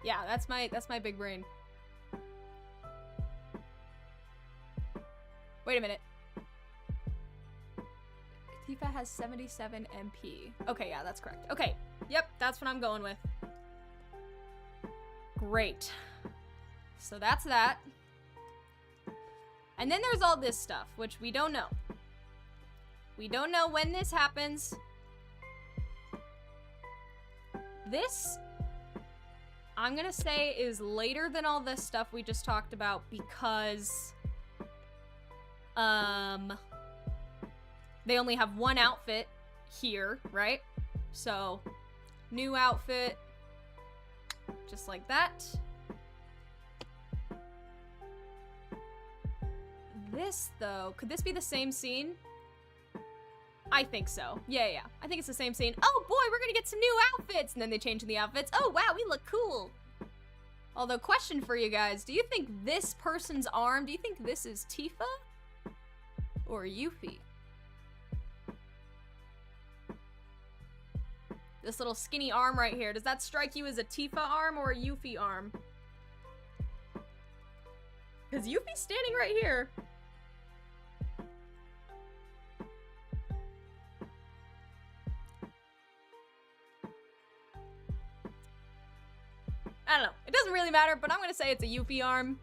Yeah, that's my big brain. Wait a minute. Tifa has 77 MP. Okay, yeah, that's correct. Okay, yep, that's what I'm going with. Great. So that's that. And then there's all this stuff, which we don't know. We don't know when this happens. This, I'm gonna say, is later than all this stuff we just talked about because, they only have one outfit here, right? So, new outfit, just like that. This, though, could this be the same scene? I think so. Yeah. I think it's the same scene. Oh boy, we're gonna get some new outfits! And then they change the outfits. Oh wow, we look cool! Although, question for you guys, do you think this person's arm, do you think this is Tifa? Or Yuffie? This little skinny arm right here, does that strike you as a Tifa arm or a Yuffie arm? Because Yuffie's standing right here. I don't know. It doesn't really matter, but I'm gonna say it's a Yuffie arm.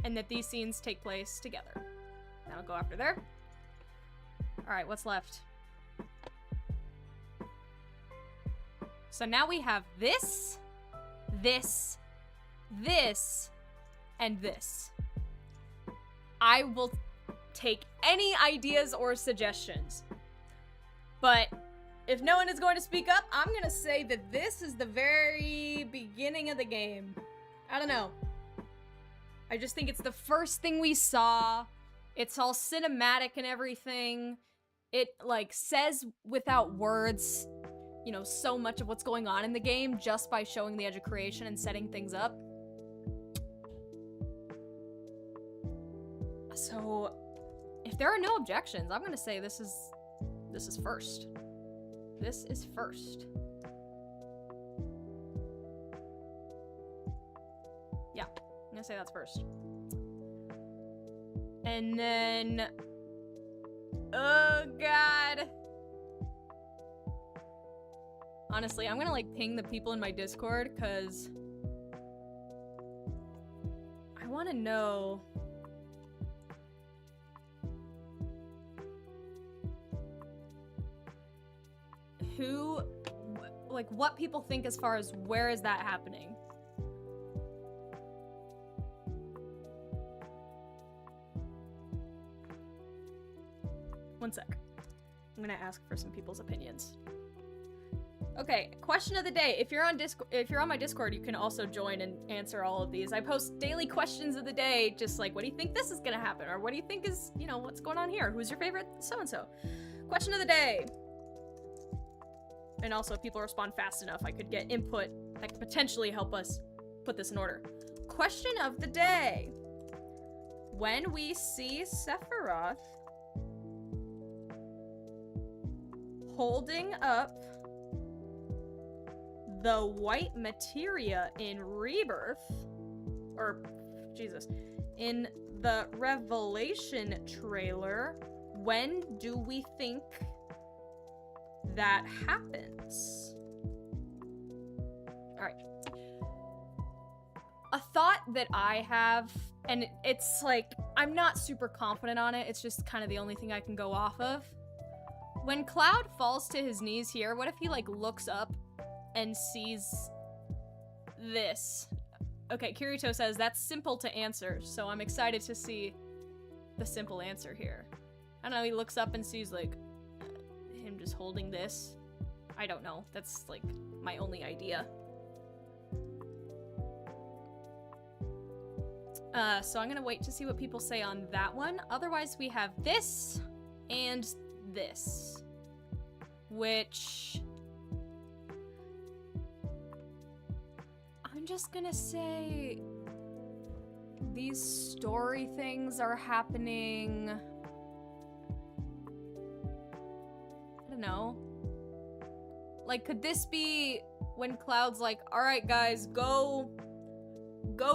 And that these scenes take place together. That'll go after there. Alright, what's left? So now we have this, this, this, and this. I will take any ideas or suggestions. But if no one is going to speak up, I'm gonna say that this is the very beginning of the game. I don't know. I just think it's the first thing we saw. It's all cinematic and everything. It, like, says without words, you know, so much of what's going on in the game just by showing the edge of creation and setting things up. So, if there are no objections, I'm gonna say this is first. This is first. Yeah, I'm gonna say that's first. And then, oh god. Honestly, I'm gonna like ping the people in my Discord because I want to know who, like, what people think as far as where is that happening. One sec. I'm gonna ask for some people's opinions. Okay, question of the day. If you're on my Discord, you can also join and answer all of these. I post daily questions of the day, just like, what do you think this is gonna happen? Or what do you think is, you know, what's going on here? Who's your favorite so-and-so? Question of the day. And also, if people respond fast enough, I could get input that could potentially help us put this in order. Question of the day. When we see Sephiroth holding up the white materia in Rebirth, or, Jesus, in the Revelation trailer, when do we think that happens? All right. A thought that I have, and it's like, I'm not super confident on it, it's just kind of the only thing I can go off of. When Cloud falls to his knees here, what if he like looks up and sees this? Okay, Kirito says that's simple to answer, so I'm excited to see the simple answer here. I don't know, he looks up and sees like him just holding this. I don't know. That's like my only idea. So I'm gonna wait to see what people say on that one. Otherwise, we have this and this, which I'm just gonna say these story things are happening. I don't know. Like, could this be when Cloud's like, all right, guys, go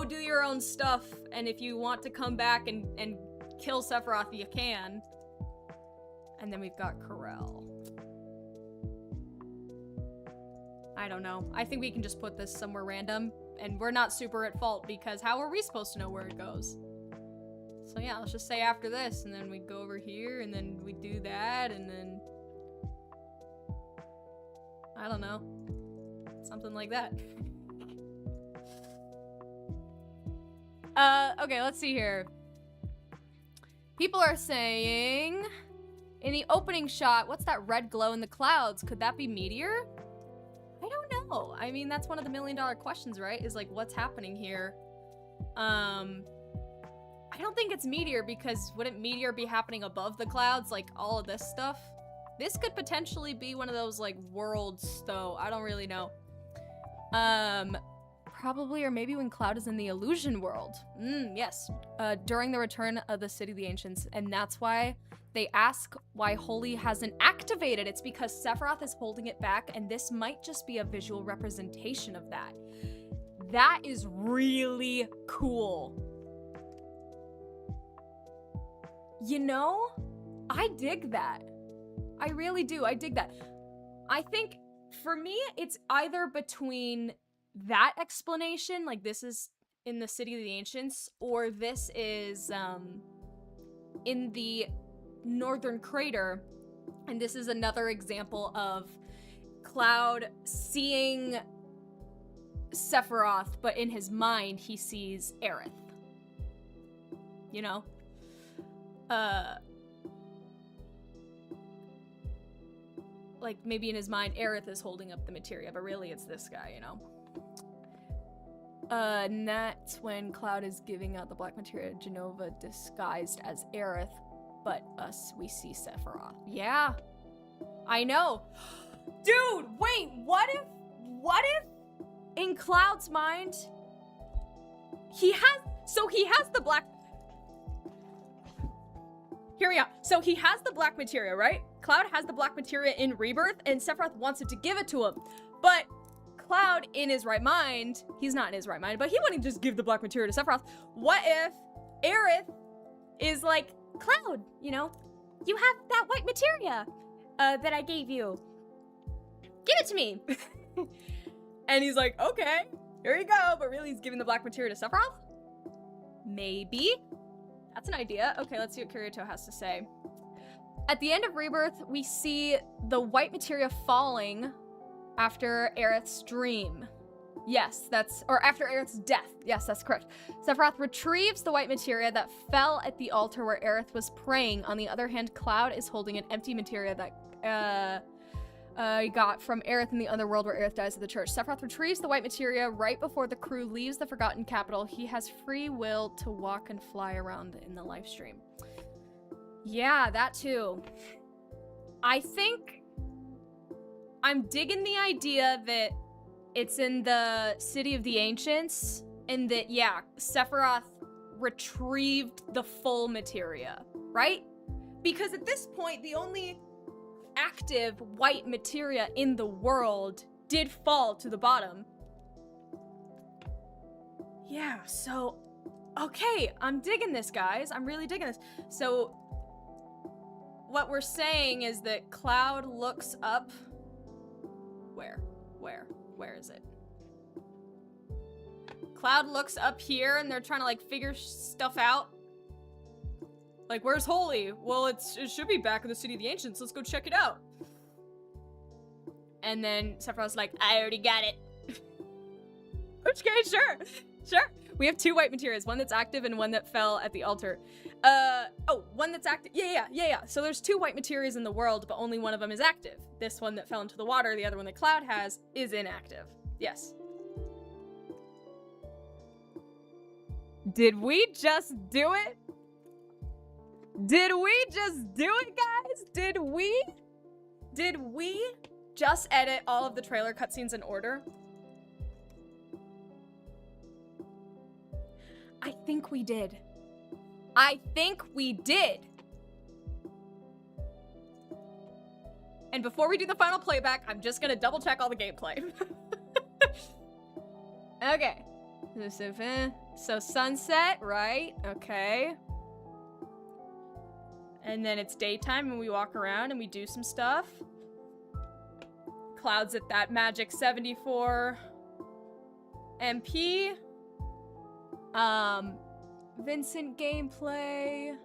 do your own stuff, and if you want to come back and kill Sephiroth, you can. And then we've got Corel. I don't know. I think we can just put this somewhere random, and we're not super at fault because how are we supposed to know where it goes? So yeah, let's just say after this, and then we go over here, and then we do that, and then I don't know. Something like that. Okay, let's see here. People are saying in the opening shot, what's that red glow in the clouds? Could that be meteor? I don't know. I mean, that's one of the million-dollar questions, right? Is like, what's happening here? I don't think it's meteor because wouldn't meteor be happening above the clouds? Like all of this stuff? This could potentially be one of those like worlds though. I don't really know. Probably, or maybe when Cloud is in the illusion world. Yes. During the return of the City of the Ancients. And that's why they ask why Holy hasn't activated. It's because Sephiroth is holding it back, and this might just be a visual representation of that. That is really cool. You know, I dig that. I really do. I dig that. I think, for me, it's either between that explanation, like this is in the City of the Ancients, or this is in the Northern Crater, and this is another example of Cloud seeing Sephiroth, but in his mind he sees Aerith. You know? Like maybe in his mind Aerith is holding up the materia, but really it's this guy, you know? And that's when Cloud is giving out the black materia, Genova disguised as Aerith, but us, we see Sephiroth. Yeah, I know. Dude, wait, what if in Cloud's mind, he has the black, hear me out. So he has the black materia, right? Cloud has the black materia in Rebirth, and Sephiroth wants it to give it to him, but Cloud, in his right mind, he's not in his right mind, but he wouldn't just give the black materia to Sephiroth. What if Aerith is like, Cloud, you know, you have that white materia that I gave you. Give it to me. And he's like, okay, here you go. But really, he's giving the black materia to Sephiroth? Maybe. That's an idea. Okay, let's see what Kirito has to say. At the end of Rebirth, we see the white materia falling after Aerith's dream. Yes, or after Aerith's death. Yes, that's correct. Sephiroth retrieves the white materia that fell at the altar where Aerith was praying. On the other hand, Cloud is holding an empty materia that he got from Aerith in the other world where Aerith dies at the church. Sephiroth retrieves the white materia right before the crew leaves the Forgotten Capital. He has free will to walk and fly around in the live stream. Yeah, that too. I think I'm digging the idea that it's in the City of the Ancients, and that, yeah, Sephiroth retrieved the full materia, right? Because at this point, the only active white materia in the world did fall to the bottom. Yeah, so, okay, I'm digging this, guys. I'm really digging this. So, what we're saying is that Cloud looks up. Where is it? Cloud looks up here and they're trying to like figure stuff out. Like, where's Holy? Well, it should be back in the City of the Ancients. Let's go check it out. And then Sephiroth's like, I already got it. Okay, sure. We have two white materias, one that's active and one that fell at the altar. One that's active. Yeah. So there's two white materias in the world, but only one of them is active. This one that fell into the water, the other one that Cloud has, is inactive. Yes. Did we just do it? Did we just do it, guys? Did we just edit all of the trailer cutscenes in order? I think we did. And before we do the final playback, I'm just gonna double check all the gameplay. Okay. So sunset, right? Okay. And then it's daytime and we walk around and we do some stuff. Cloud's at that magic 74 MP. Vincent gameplay.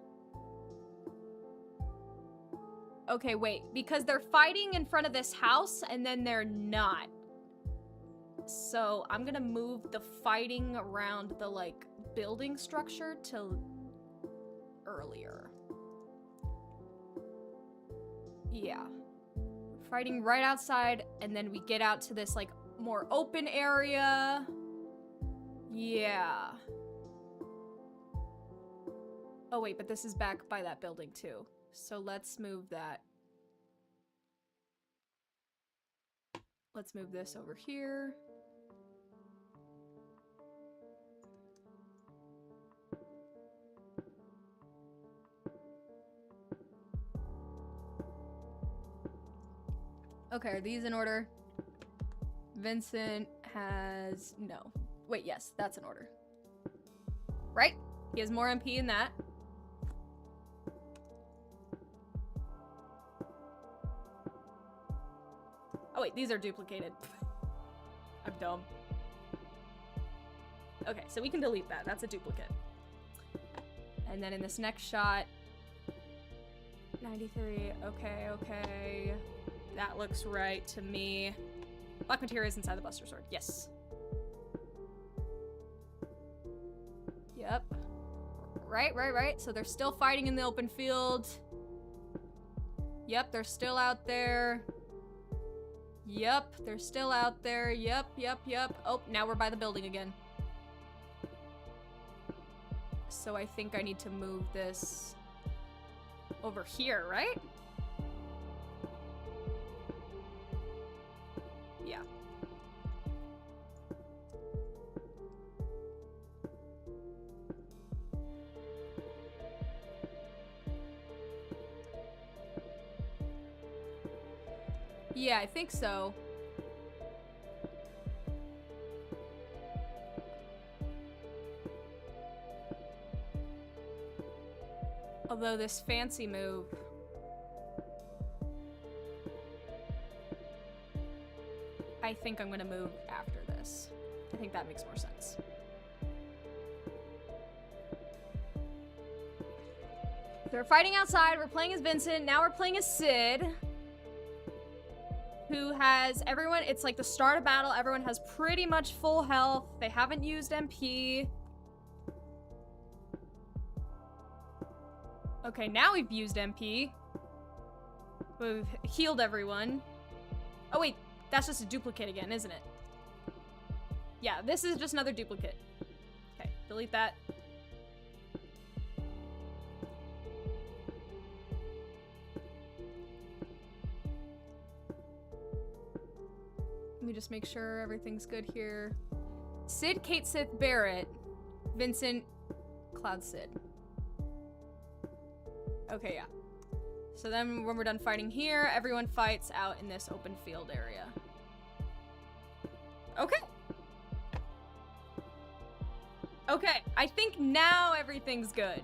Okay, wait, because they're fighting in front of this house and then they're not. So I'm gonna move the fighting around the, like, building structure to earlier. Yeah. Fighting right outside, and then we get out to this, like, more open area. Yeah. Oh, wait, but this is back by that building, too. So let's move that. Let's move this over here. Okay, are these in order? Vincent has... no. Wait, yes, that's in order. Right? He has more MP in that. Oh wait, these are duplicated. I'm dumb. Okay, so we can delete that. That's a duplicate. And then in this next shot... 93, okay, okay. That looks right to me. Black materia is inside the Buster Sword. Yes. Yep. Right. So they're still fighting in the open field. Yep, they're still out there. Yep, they're still out there. Yep. Oh, now we're by the building again. So I think I need to move this over here, right? Yeah. Yeah, I think so. Although this fancy move... I think I'm gonna move after this. I think that makes more sense. They're fighting outside, we're playing as Vincent, now we're playing as Sid. Who has everyone, it's like the start of battle, everyone has pretty much full health. They haven't used MP. Okay, now we've used MP. We've healed everyone. Oh wait, that's just a duplicate again, isn't it? Yeah, this is just another duplicate. Okay, delete that. Let me just make sure everything's good here. Sid, Kate, Sith, Barrett, Vincent, Cloud, Sid. Okay, yeah. So then when we're done fighting here, everyone fights out in this open field area. Okay. Okay, I think now everything's good.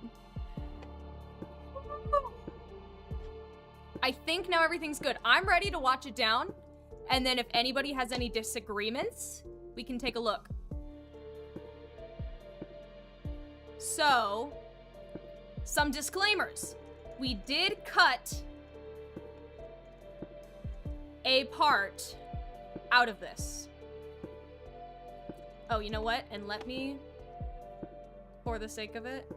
I think now everything's good. I'm ready to watch it down. And then if anybody has any disagreements, we can take a look. So, some disclaimers. We did cut a part out of this. Oh, you know what? And let me, for the sake of it,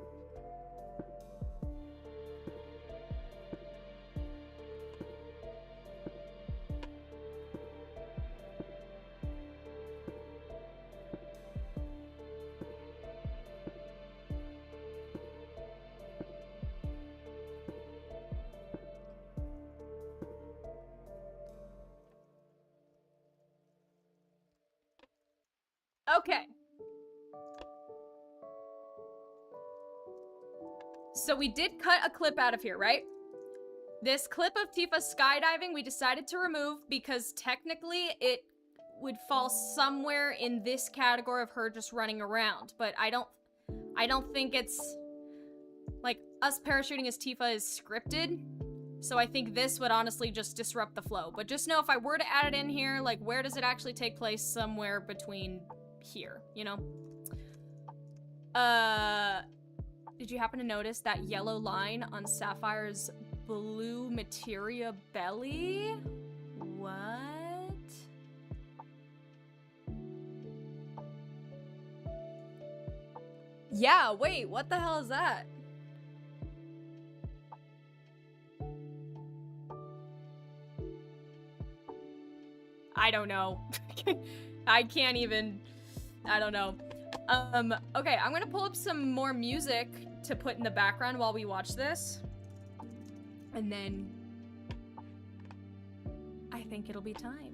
okay. So we did cut a clip out of here, right? This clip of Tifa skydiving we decided to remove because technically it would fall somewhere in this category of her just running around, but I don't think it's like us parachuting as Tifa is scripted. So I think this would honestly just disrupt the flow. But just know if I were to add it in here, like, where does it actually take place? Somewhere between here, you know? Did you happen to notice that yellow line on Sapphire's blue materia belly? What? Yeah, wait, what the hell is that? I don't know. I can't even, I don't know. Okay, I'm gonna pull up some more music to put in the background while we watch this. And then I think it'll be time.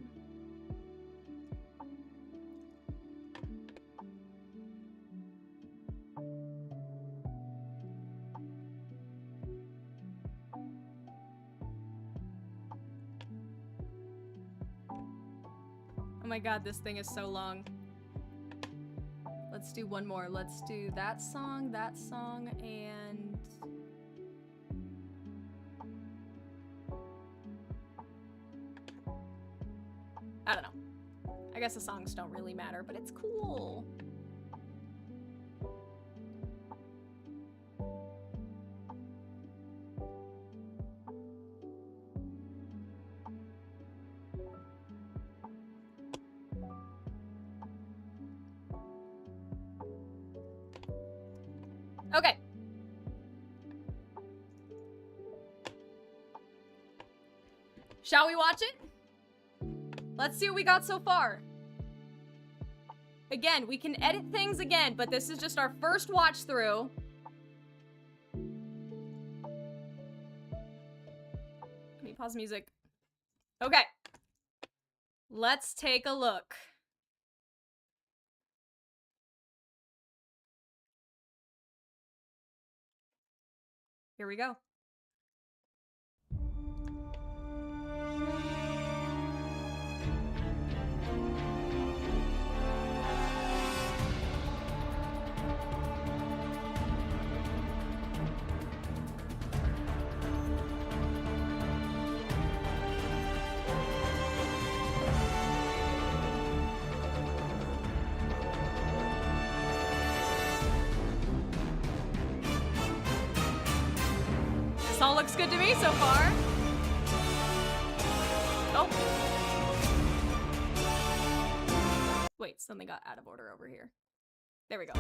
Oh my god, this thing is so long. Let's do one more. Let's do that song, and... I don't know. I guess the songs don't really matter, but it's cool. Okay. Shall we watch it? Let's see what we got so far. Again, we can edit things again, but this is just our first watch through. Let me pause music. Okay. Let's take a look. Here we go. This all looks good to me so far. Oh. Wait, something got out of order over here. There we go.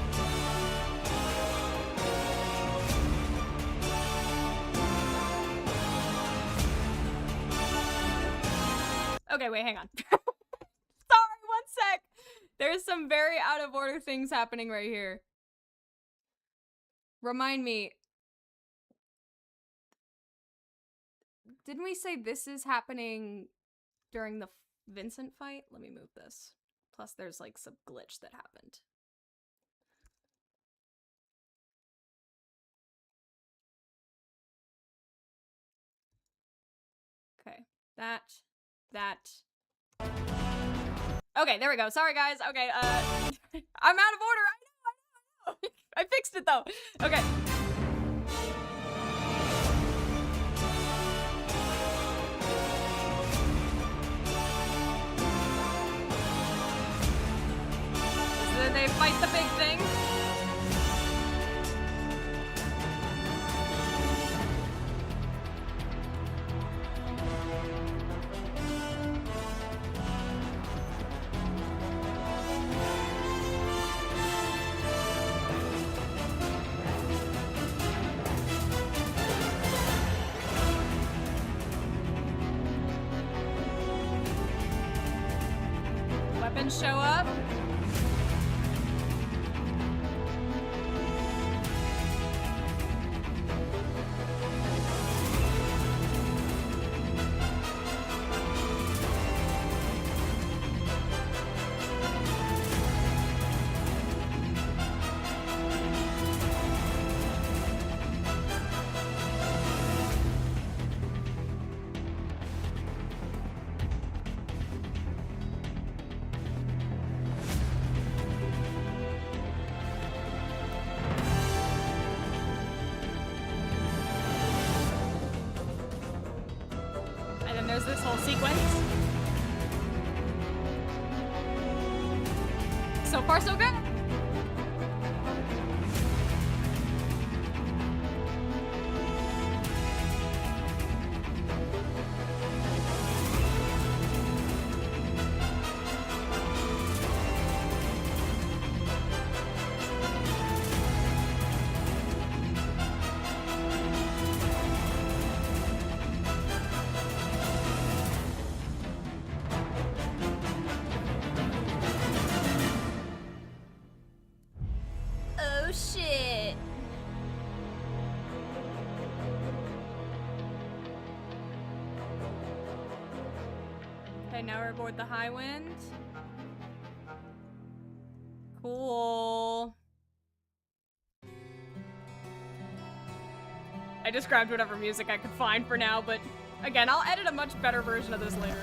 Okay, wait, hang on. Sorry, one sec. There's some very out of order things happening right here. Remind me. Didn't we say this is happening during the Vincent fight? Let me move this. Plus there's like some glitch that happened. Okay, that. Okay, there we go. Sorry guys. Okay, I'm out of order. I know. I fixed it though. Okay. Then they fight the big thing. Weapons show up. was this whole sequence. So far, so good. Oh shit. Okay, now we're aboard the High Wind. Cool. I just grabbed whatever music I could find for now, but again, I'll edit a much better version of this later.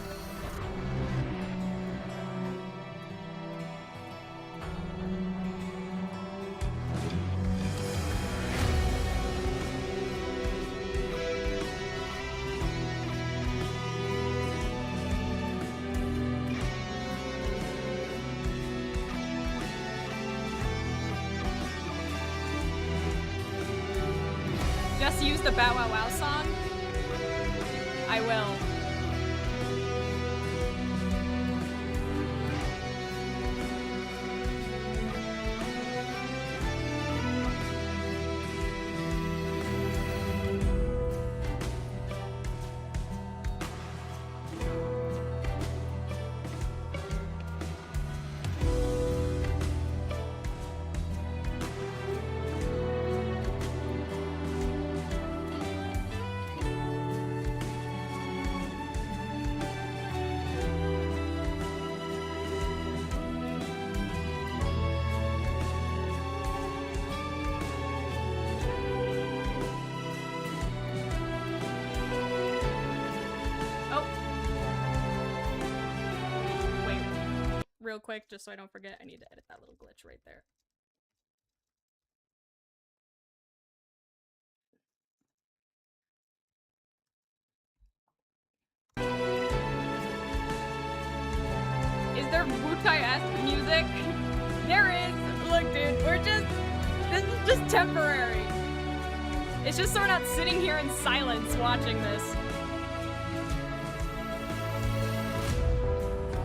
Just use the Bow Wow Wow song? I will. Real quick, just so I don't forget, I need to edit that little glitch right there. Is there Wutai-esque music? There is! Look, dude, this is just temporary. It's just so we're not sitting here in silence watching this.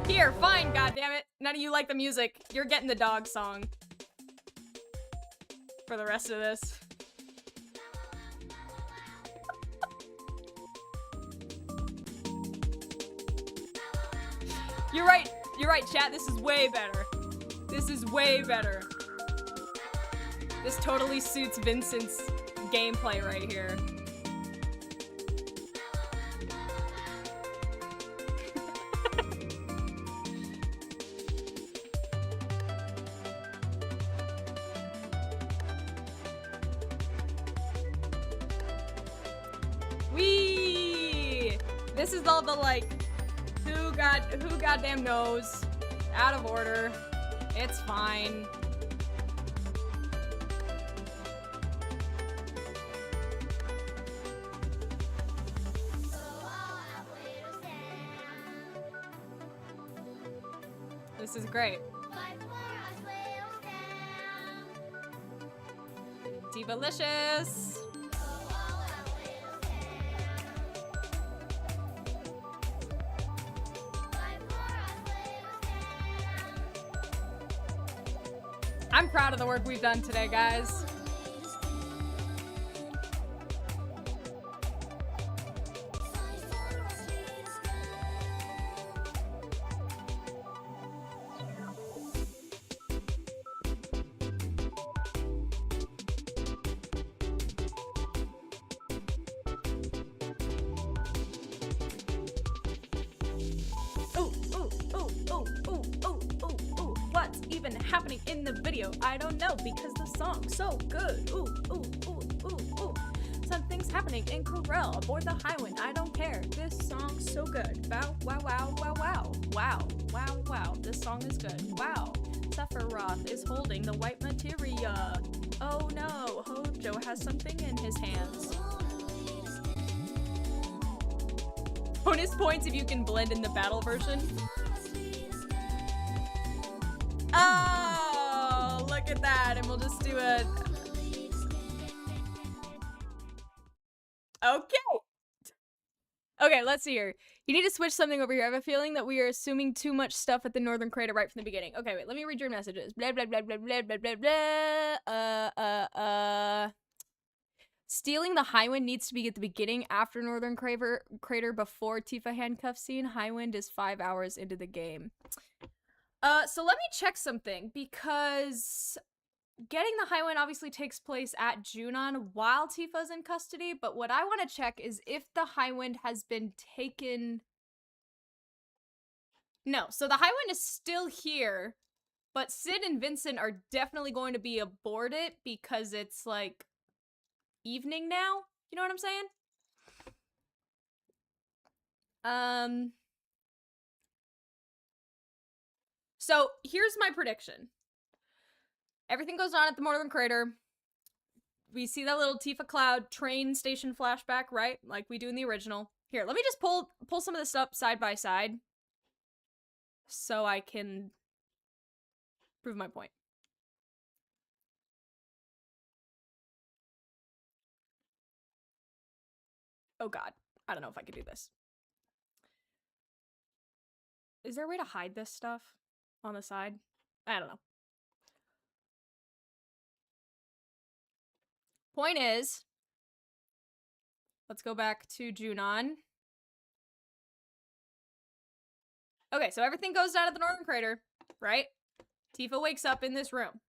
Here, fine, goddammit. None of you like the music. You're getting the dog song. For the rest of this. You're right, chat. This is way better. This is way better. This totally suits Vincent's gameplay right here. This is all the like, who goddamn knows? Out of order. It's fine. This is great. Divalicious. I'm proud of the work we've done today, guys. Happening in the video, I don't know, because the song's so good. Ooh, ooh, ooh, ooh, ooh. Something's happening in Corel aboard the Highwind. I don't care. This song's so good. Wow, wow, wow, wow, wow. Wow, wow, wow. This song is good. Wow. Sephiroth is holding the white materia. Oh no, Hojo has something in his hands. bonus points if you can blend in the battle version. Oh, look at that. And we'll just do a... Okay. Okay, let's see here. You need to switch something over here. I have a feeling that we are assuming too much stuff at the northern crater right from the beginning. Okay, wait, let me read your messages. Blah, blah, blah, blah, blah, blah, blah, blah. Stealing the Highwind needs to be at the beginning after Northern Crater before Tifa handcuff scene. Highwind is 5 hours into the game. So let me check something, because getting the Highwind obviously takes place at Junon while Tifa's in custody, but what I want to check is if the Highwind has been taken... No, so the Highwind is still here, but Sid and Vincent are definitely going to be aboard it because it's, like, evening now. You know what I'm saying? So here's my prediction. Everything goes on at the Northern Crater. We see that little Tifa Cloud train station flashback, right? Like we do in the original. Here, let me just pull some of this up side by side so I can prove my point. Oh god, I don't know if I can do this. Is there a way to hide this stuff on the side? I don't know. Point is, let's go back to Junon. Okay, so everything goes down at the Northern Crater, right? Tifa wakes up in this room.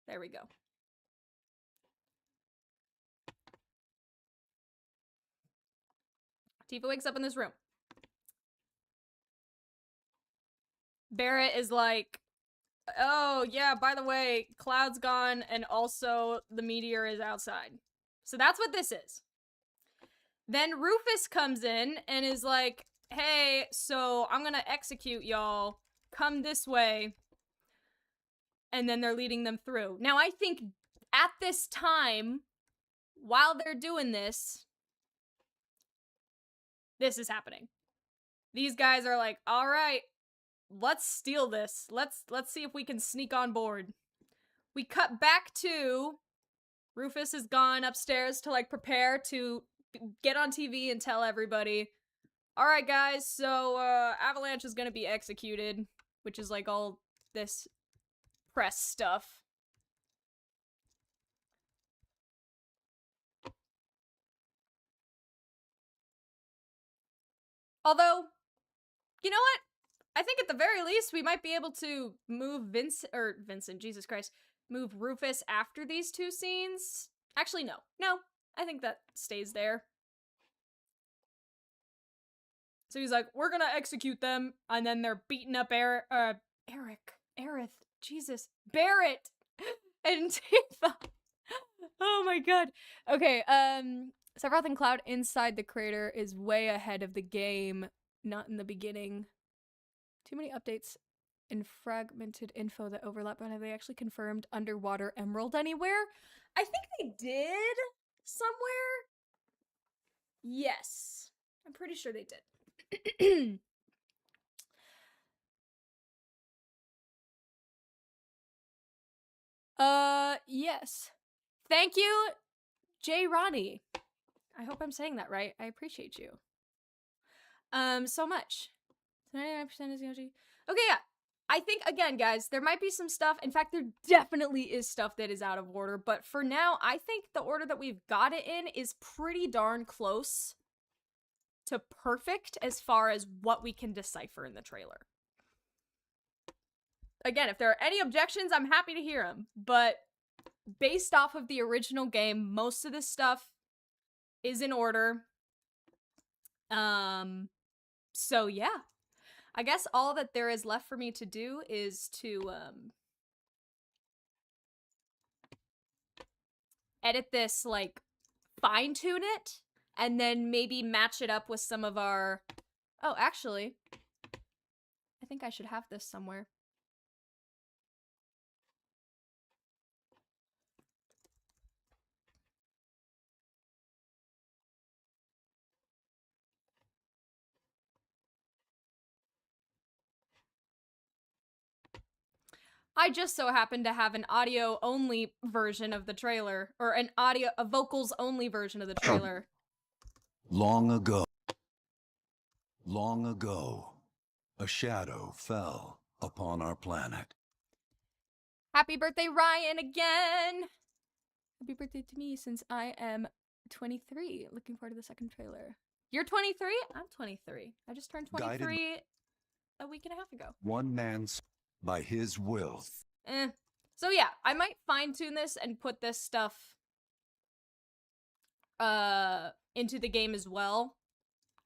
There we go. Tifa wakes up in this room. Barrett is like, oh, yeah, by the way, Cloud's gone, and also the meteor is outside. So that's what this is. Then Rufus comes in and is like, hey, so I'm gonna execute y'all. Come this way. And then they're leading them through. Now, I think at this time, while they're doing this, this is happening. These guys are like, all right, let's steal this. Let's see if we can sneak on board. We cut back to Rufus has gone upstairs to like prepare to get on TV and tell everybody, all right, guys, so Avalanche is gonna be executed, which is like all this press stuff. Although, you know what? I think at the very least we might be able to move Vincent, Jesus Christ, move Rufus after these two scenes. Actually, no. No, I think that stays there. So he's like, we're gonna execute them, and then they're beating up Aerith, Jesus, Barrett, and Tifa. Oh my god. Okay, Sephiroth and Cloud inside the crater is way ahead of the game, not in the beginning. Too many updates and fragmented info that overlap, but have they actually confirmed underwater emerald anywhere? I think they did somewhere. Yes. I'm pretty sure they did. Yes. Thank you, J. Ronnie. I hope I'm saying that right. I appreciate you. So much. 99% is Yoshi. Okay, yeah. I think, again, guys, there might be some stuff. In fact, there definitely is stuff that is out of order. But for now, I think the order that we've got it in is pretty darn close to perfect as far as what we can decipher in the trailer. Again, if there are any objections, I'm happy to hear them. But based off of the original game, most of this stuff is in order. So yeah. I guess all that there is left for me to do is to edit this, like, fine-tune it, and then maybe match it up with some of our... Oh, actually, I think I should have this somewhere. I just so happen to have an audio-only version of the trailer, or a vocals-only version of the trailer. Long ago, a shadow fell upon our planet. Happy birthday, Ryan, again! Happy birthday to me, since I am 23. Looking forward to the second trailer. You're 23? I'm 23. I just turned 23 a week and a half ago. One man's by his will. So yeah, I might fine-tune this and put this stuff into the game as well.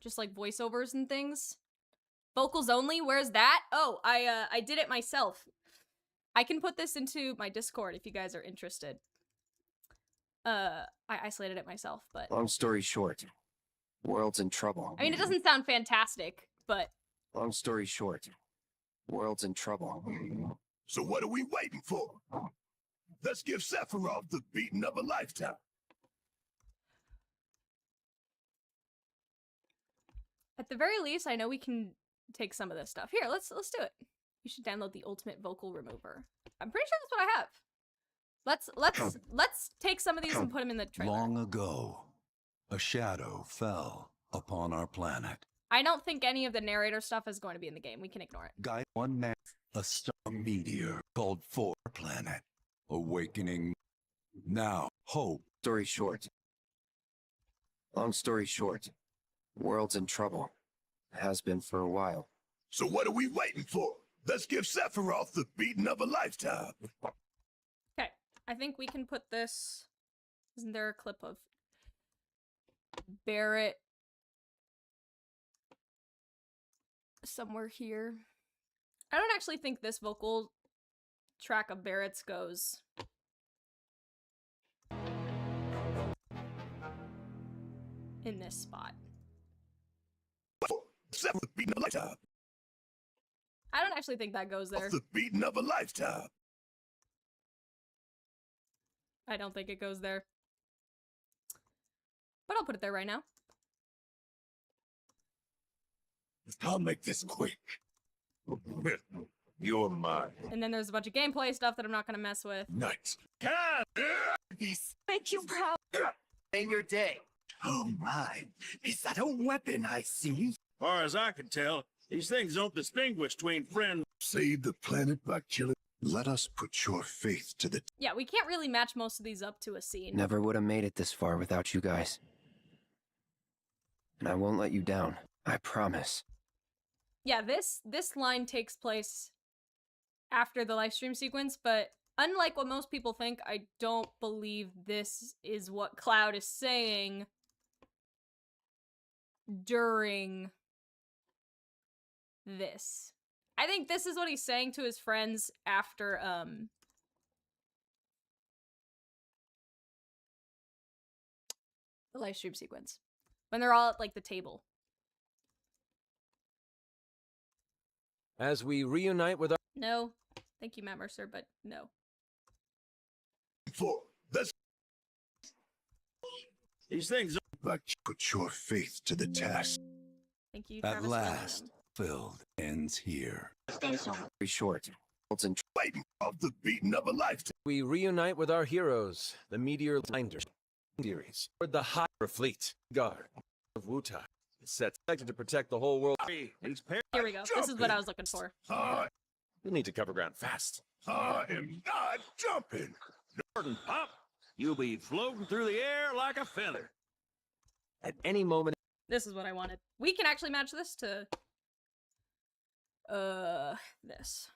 Just like voiceovers and things. Vocals only, where's that? Oh, I did it myself. I can put this into my Discord if you guys are interested. I isolated it myself, but... Long story short, world's in trouble. I mean, it doesn't sound fantastic, but... Long story short, world's in trouble. So what are we waiting for? Let's give Sephiroth the beating of a lifetime. At the very least, I know we can take some of this stuff. Here, let's do it. You should download the ultimate vocal remover. I'm pretty sure that's what I have. Let's take some of these and put them in the trailer. Long ago, a shadow fell upon our planet. I don't think any of the narrator stuff is going to be in the game. We can ignore it. Guide one man, a star meteor called for planet, awakening. Now, hope. Story short. Long story short, world's in trouble. Has been for a while. So what are we waiting for? Let's give Sephiroth the beating of a lifetime. Okay, I think we can put this... Isn't there a clip of Barrett somewhere here? I don't actually think this vocal track of Barrett's goes in this spot. Sephiroth the beating of a lifetime. I don't actually think that goes there. The beating of a lifetime. I don't think it goes there. But I'll put it there right now. I'll make this quick. You're mine. And then there's a bunch of gameplay stuff that I'm not gonna mess with. Nice. This make you proud. In your day. Oh my, is that a weapon I see? Far as I can tell, these things don't distinguish between friends. Save the planet by killing. Let us put your faith to the... Yeah, we can't really match most of these up to a scene. Never would have made it this far without you guys. And I won't let you down. I promise. Yeah, this line takes place after the live stream sequence, but unlike what most people think, I don't believe this is what Cloud is saying during this. I think this is what he's saying to his friends after, the live stream sequence. When they're all at, like, the table. As we reunite with our... No. Thank you, Matt Mercer, but no. For let's These things put your faith to the test. Thank you, At Travis last, Williams. filled ends here. Story short, world's in Waiting of the beating of a lifetime. We reunite with our heroes, the Meteor Linders series, or the High Fleet Guard of Wutai. Set to protect the whole world. these pairs. Here we go. This is what I was looking for. I We'll need to cover ground fast. am not jumping. Jordan Pop, you'll be floating through the air like a feather. At any moment... This is what I wanted. We can actually match this to... this.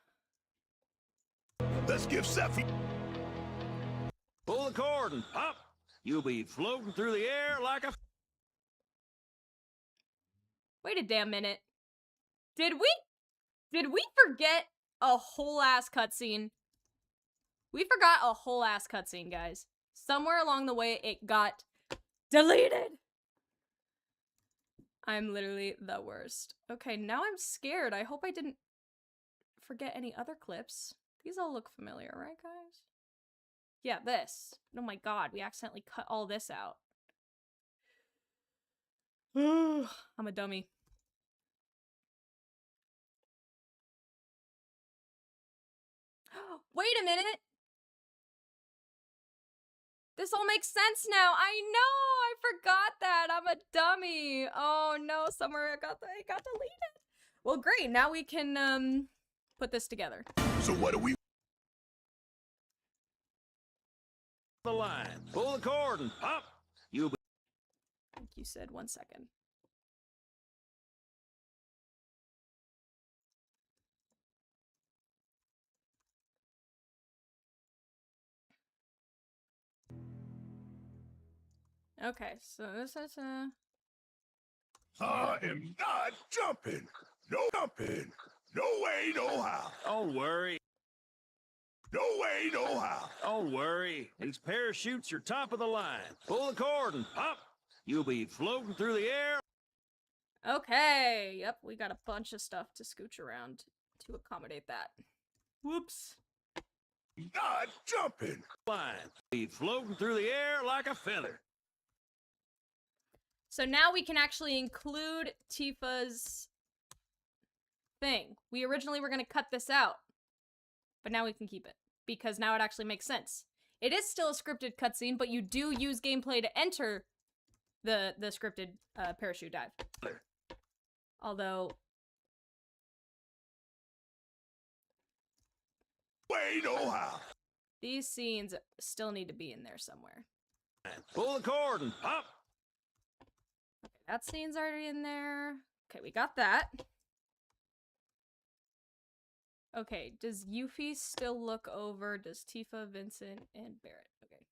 Let's give Sephi. Pull the cord and pop. You'll be floating through the air like a... Wait a damn minute. Did we forget a whole ass cutscene? We forgot a whole ass cutscene, guys. Somewhere along the way, it got deleted. I'm literally the worst. Okay, now I'm scared. I hope I didn't forget any other clips. These all look familiar, right, guys? Yeah, this. Oh my god, we accidentally cut all this out. I'm a dummy. Wait a minute. This all makes sense now. I know. I forgot that. I'm a dummy. Oh no, somewhere it got deleted. Well, great. Now we can put this together. So what do we? The line. Pull the cord and pop. You'll be I think you said 1 second. Okay, so this is I am not jumping. No jumping. No way, no how. Don't worry. No way, no how. Don't worry. These parachutes are top of the line. Pull the cord and pop. You'll be floating through the air. okay. Yep, we got a bunch of stuff to scooch around to accommodate that. Whoops. Not jumping. Line. Be floating through the air like a feather. So now we can actually include Tifa's thing. We originally were going to cut this out, but now we can keep it because now it actually makes sense. It is still a scripted cutscene, but you do use gameplay to enter the scripted parachute dive. Although, Way, no how. these scenes still need to be in there somewhere. Pull the cord and pop. Okay, that scene's already in there. Okay, we got that. Okay, does Yuffie still look over? Does Tifa, Vincent, and Barrett? Okay.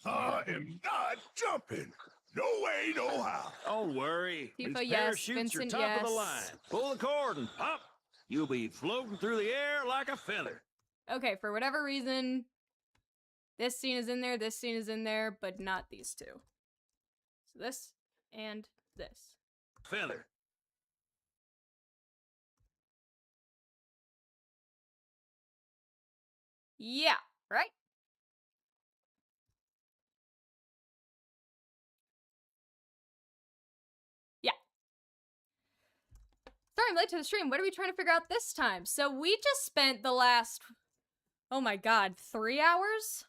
I am not jumping. No way, no how. Don't worry. Tifa, These yes. parachutes Vincent, are top of the yes. line. Pull the cord and pop. You'll be floating through the air like a feather. Okay, for whatever reason, this scene is in there, this scene is in there, but not these two. So this and this. Feather. Yeah, right? Yeah. Sorry, I'm late to the stream. What are we trying to figure out this time? So we just spent the last, oh my god, 3 hours?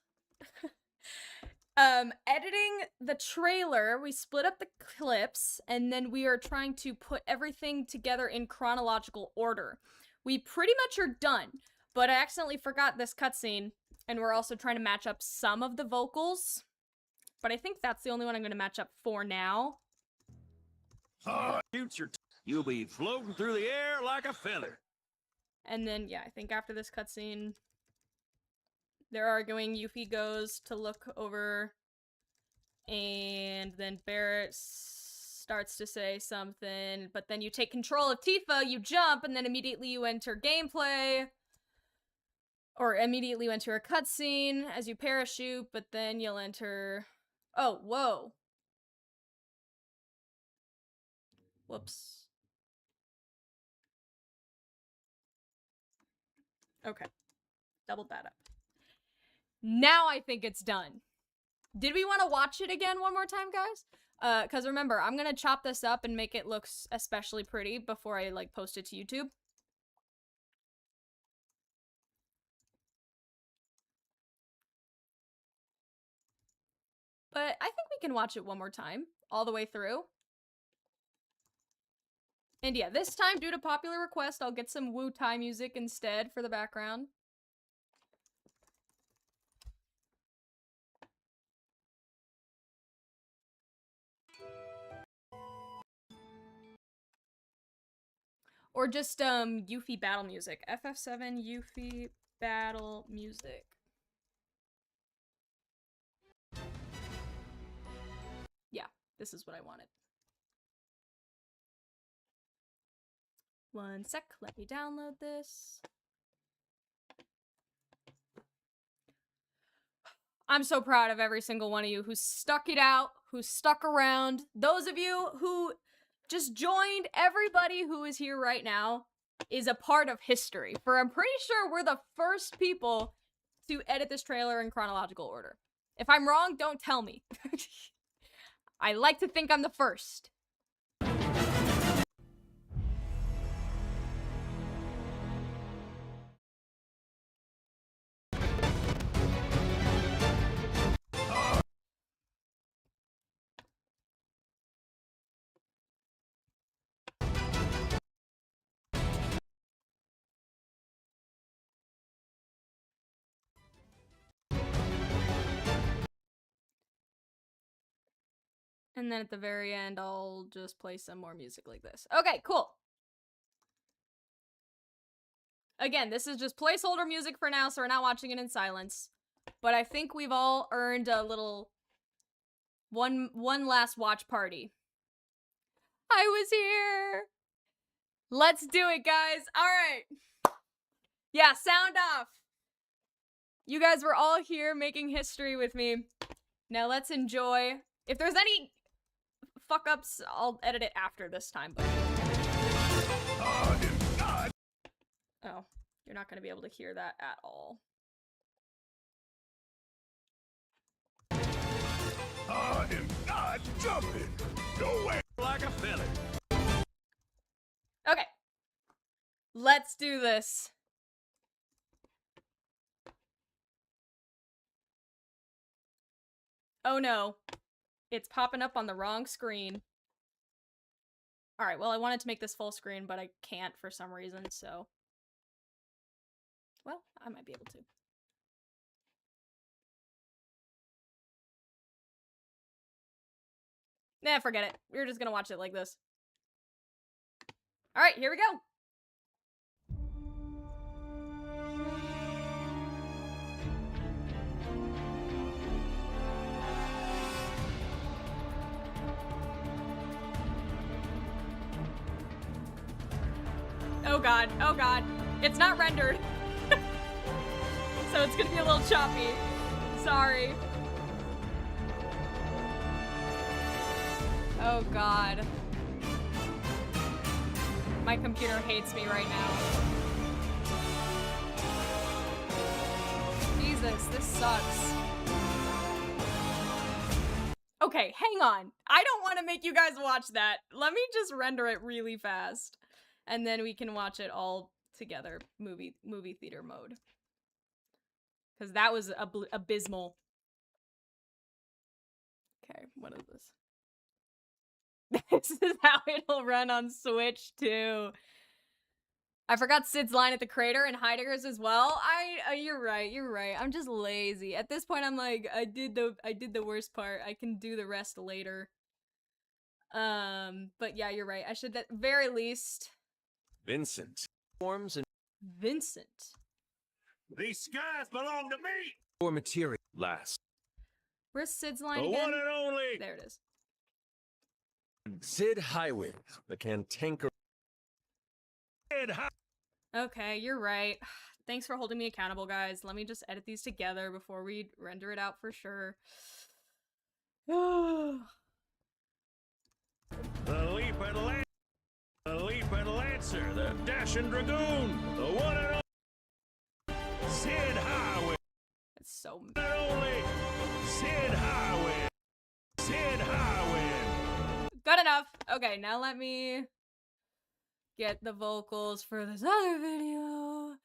Editing the trailer. We split up the clips, and then we are trying to put everything together in chronological order. We pretty much are done, but I accidentally forgot this cutscene, and we're also trying to match up some of the vocals. But I think that's the only one I'm going to match up for now. Shoots your you'll be floating through the air like a feather. And then, yeah, I think after this cutscene, they're arguing. Yuffie goes to look over, and then Barrett starts to say something, but then you take control of Tifa, you jump, and then immediately you enter gameplay, or immediately you enter a cutscene as you parachute, but then you'll enter... Oh, whoa. Whoops. Okay. Doubled that up. Now I think it's done. Did we want to watch it again one more time, guys? Because remember, I'm gonna chop this up and make it look especially pretty before I, like, post it to YouTube. But I think we can watch it one more time, all the way through. And yeah, this time, due to popular request, I'll get some Wu-Tai music instead for the background. Or just, Yuffie battle music. FF7 Yuffie battle music. Yeah, this is what I wanted. One sec, let me download this. I'm so proud of every single one of you who stuck it out, who stuck around. Those of you who just joined, everybody who is here right now is a part of history. For I'm pretty sure we're the first people to edit this trailer in chronological order. If I'm wrong, don't tell me. I like to think I'm the first. And then at the very end, I'll just play some more music like this. Okay, cool. Again, this is just placeholder music for now, so we're not watching it in silence. But I think we've all earned a little... One last watch party. I was here! Let's do it, guys! Alright! Yeah, sound off! You guys were all here making history with me. Now let's enjoy. If there's any fuck-ups, I'll edit it after this time, but... Oh, you're not gonna be able to hear that at all. I am not jumping. No way. Like a feather. Okay. Let's do this. Oh no. It's popping up on the wrong screen. Alright, well I wanted to make this full screen, but I can't for some reason, so... Well, I might be able to. Nah, forget it. We're just gonna watch it like this. Alright, here we go! Oh god, oh god. It's not rendered. So it's gonna be a little choppy. Sorry. Oh god. My computer hates me right now. Jesus, this sucks. Okay, hang on. I don't want to make you guys watch that. Let me just render it really fast. And then we can watch it all together, movie theater mode. Because that was abysmal. Okay, what is this? This is how it'll run on Switch too. I forgot Sid's line at the crater and Heidegger's as well. You're right. I'm just lazy. At this point, I'm like, I did the worst part. I can do the rest later. But yeah, you're right. I should at very least. Vincent forms and Vincent. These skies belong to me. or material last. Where's Sid's line The again? one and only. There it is. Sid Highwind, the cantanker. Sid Hi- Okay, you're right. Thanks for holding me accountable, guys. Let me just edit these together before we render it out for sure. The leap and Lancer. The leap and Lancer. The dashing dragoon. The one and only. Sid Highwind. It's so One and only. Sid Highwind. Sid Highwind. good enough. Okay, now let me get the vocals for this other video.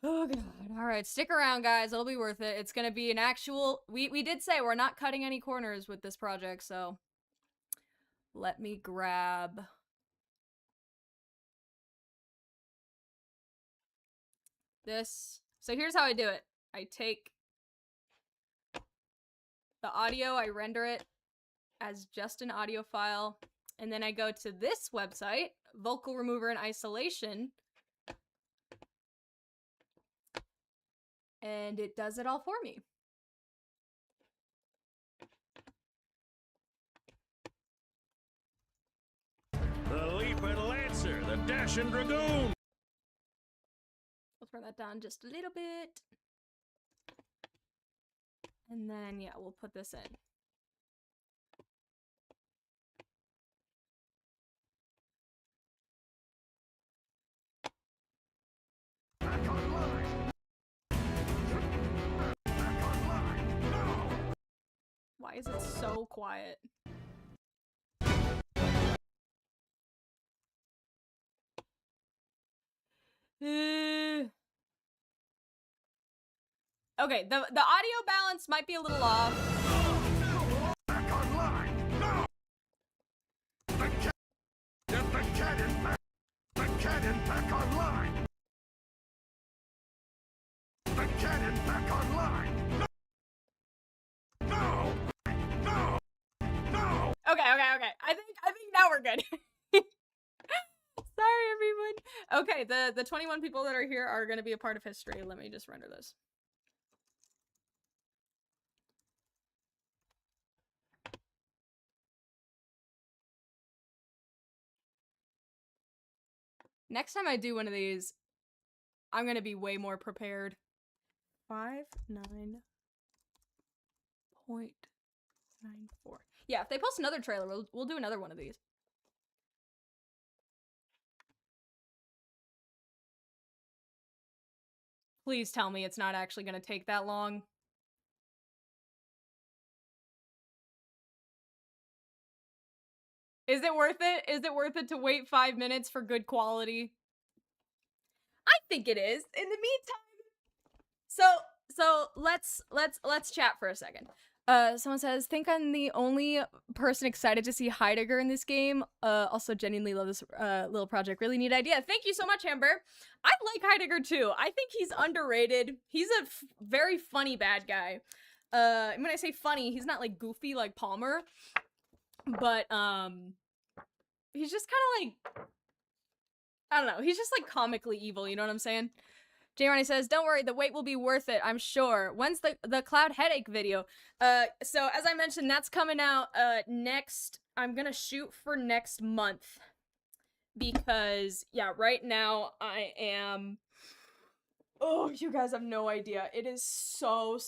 Oh god. Alright, stick around, guys. It'll be worth it. It's gonna be an actual... We did say we're not cutting any corners with this project, so... Let me grab... this. So here's how I do it. I take the audio, I render it as just an audio file, and then I go to this website, Vocal Remover and Isolation, and it does it all for me. The leap and Lancer. The dashing dragoon. We'll turn that down just a little bit. And then, yeah, we'll put this in. Why is it so quiet? Okay, the audio balance might be a little off. Back online! No! Get the cannon back! The cannon back online! The cannon back online! No! No! No! Okay. I think now we're good. Sorry, everyone. Okay, the 21 people that are here are going to be a part of history. Let me just render this. Next time I do one of these, I'm going to be way more prepared. 59.94. Yeah, if they post another trailer, we'll do another one of these. Please tell me it's not actually going to take that long. Is it worth it? Is it worth it to wait 5 minutes for good quality? I think it is. In the meantime, so let's chat for a second. Someone says, think I'm the only person excited to see Heidegger in this game. Also genuinely love this little project. Really neat idea. Thank you so much, Amber. I like Heidegger too. I think he's underrated. He's a very funny bad guy. And when I say funny, he's not like goofy like Palmer, but he's just kind of like, I don't know. He's just like comically evil. You know what I'm saying? J. Ronnie says, don't worry, the wait will be worth it, I'm sure. When's the Cloud Headache video? So as I mentioned, that's coming out next, I'm gonna shoot for next month. Because, yeah, right now I am, oh, you guys have no idea. It is so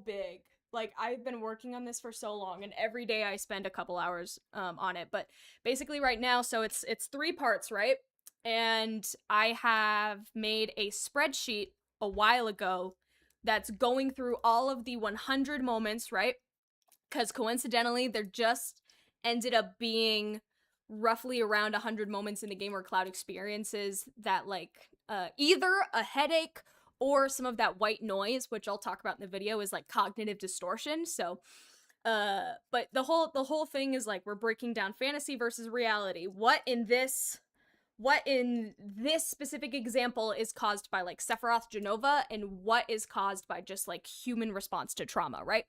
big. Like, I've been working on this for so long, and every day I spend a couple hours on it. But basically right now, so it's 3 parts, right? And I have made a spreadsheet a while ago that's going through all of the 100 moments, right? Because coincidentally, there just ended up being roughly around 100 moments in the game where Cloud experiences that, like, either a headache or some of that white noise, which I'll talk about in the video, is like cognitive distortion. So, but the whole thing is like we're breaking down fantasy versus reality. What in this specific example is caused by like Sephiroth Genova, and what is caused by just like human response to trauma, right?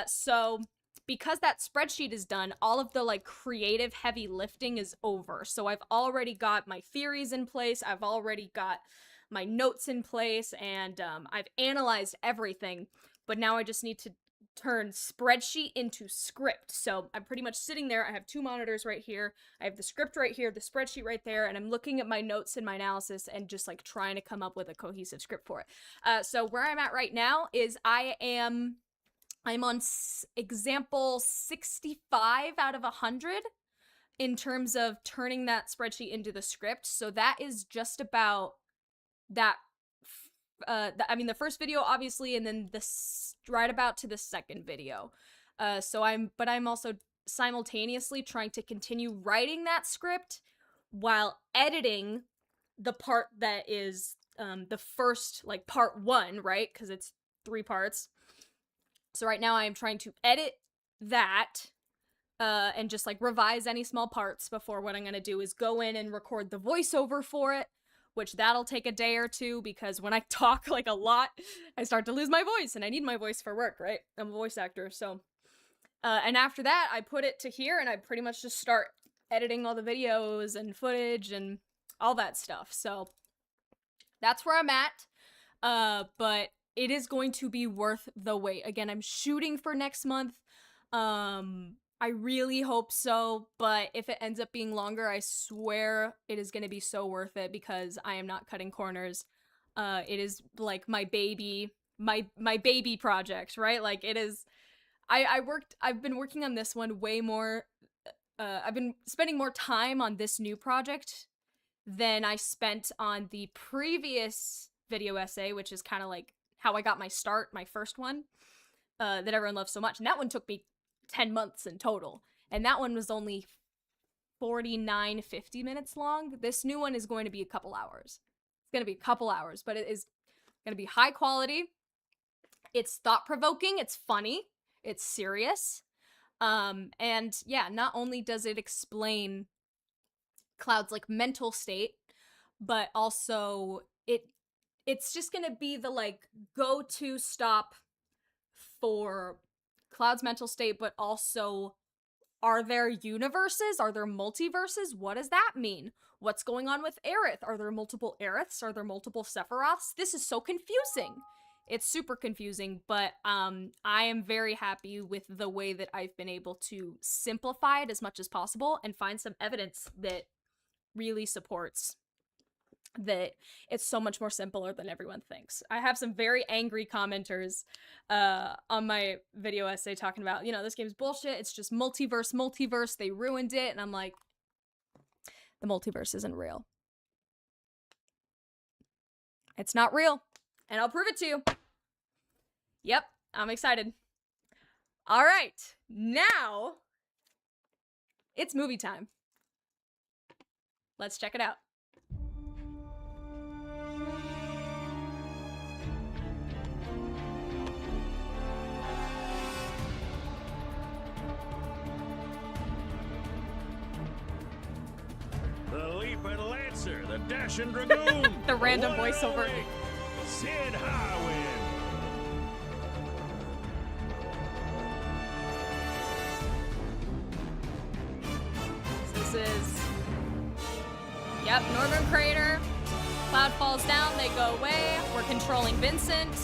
So because that spreadsheet is done, all of the like creative heavy lifting is over. So I've already got my theories in place, I've already got my notes in place, and I've analyzed everything, but now I just need to turn spreadsheet into script. So I'm pretty much sitting there, I have 2 monitors right here, I have the script right here, the spreadsheet right there, and I'm looking at my notes and my analysis and just like trying to come up with a cohesive script for it. So where I'm at right now is I'm on example 65 out of 100 in terms of turning that spreadsheet into the script. So that is just about that, I mean, the first video, obviously, and then right about to the second video. So I'm also simultaneously trying to continue writing that script while editing the part that is the first, like, part 1, right? Because it's 3 parts. So right now I am trying to edit that and just, like, revise any small parts before what I'm going to do is go in and record the voiceover for it, which that'll take a day or 2, because when I talk like a lot, I start to lose my voice, and I need my voice for work, right? I'm a voice actor, so. And after that, I put it to here, and I pretty much just start editing all the videos and footage and all that stuff. So that's where I'm at, but it is going to be worth the wait. Again, I'm shooting for next month. I really hope so, but if it ends up being longer, I swear it is going to be so worth it, because I am not cutting corners. It is like my baby project, right? Like, it is, I've been working on this one way more, I've been spending more time on this new project than I spent on the previous video essay, which is kind of like how I got my start, my first one, that everyone loves so much. And that one took me 10 months in total, and that one was only 50 minutes long. This new one is going to be a couple hours. It's going to be a couple hours, but it is going to be high quality. It's thought-provoking, it's funny, it's serious, and yeah, not only does it explain Cloud's like mental state, but also it's just going to be the like go-to stop for Cloud's mental state, but also, are there universes? Are there multiverses? What does that mean? What's going on with Aerith? Are there multiple Aeriths? Are there multiple Sephiroths? This is so confusing. It's super confusing, but I am very happy with the way that I've been able to simplify it as much as possible and find some evidence that really supports that it's so much more simpler than everyone thinks. I have some very angry commenters on my video essay talking about, you know, this game's bullshit, it's just multiverse, they ruined it, and I'm like, the multiverse isn't real. It's not real, and I'll prove it to you. Yep, I'm excited. All right, now it's movie time. Let's check it out. The Leaping Lancer, the Dashing Dragoon. The random one and voiceover. only Sid Highwind. This is, yep, Northern Crater. Cloud falls down, they go away. We're controlling Vincent.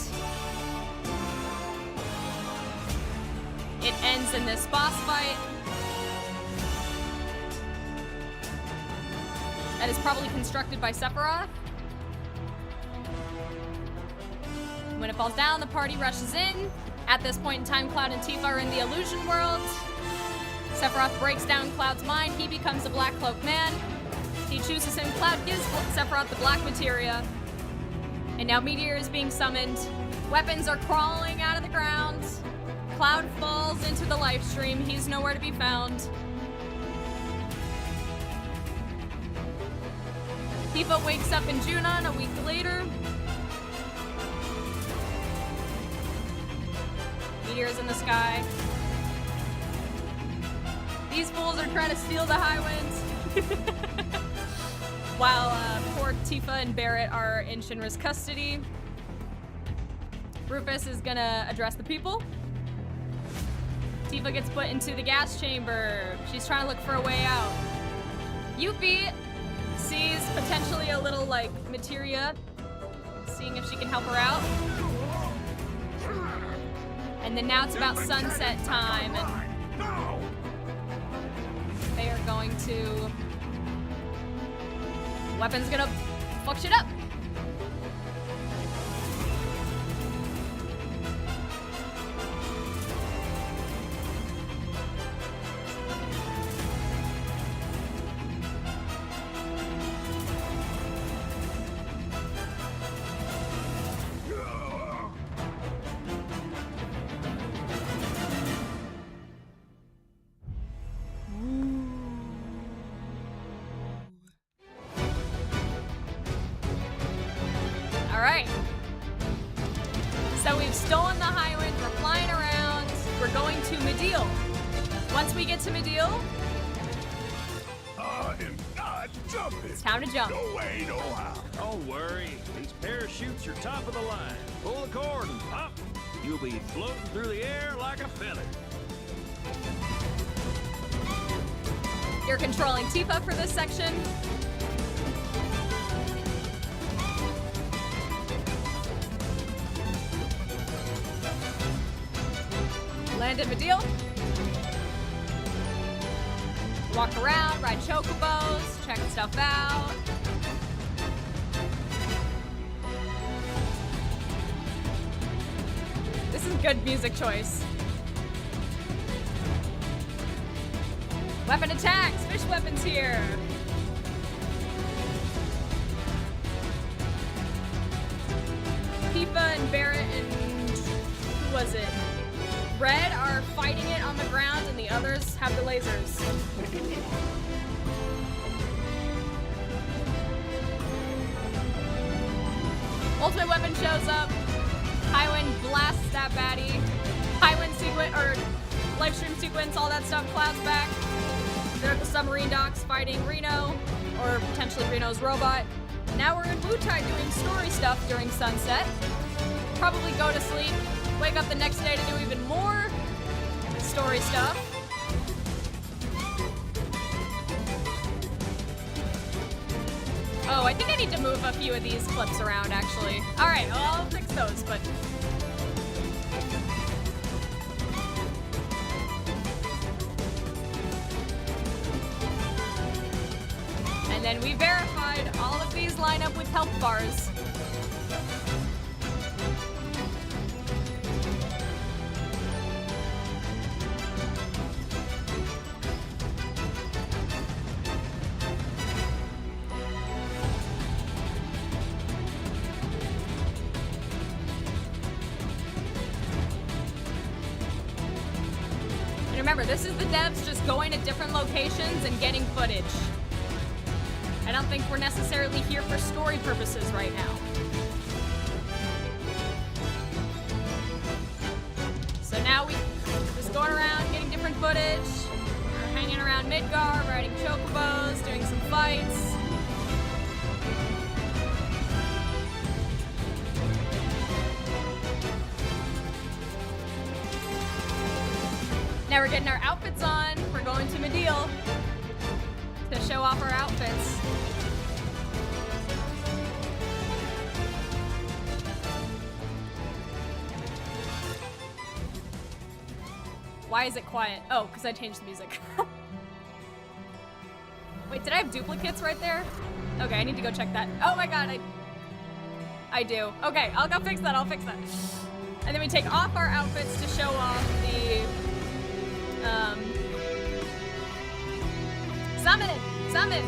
It ends in this boss fight. That is probably constructed by Sephiroth. When it falls down, the party rushes in. At this point in time, Cloud and Tifa are in the illusion world. Sephiroth breaks down Cloud's mind. He becomes a Black Cloak Man. He chooses him. Cloud gives Sephiroth the black materia. And now Meteor is being summoned. Weapons are crawling out of the ground. Cloud falls into the life stream. He's nowhere to be found. Tifa wakes up in Junon a week later. Meteor's in the sky. These fools are trying to steal the Highwinds. While poor Tifa and Barrett are in Shinra's custody. Rufus is gonna address the people. Tifa gets put into the gas chamber. She's trying to look for a way out. Yuffie sees potentially a little, like, materia, seeing if she can help her out. And then now it's about sunset time, and they are going to... Weapon's gonna fuck shit up. Alright. So we've stolen the Highwind, we're flying around, we're going to Mideel. Once we get to Mideel, I am not jumping. it's time to jump. No way, no how. Don't worry, these parachutes are top of the line. Pull the cord and pop. You'll be floating through the air like a feather. You're controlling Tifa for this section. Land in Mideel. Walk around, ride chocobos, check stuff out. This is good music choice. Weapon attacks! Fish weapons here! Tifa and Barrett and... who was it? Red are fighting it on the ground and the others have the lasers. Ultimate weapon shows up. Highwind blasts that baddie. Highwind sequence, or live stream sequence, all that stuff. Cloud's back. They're at the submarine docks fighting Reno, or potentially Reno's robot. Now we're in Wutai doing story stuff during sunset. Probably go to sleep, wake up the next day to do even more. story stuff. Oh, I think I need to move a few of these clips around, actually. Alright, well, I'll fix those, but... And then we verified all of these line up with health bars. And remember, this is the devs just going to different locations and getting footage. I don't think we're necessarily here for story purposes right now. So now we just going around getting different footage. We're hanging around Midgar, riding chocobos, doing some fights. Now we're getting our outfits on. We're going to Mediel to show off our outfits. Why is it quiet? Oh, because I changed the music. Wait, did I have duplicates right there? Okay, I need to go check that. Oh my god, I do. Okay, I'll go fix that, I'll fix that. And then we take off our outfits to show off the, Summon!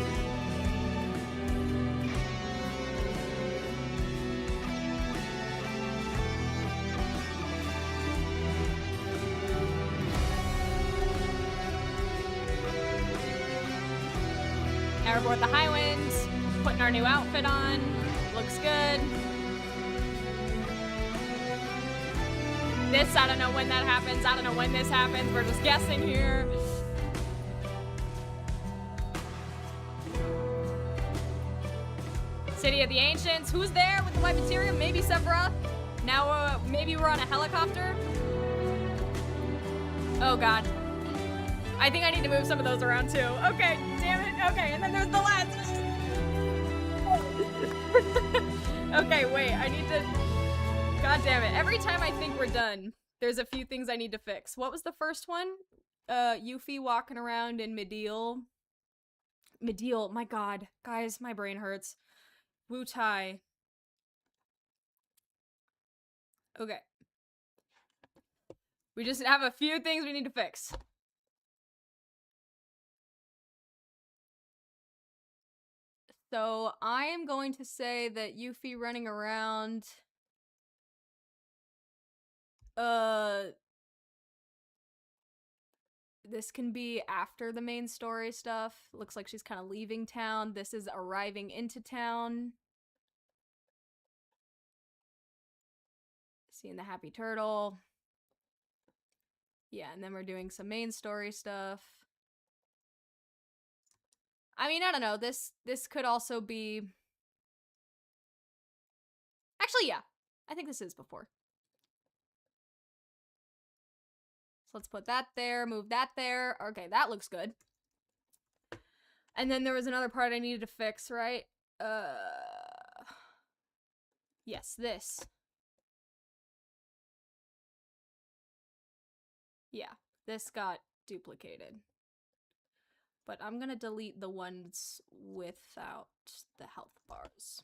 Now we're aboard the High Wind, putting our new outfit on. Looks good. This, I don't know when that happens. I don't know when this happens. We're just guessing here. City of the Ancients. Who's there with the white material? Maybe Sephiroth. Now, maybe we're on a helicopter. Oh, God. I think I need to move some of those around, too. Okay, damn it. Okay, and then there's the last. Okay, wait. I need to... God damn it. Every time I think we're done, there's a few things I need to fix. What was the first one? Yuffie walking around in Mediel. Mediel, my God. Guys, my brain hurts. Wutai. Okay. We just have a few things we need to fix. So I am going to say that Yuffie running around... This can be after the main story stuff. Looks like she's kind of leaving town. This is arriving into town. Seeing the happy turtle. Yeah, and then we're doing some main story stuff. I mean, I don't know. This could also be... Actually, yeah. I think this is before. So let's put that there, move that there. Okay, that looks good. And then there was another part I needed to fix, right? Yes, this. Yeah, this got duplicated. But I'm gonna delete the ones without the health bars.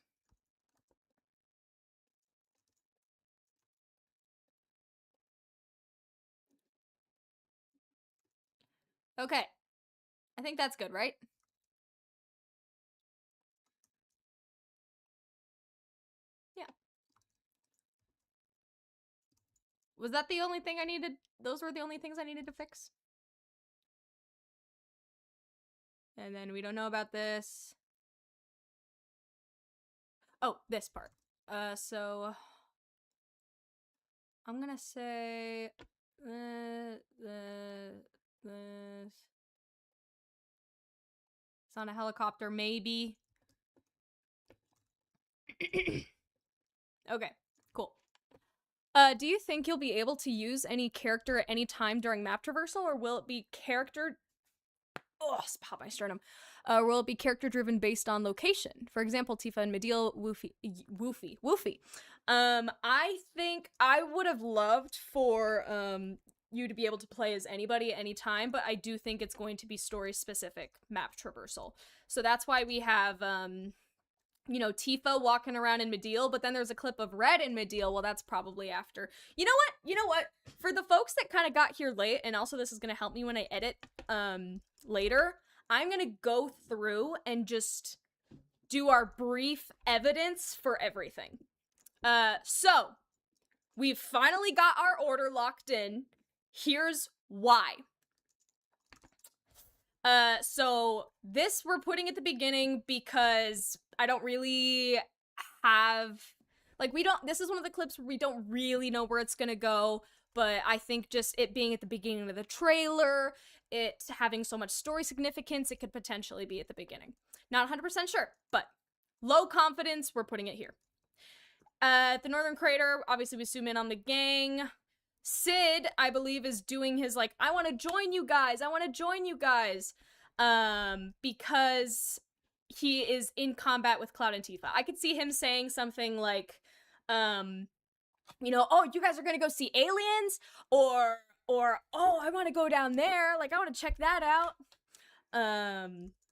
Okay. I think that's good, right? Yeah. Was that the only thing I needed? Those were the only things I needed to fix? And then we don't know about this. Oh, this part. So... I'm gonna say... this. It's on a helicopter, maybe. Okay, cool. Do you think you'll be able to use any character at any time during map traversal, or will it be character... Oh, pop my sternum. Will it be character-driven based on location? For example, Tifa and Mideel, Woofy. I think I would have loved for you to be able to play as anybody at any time, but I do think it's going to be story-specific map traversal. So that's why we have, you know, Tifa walking around in Mideel, but then there's a clip of Red in Mideel. Well, that's probably after. You know what? For the folks that kind of got here late, and also this is going to help me when I edit later, I'm going to go through and just do our brief evidence for everything. So, we've finally got our order locked in. Here's why. So this we're putting at the beginning because I don't really have, like, this is one of the clips where we don't really know where it's gonna go, but I think just it being at the beginning of the trailer, it having so much story significance, it could potentially be at the beginning. Not 100% sure, but low confidence, we're putting it here. At the Northern Crater, obviously we zoom in on the gang. Sid, I believe, is doing his, like, I want to join you guys, because he is in combat with Cloud and Tifa. I could see him saying something like, you know, oh, you guys are gonna go see aliens, or, oh, I want to go down there, like, I want to check that out,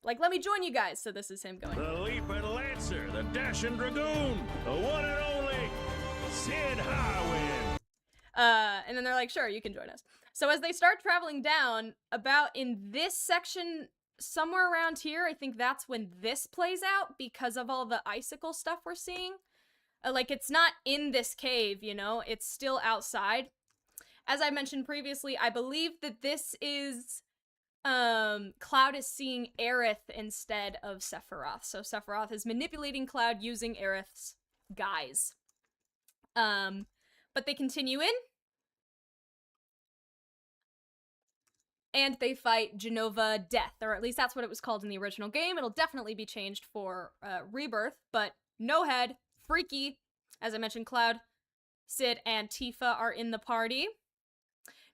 like, let me join you guys. So this is him going. The Leaping Lancer, the Dashing Dragoon, the one and only Sid Highwind. And then they're like, sure, you can join us. So as they start traveling down, about in this section, somewhere around here, I think that's when this plays out because of all the icicle stuff we're seeing. Like, it's not in this cave, you know, it's still outside. As I mentioned previously, I believe that this is, Cloud is seeing Aerith instead of Sephiroth. So Sephiroth is manipulating Cloud using Aerith's guise. But they continue in. And they fight Genova Death, or at least that's what it was called in the original game. It'll definitely be changed for Rebirth, but no head, freaky. As I mentioned, Cloud, Sid, and Tifa are in the party.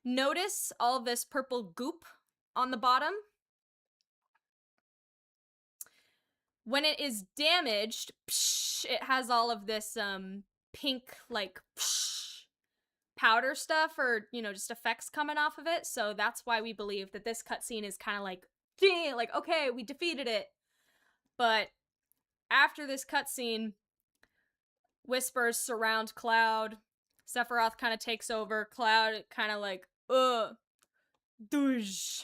Notice all this purple goop on the bottom. When it is damaged, it has all of this pink, like, powder stuff, or, you know, just effects coming off of it. So that's why we believe that this cutscene is kind of like, okay, we defeated it. But after this cutscene, whispers surround Cloud. Sephiroth kind of takes over. Cloud kind of like, douche.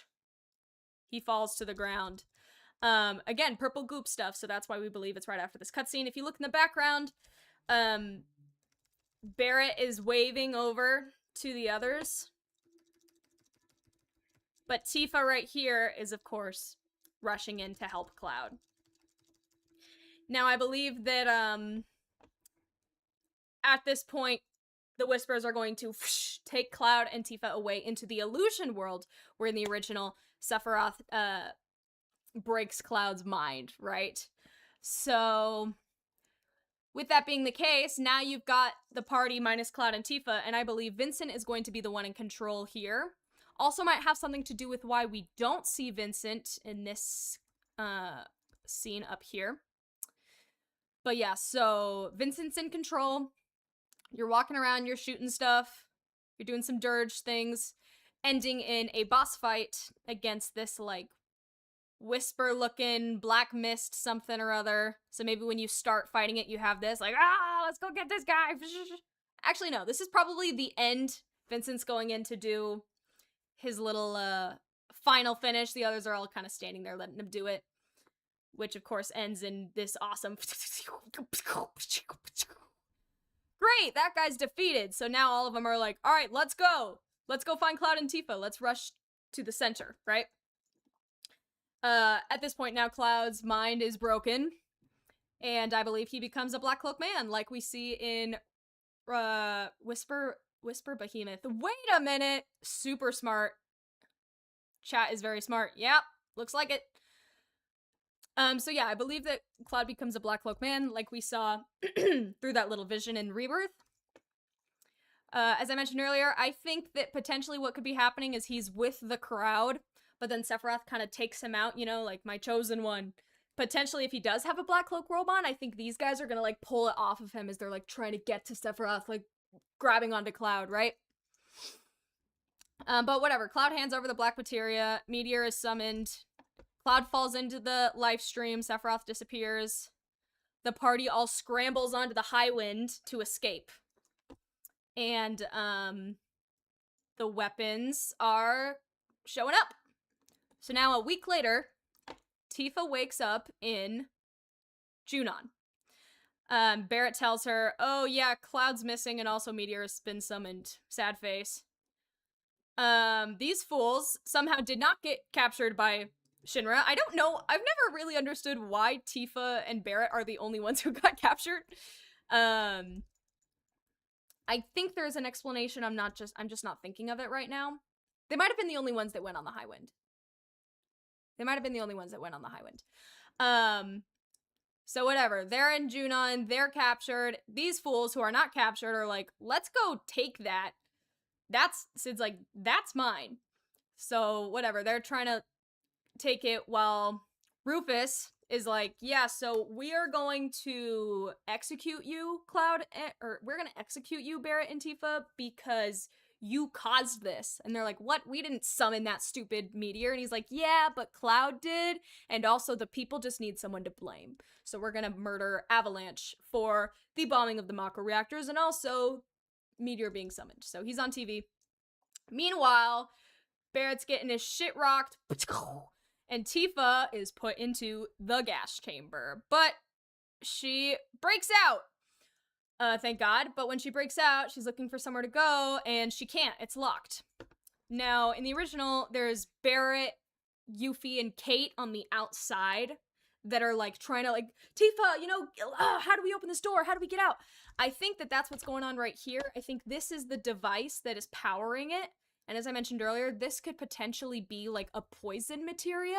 He falls to the ground. Again, purple goop stuff, so that's why we believe it's right after this cutscene. If you look in the background, Barrett is waving over to the others. But Tifa right here is, of course, rushing in to help Cloud. Now, I believe that, at this point, the Whispers are going to take Cloud and Tifa away into the illusion world, where in the original, Sephiroth, breaks Cloud's mind, right? So, with that being the case, now you've got the party minus Cloud and Tifa, and I believe Vincent is going to be the one in control here. Also might have something to do with why we don't see Vincent in this scene up here. But yeah, so Vincent's in control. You're walking around, you're shooting stuff, you're doing some dirge things, ending in a boss fight against this, like, whisper-looking black mist something or other. So maybe when you start fighting it, you have this, like, let's go get this guy. Actually, no, this is probably the end. Vincent's going in to do his little final finish. The others are all kind of standing there letting him do it, which of course ends in this awesome great, that guy's defeated. So now all of them are like, all right, let's go find Cloud and Tifa, let's rush to the center, right? At this point now, Cloud's mind is broken, and I believe he becomes a Black Cloak Man, like we see in Whisper Behemoth. Wait a minute! Super smart. Chat is very smart. Yep, looks like it. So yeah, I believe that Cloud becomes a Black Cloak Man, like we saw through that little vision in Rebirth. As I mentioned earlier, I think that potentially what could be happening is he's with the crowd, but then Sephiroth kind of takes him out, you know, like, my chosen one. Potentially, if he does have a Black Cloak robe on, I think these guys are gonna, like, pull it off of him as they're, like, trying to get to Sephiroth, like, grabbing onto Cloud, right? But whatever, Cloud hands over the black materia, Meteor is summoned, Cloud falls into the life stream, Sephiroth disappears, the party all scrambles onto the high wind to escape. And, the weapons are showing up. So now a week later, Tifa wakes up in Junon. Barrett tells her, oh yeah, Cloud's missing and also Meteor's been summoned. Sad face. These fools somehow did not get captured by Shinra. I don't know. I've never really understood why Tifa and Barrett are the only ones who got captured. I think there's an explanation. I'm just not thinking of it right now. They might have been the only ones that went on the high wind. So whatever. They're in Junon. They're captured. These fools who are not captured are like, let's go take that. Sid's like, that's mine. So whatever. They're trying to take it while Rufus is like, yeah, so we are going to execute you, Cloud, or we're going to execute you, Barrett and Tifa, because you caused this. And they're like, what? We didn't summon that stupid meteor. And he's like, yeah, but Cloud did. And also the people just need someone to blame. So we're going to murder Avalanche for the bombing of the Mako reactors and also Meteor being summoned. So he's on TV. Meanwhile, Barrett's getting his shit rocked. And Tifa is put into the gas chamber. But she breaks out. Thank God. But when she breaks out, she's looking for somewhere to go, and she can't. It's locked. Now, in the original, there's Barrett, Yuffie, and Kate on the outside that are, like, trying to, like, Tifa, you know, how do we open this door? How do we get out? I think that that's what's going on right here. I think this is the device that is powering it. And as I mentioned earlier, this could potentially be, like, a poison materia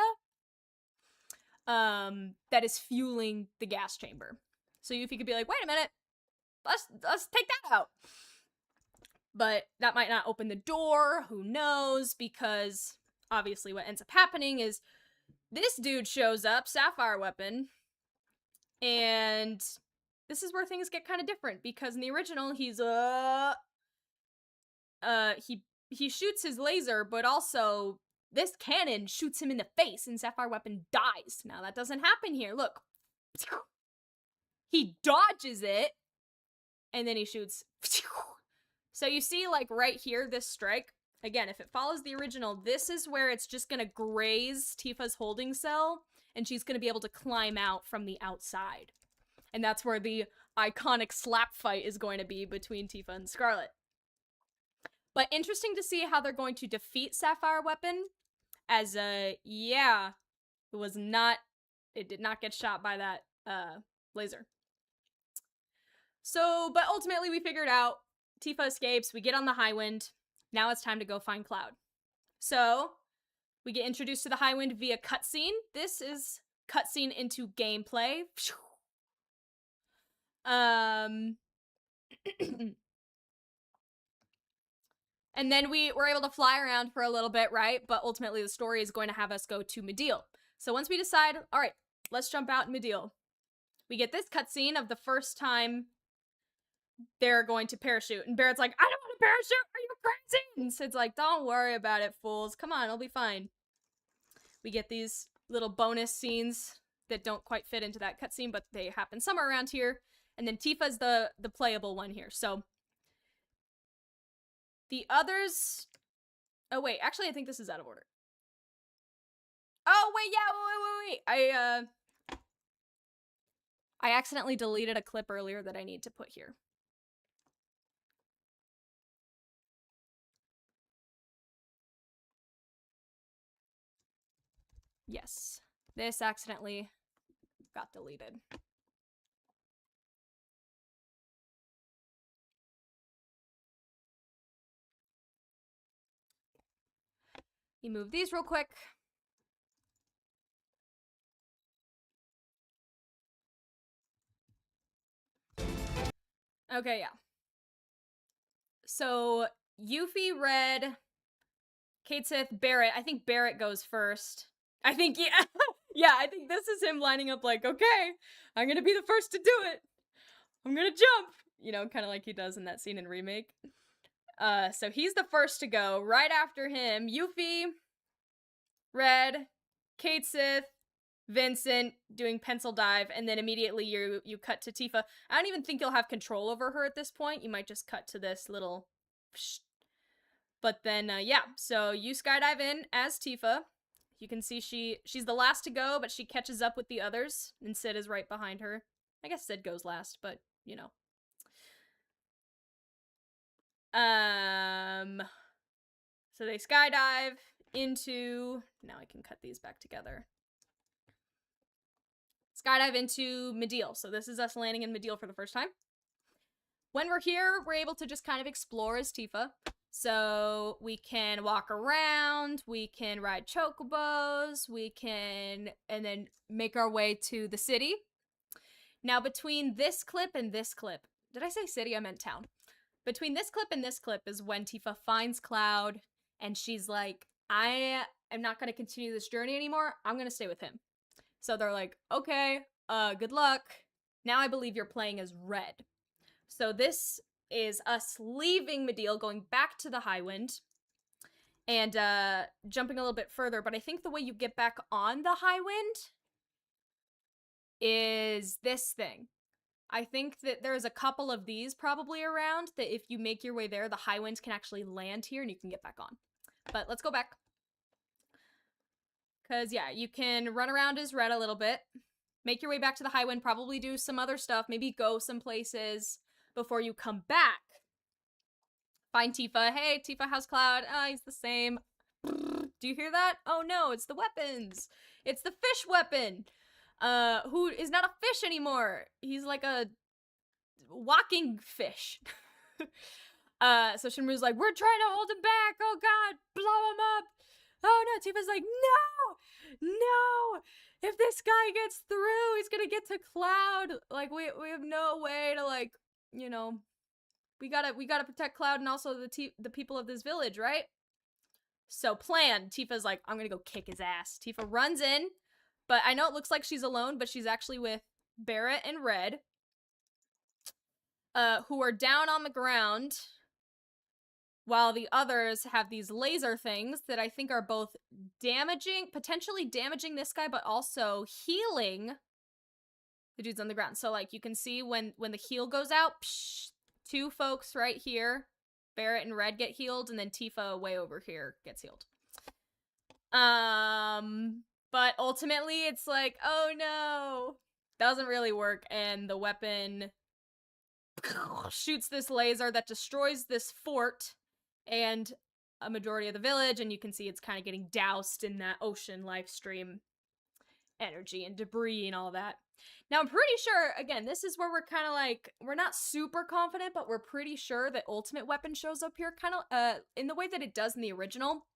that is fueling the gas chamber. So Yuffie could be like, wait a minute, let's take that out. But that might not open the door, who knows, because obviously what ends up happening is this dude shows up, Sapphire Weapon, and this is where things get kind of different, because in the original, he's, he shoots his laser, but also this cannon shoots him in the face and Sapphire Weapon dies. Now, that doesn't happen here. Look. He dodges it, and then he shoots. So you see, like, right here, this strike. Again, if it follows the original, this is where it's just gonna graze Tifa's holding cell, and she's gonna be able to climb out from the outside. And that's where the iconic slap fight is going to be between Tifa and Scarlet. But interesting to see how they're going to defeat Sapphire Weapon, as, yeah, it did not get shot by that, laser. So, but ultimately we figured out, Tifa escapes, we get on the high wind, now it's time to go find Cloud. So, we get introduced to the high wind via cutscene. This is cutscene into gameplay. And then we were able to fly around for a little bit, right? But ultimately the story is going to have us go to Mideel. So once we decide, all right, let's jump out in Mideel, we get this cutscene of the first time they're going to parachute. And Barrett's like, I don't want to parachute! Are you crazy? And Sid's like, don't worry about it, fools. Come on, it'll be fine. We get these little bonus scenes that don't quite fit into that cutscene, but they happen somewhere around here. And then Tifa's the playable one here. So the others... Oh, wait. Actually, I think this is out of order. Oh, wait, yeah, wait. I accidentally deleted a clip earlier that I need to put here. Yes. This accidentally got deleted. You move these real quick. Okay, yeah. So Yuffie, Red, Kate Sith, Barrett. I think Barrett goes first. I think, yeah. Yeah, I think this is him lining up like, okay, I'm gonna be the first to do it. I'm gonna jump. You know, kind of like he does in that scene in Remake. So he's the first to go. Right after him, Yuffie, Red, Kate Sith, Vincent doing pencil dive, and then immediately you cut to Tifa. I don't even think you'll have control over her at this point. You might just cut to this little psh. But then, yeah, so you skydive in as Tifa. You can see she's the last to go, but she catches up with the others, and Sid is right behind her. I guess Sid goes last, but, you know. So they skydive into... Now I can cut these back together. Skydive into Mideel. So this is us landing in Mideel for the first time. When we're here, we're able to just kind of explore as Tifa. So we can walk around, we can ride chocobos, we can, and then make our way to the city. Now between this clip and this clip, did I say city? I meant town. Between this clip and this clip is when Tifa finds Cloud, and she's like, I am not going to continue this journey anymore, I'm going to stay with him. So they're like, okay, good luck. Now I believe you're playing as Red. So this is us leaving Mideel, going back to the Highwind, and jumping a little bit further, but I think the way you get back on the Highwind is this thing. I think that there's a couple of these probably around that if you make your way there, the Highwind can actually land here and you can get back on. But let's go back. Because, yeah, you can run around as Red a little bit, make your way back to the Highwind, probably do some other stuff, maybe go some places before you come back. Find Tifa. Hey, Tifa, how's Cloud? He's the same. Do you hear that? Oh no, it's the weapons. It's the fish weapon. Who is not a fish anymore. He's like a walking fish. So Shinmu's like, we're trying to hold him back. Oh god, blow him up. Oh no, Tifa's like, no. If this guy gets through, he's gonna get to Cloud. Like, we have no way to, like, you know, we gotta protect Cloud and also the people of this village, right? So plan. Tifa's like, I'm gonna go kick his ass. Tifa runs in, but I know it looks like she's alone, but she's actually with Barrett and Red, who are down on the ground, while the others have these laser things that I think are both potentially damaging this guy, but also healing the dudes on the ground. So, like, you can see when the heal goes out, psh, two folks right here, Barrett and Red, get healed, and then Tifa way over here gets healed. But ultimately, it's like, oh no, doesn't really work, and the weapon shoots this laser that destroys this fort and a majority of the village, and you can see it's kind of getting doused in that ocean life stream energy and debris and all that. Now, I'm pretty sure, again, this is where we're kind of like, we're not super confident, but we're pretty sure that Ultimate Weapon shows up here kind of in the way that it does in the original.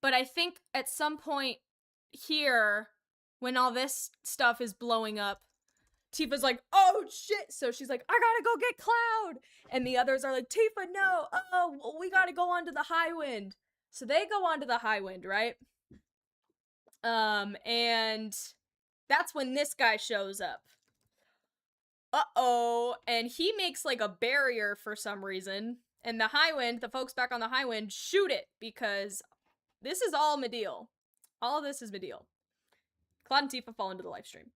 But I think at some point here, when all this stuff is blowing up, Tifa's like, oh shit, so she's like, I gotta go get Cloud, and the others are like, Tifa, no, oh, we gotta go onto the Highwind. So they go onto the Highwind, right? And that's when this guy shows up. Uh-oh, and he makes like a barrier for some reason, and the Highwind, the folks back on the Highwind, shoot it, because this is all Mideel. All of this is Mideel. Cloud and Tifa fall into the live stream.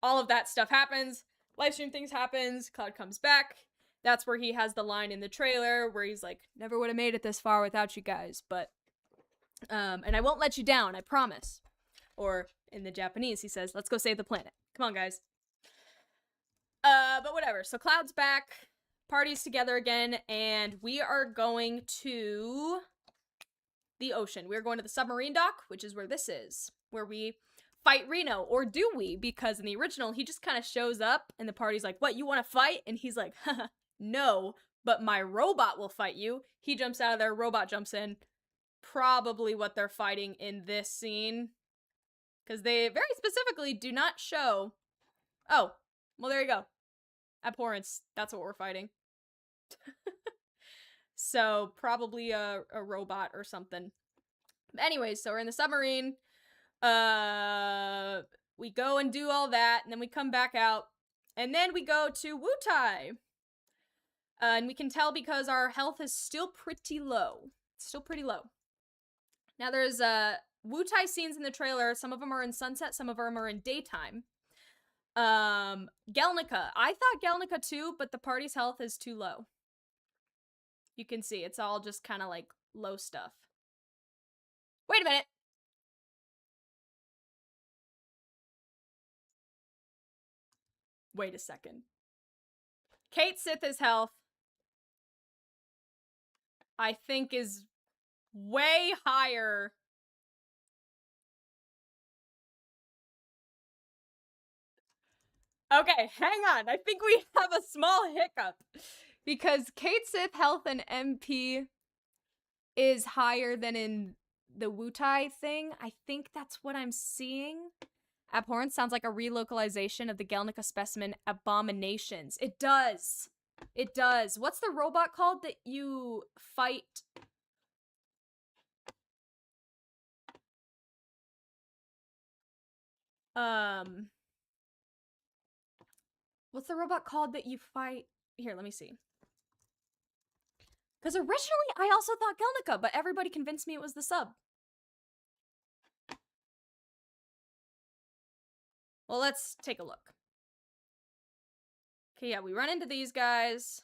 All of that stuff happens. Livestream things happens. Cloud comes back. That's where he has the line in the trailer where he's like, never would have made it this far without you guys, but, and I won't let you down, I promise. Or in the Japanese, he says, let's go save the planet. Come on, guys. But whatever. So Cloud's back. Party's together again, and we are going to the ocean. We're going to the submarine dock, which is where this is, where we fight Reno. Or do we? Because in the original, he just kind of shows up and the party's like, what, you want to fight? And he's like, haha, no, but my robot will fight you. He jumps out of there, robot jumps in. Probably what they're fighting in this scene. Because they very specifically do not show... Oh, well, there you go. Abhorrence. That's what we're fighting. So probably a robot or something. But anyways, so we're in the submarine. We go and do all that, and then we come back out, and then we go to Wutai. And we can tell because our health is still pretty low. Still pretty low. Now there's Wutai scenes in the trailer. Some of them are in sunset, some of them are in daytime. Gelnica. I thought Gelnica too, but the party's health is too low. You can see it's all just kind of like low stuff. Wait a minute. Wait a second. Kate Sith's health, I think, is way higher. Okay, hang on. I think we have a small hiccup. Because Kate Sith health and MP is higher than in the Wutai thing. I think that's what I'm seeing. Abhorrence sounds like a relocalization of the Gelnica specimen abominations. It does. It does. What's the robot called that you fight? What's the robot called that you fight? Here, let me see. Because originally I also thought Gelnica, but everybody convinced me it was the sub. Well, let's take a look. Okay, yeah, we run into these guys.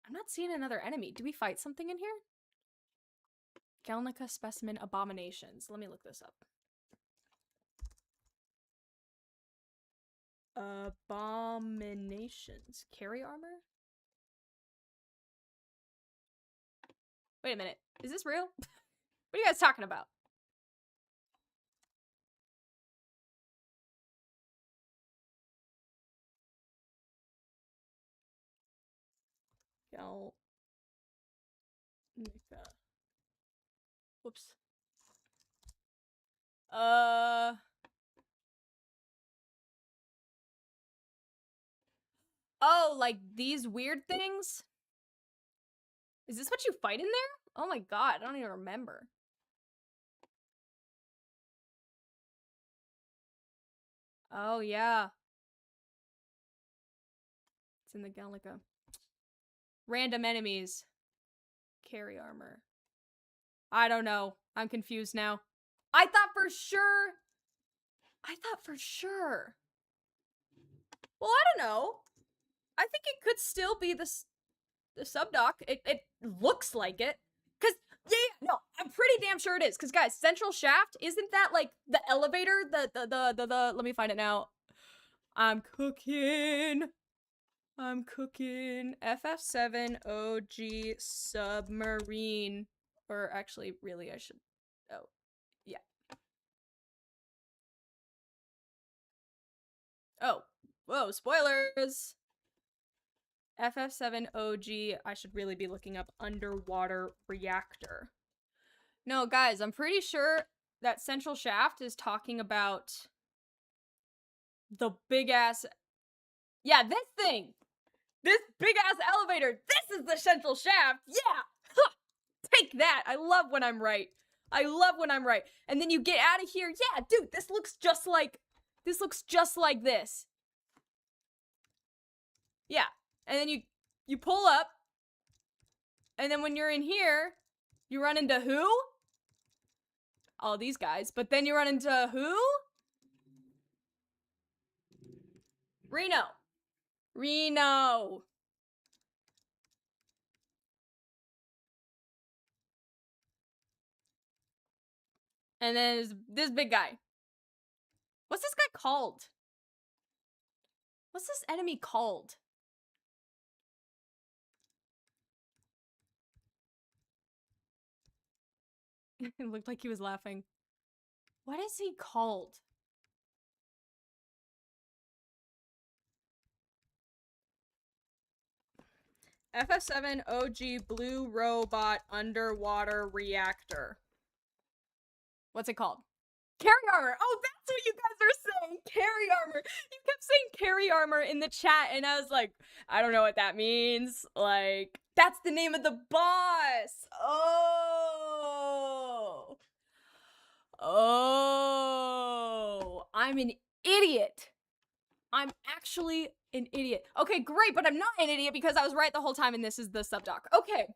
I'm not seeing another enemy. Do we fight something in here? Gelnica specimen abominations. Let me look this up. Abominations. Carry armor? Wait a minute. Is this real? What are you guys talking about? Gelnica. Whoops. Oh, like these weird things? Is this what you fight in there? Oh my god, I don't even remember. Oh yeah. It's in the Gelnica. Random enemies. Carry armor. I don't know. I'm confused now. I thought for sure. Well, I don't know. I think it could still be the subdoc. It looks like it. Cause yeah, no, I'm pretty damn sure it is. Cause guys, Central Shaft, isn't that like the elevator? The let me find it now. I'm cooking. FF7 OG submarine. Or actually, really, I should. Oh, yeah. Oh, whoa, spoilers! FF7 OG, I should really be looking up underwater reactor. No, guys, I'm pretty sure that Central Shaft is talking about the big ass. Yeah, this thing! This big ass elevator! This is the Central Shaft! Yeah! Take that! I love when I'm right. I love when I'm right. And then you get out of here. Yeah, dude, this looks just like this. Yeah. And then you pull up. And then when you're in here, you run into who? All these guys. But then you run into who? Reno. And then there's this big guy. What's this guy called? What's this enemy called? It looked like he was laughing. What is he called? FF7 OG Blue Robot Underwater Reactor. What's it called? Carry armor. Oh, that's what you guys are saying. Carry armor. You kept saying carry armor in the chat, and I was like, I don't know what that means. Like, that's the name of the boss. Oh. Oh. I'm an idiot. I'm actually an idiot. Okay, great, but I'm not an idiot because I was right the whole time, and this is the subdoc. Okay.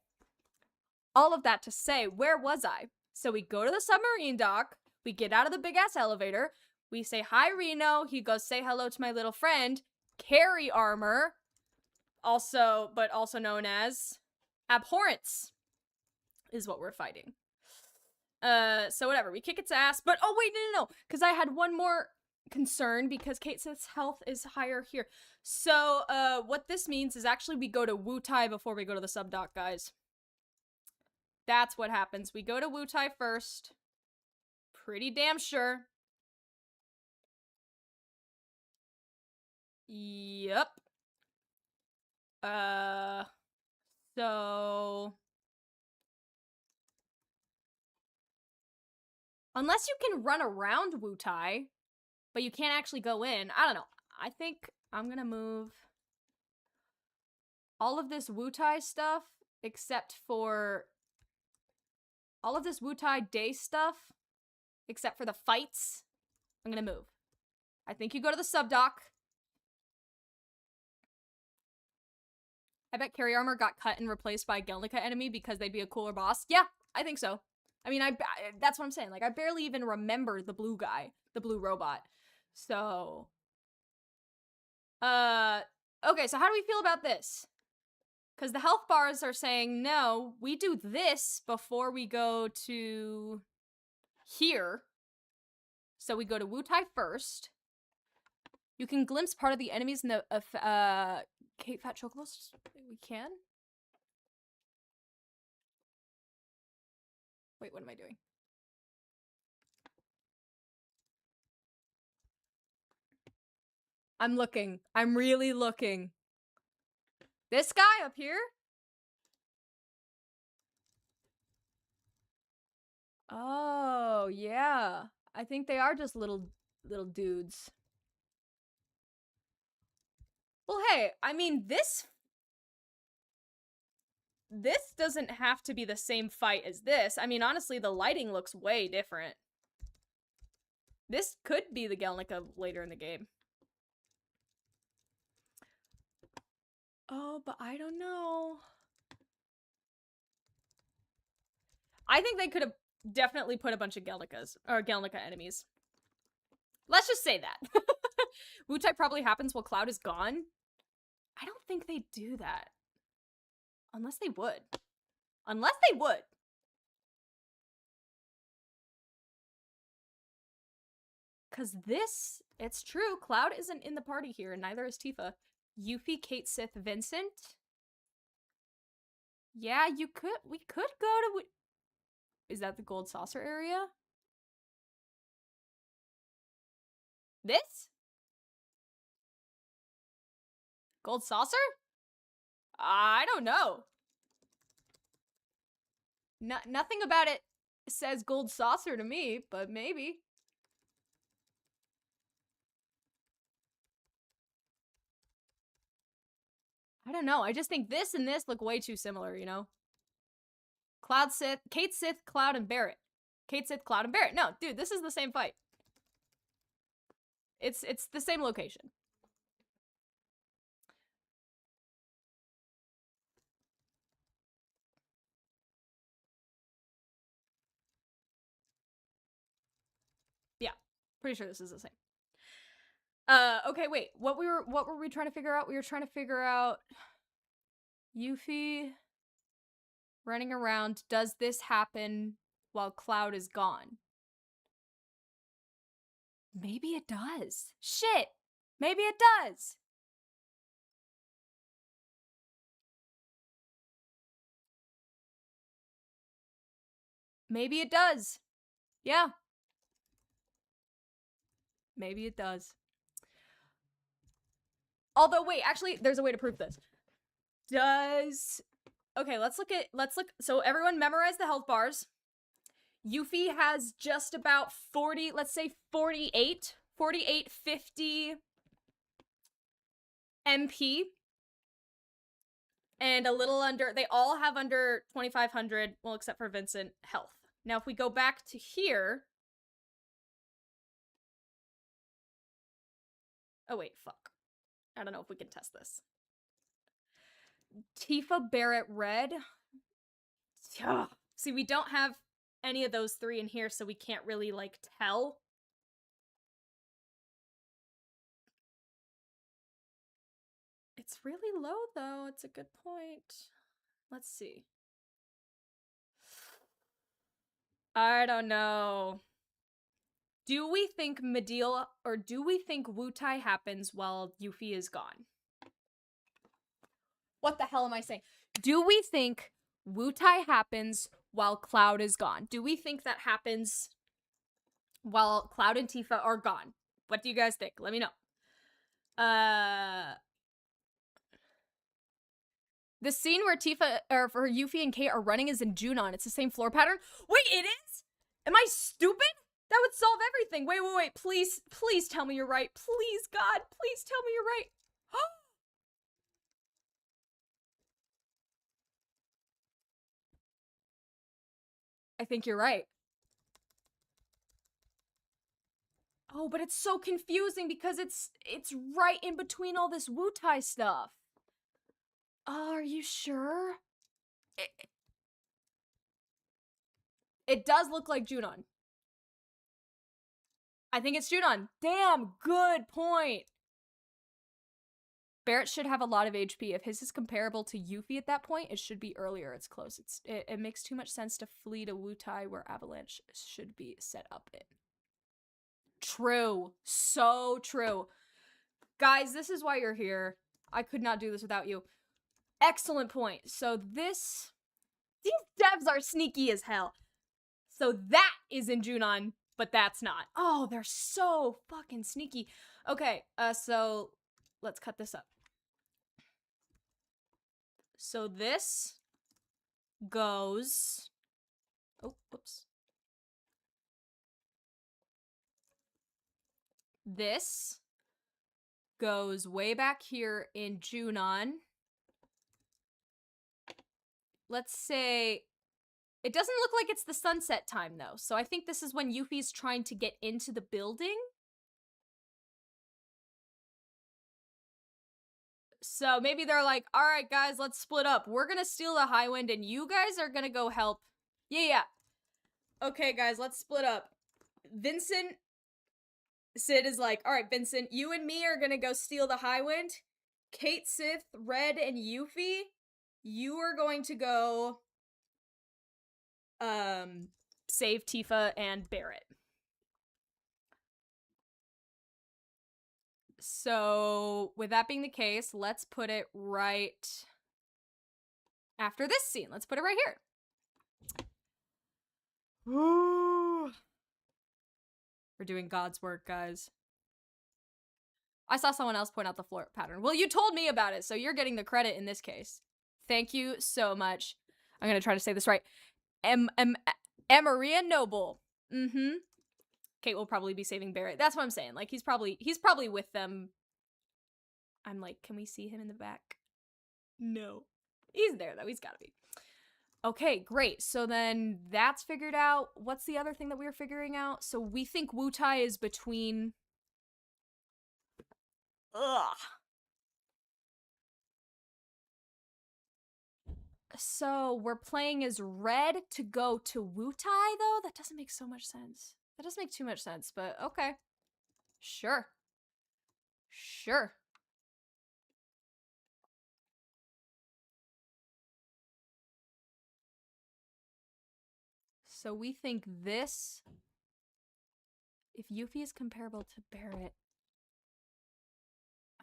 All of that to say, where was I? So we go to the submarine dock. We get out of the big-ass elevator. We say, hi, Reno. He goes, say hello to my little friend. Carry armor. But also known as abhorrence is what we're fighting. So whatever. We kick its ass. But, oh, wait, no. Because I had one more concern because Kate Sith's health is higher here. So, what this means is actually we go to Wutai before we go to the subdoc, guys. That's what happens. We go to Wutai first. Pretty damn sure. Yep. So... Unless you can run around Wutai, but you can't actually go in. I don't know. I think I'm gonna move all of this Wutai stuff, except for... all of this Wutai day stuff, except for the fights, I'm gonna move. I think you go to the subdoc. I bet Carry Armor got cut and replaced by a Gelnica enemy because they'd be a cooler boss. Yeah, I think so. I mean, that's what I'm saying. Like, I barely even remember the blue guy, the blue robot. So, okay, so how do we feel about this? Because the health bars are saying, no, we do this before we go to here. So we go to Wutai first. You can glimpse part of the enemies in the Kate Fat Chocobos. We can? Wait, what am I doing? I'm looking. I'm really looking. This guy up here? Oh, yeah. I think they are just little dudes. Well, hey, I mean, this doesn't have to be the same fight as this. I mean, honestly, the lighting looks way different. This could be the Gelnica later in the game. Oh, but I don't know. I think they could have definitely put a bunch of Gelnicas, or Gelnica enemies. Let's just say that. Wutai probably happens while Cloud is gone. I don't think they do that. Unless they would. Unless they would. Because this, it's true, Cloud isn't in the party here, and neither is Tifa. Yuffie, Kate Sith, Vincent. Yeah, we could go to... Is that the gold saucer area? This? Gold saucer? I don't know. Nothing about it says gold saucer to me, but maybe. I don't know. I just think this and this look way too similar, you know? Cloud Sith, Kate Sith, Cloud, and Barrett. Kate Sith, Cloud, and Barrett. No, dude, this is the same fight. It's the same location. Yeah, pretty sure this is the same. Okay, wait. What were we trying to figure out? We were trying to figure out Yuffie running around. Does this happen while Cloud is gone? Maybe it does. Shit! Maybe it does! Maybe it does. Yeah. Maybe it does. Although, wait, actually, there's a way to prove this. Okay, let's look, so everyone memorize the health bars. Yuffie has just about 40, let's say 48, 50 MP. And a little under, they all have under 2,500, well, except for Vincent, health. Now, if we go back to here. Oh, wait, fuck. I don't know if we can test this. Tifa, Barrett, Red. Ugh. See, we don't have any of those three in here, so we can't really, like, tell. It's really low, though. It's a good point. Let's see. I don't know. Do we think Mediel, or do we think Wutai happens while Yuffie is gone? What the hell am I saying? Do we think Wutai happens while Cloud is gone? Do we think that happens while Cloud and Tifa are gone? What do you guys think? Let me know. The scene where Tifa, or for Yuffie and Kate are running is in Junon. It's the same floor pattern. Wait, it is? Am I stupid? That would solve everything. Wait. Please tell me you're right. Please, God, please tell me you're right. I think you're right. Oh, but it's so confusing because it's right in between all this Wutai stuff. Oh, are you sure? It does look like Junon. I think it's Junon. Damn, good point. Barrett should have a lot of HP. If his is comparable to Yuffie at that point, it should be earlier. It's close. It makes too much sense to flee to Wutai where Avalanche should be set up in. True. So true. Guys, this is why you're here. I could not do this without you. Excellent point. So these devs are sneaky as hell. So that is in Junon, but that's not. Oh, they're so fucking sneaky. Okay, so let's cut this up. So this goes... Oh, whoops. This goes way back here in Junon. Let's say... It doesn't look like it's the sunset time, though. So I think this is when Yuffie's trying to get into the building. So maybe they're like, all right, guys, let's split up. We're going to steal the Highwind, and you guys are going to go help. Yeah. Okay, guys, let's split up. Sid is like, all right, Vincent, you and me are going to go steal the Highwind. Kate, Sith, Red, and Yuffie, you are going to go... save Tifa and Barrett. So, with that being the case, let's put it right after this scene. Let's put it right here. Ooh. We're doing God's work, guys. I saw someone else point out the floor pattern. Well, you told me about it, so you're getting the credit in this case. Thank you so much. I'm gonna try to say this right. Maria Noble. Kate will probably be saving Barrett. That's what I'm saying. Like, he's probably with them. I'm like, can we see him in the back? No. He's there, though. He's gotta be. Okay, great. So then that's figured out. What's the other thing that we were figuring out? So we think Wutai is between... Ugh. So we're playing as Red to go to Wutai, though? That doesn't make so much sense. That doesn't make too much sense, but okay. Sure. Sure. So we think this... If Yuffie is comparable to Barrett...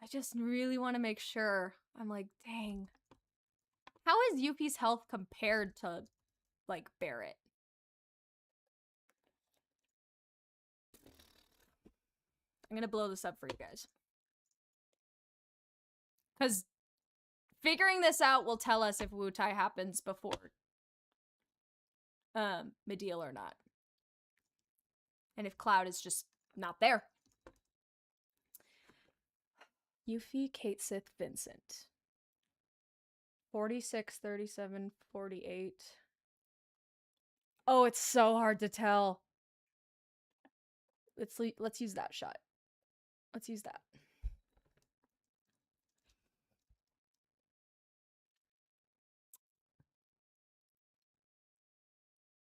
I just really want to make sure. I'm like, dang. How is Yuffie's health compared to, like, Barrett? I'm gonna blow this up for you guys. Because figuring this out will tell us if Wutai happens before Mediel or not. And if Cloud is just not there. Yuffie, Kate, Sith, Vincent. 46, 37, 48. Oh, it's so hard to tell. Let's use that shot. Let's use that.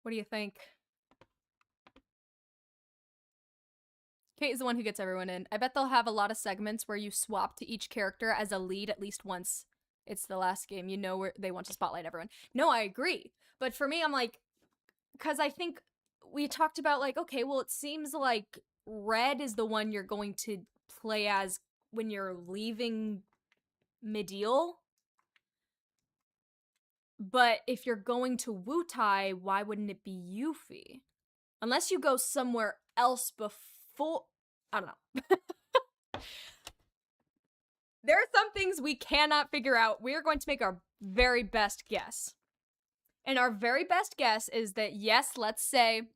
What do you think? Kate is the one who gets everyone in. I bet they'll have a lot of segments where you swap to each character as a lead at least once. It's the last game. You know where they want to spotlight everyone. No, I agree. But for me, I'm like, because I think we talked about like, okay, well, it seems like Red is the one you're going to play as when you're leaving Mideel. But if you're going to Wutai, why wouldn't it be Yuffie? Unless you go somewhere else before... I don't know. There are some things we cannot figure out. We are going to make our very best guess. And our very best guess is that, yes, let's say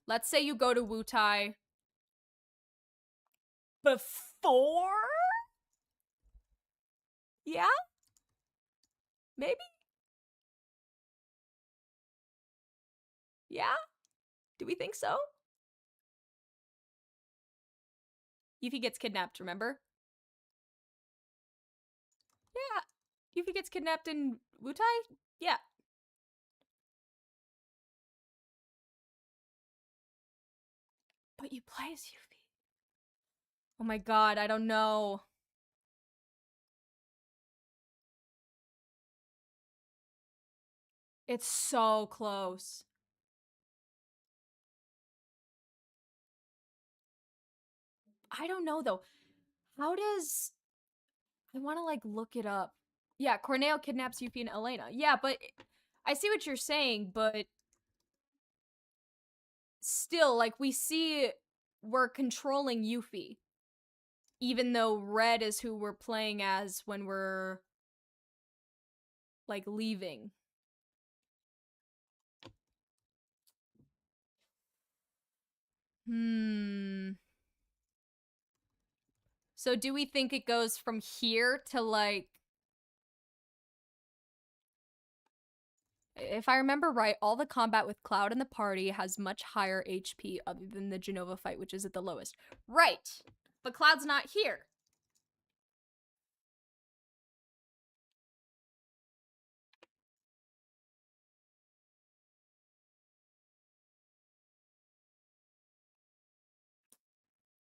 you go to Wutai before? Yeah? Maybe? Yeah? Do we think so? Yuffie gets kidnapped, remember? Yeah. Yuffie gets kidnapped in Wutai? Yeah. But you play as Yuffie. Oh my god, I don't know. It's so close. I don't know though. How does... I want to like look it up. Yeah, Corneo kidnaps Yuffie and Elena. Yeah, but I see what you're saying, but still, like, we see we're controlling Yuffie. Even though Red is who we're playing as when we're, like, leaving. So do we think it goes from here to, like... If I remember right, all the combat with Cloud and the party has much higher HP other than the Genova fight, which is at the lowest. Right! But Cloud's not here.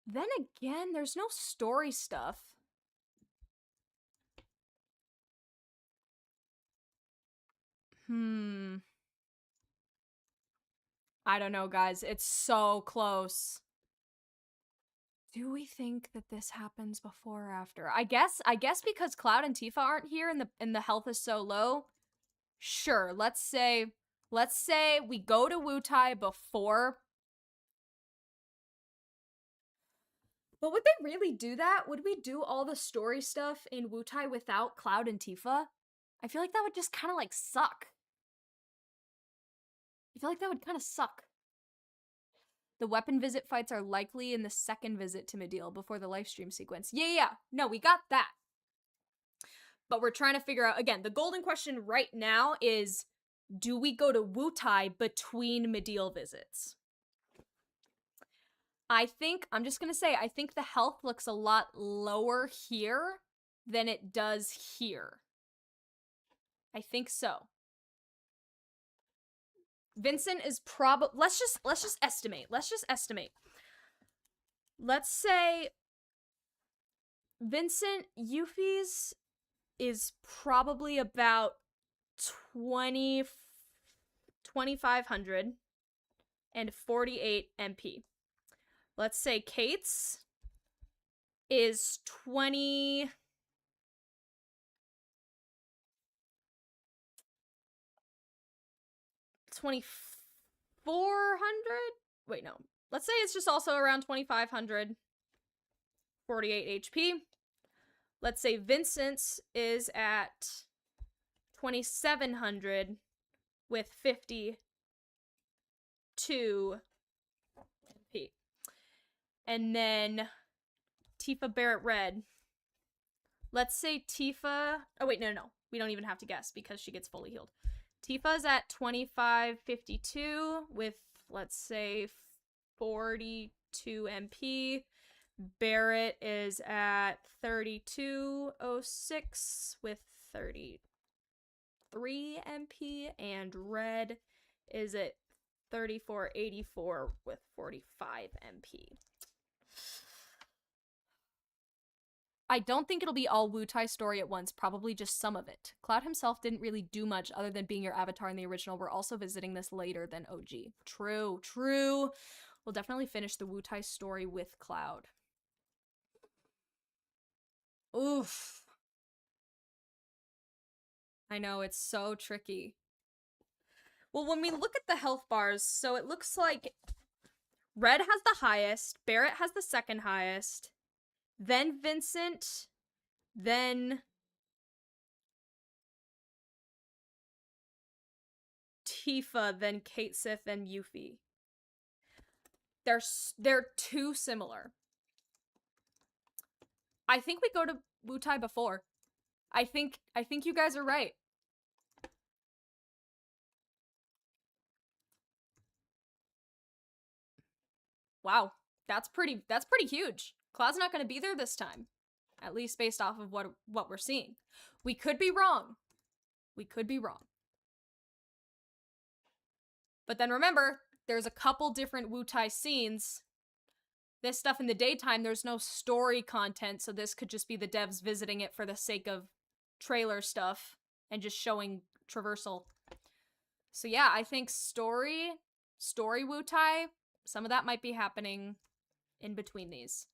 Then again, there's no story stuff. I don't know, guys. It's so close. Do we think that this happens before or after? I guess because Cloud and Tifa aren't here and the health is so low. Sure, let's say we go to Wutai before. But would they really do that? Would we do all the story stuff in Wutai without Cloud and Tifa? I feel like that would just kind of like suck. I feel like that would kind of suck. The weapon visit fights are likely in the second visit to Mideel before the livestream sequence. Yeah. No, we got that. But we're trying to figure out, again, the golden question right now is, do we go to Wutai between Mideel visits? I think the health looks a lot lower here than it does here. I think so. Vincent is probably... Let's just estimate. Let's say Vincent Yuffie's is probably about 2,500 and 48 MP. Let's say Kate's is 2,400? Wait, no. Let's say it's just also around 2,500. 48 HP. Let's say Vincent's is at 2,700 with 52 And then Tifa, Barrett, Red. Let's say Tifa... Oh, wait, no. We don't even have to guess because she gets fully healed. Tifa's at 2552 with, let's say, 42 MP. Barrett is at 3206 with 33 MP. And Red is at 3484 with 45 MP. I don't think it'll be all Wu-Tai story at once, probably just some of it. Cloud himself didn't really do much other than being your avatar in the original. We're also visiting this later than OG. True. We'll definitely finish the Wu-Tai story with Cloud. Oof. I know, it's so tricky. Well, when we look at the health bars, so it looks like Red has the highest, Barrett has the second highest, then Vincent, then Tifa, then Kate Sith, then Yuffie. They're too similar. I think we go to Wu-Tai before. I think you guys are right. Wow, that's pretty huge. Cloud's not going to be there this time, at least based off of what we're seeing. We could be wrong. But then remember, there's a couple different Wu-Tai scenes. This stuff in the daytime, there's no story content, so this could just be the devs visiting it for the sake of trailer stuff and just showing traversal. So yeah, I think story Wu-Tai, some of that might be happening in between these.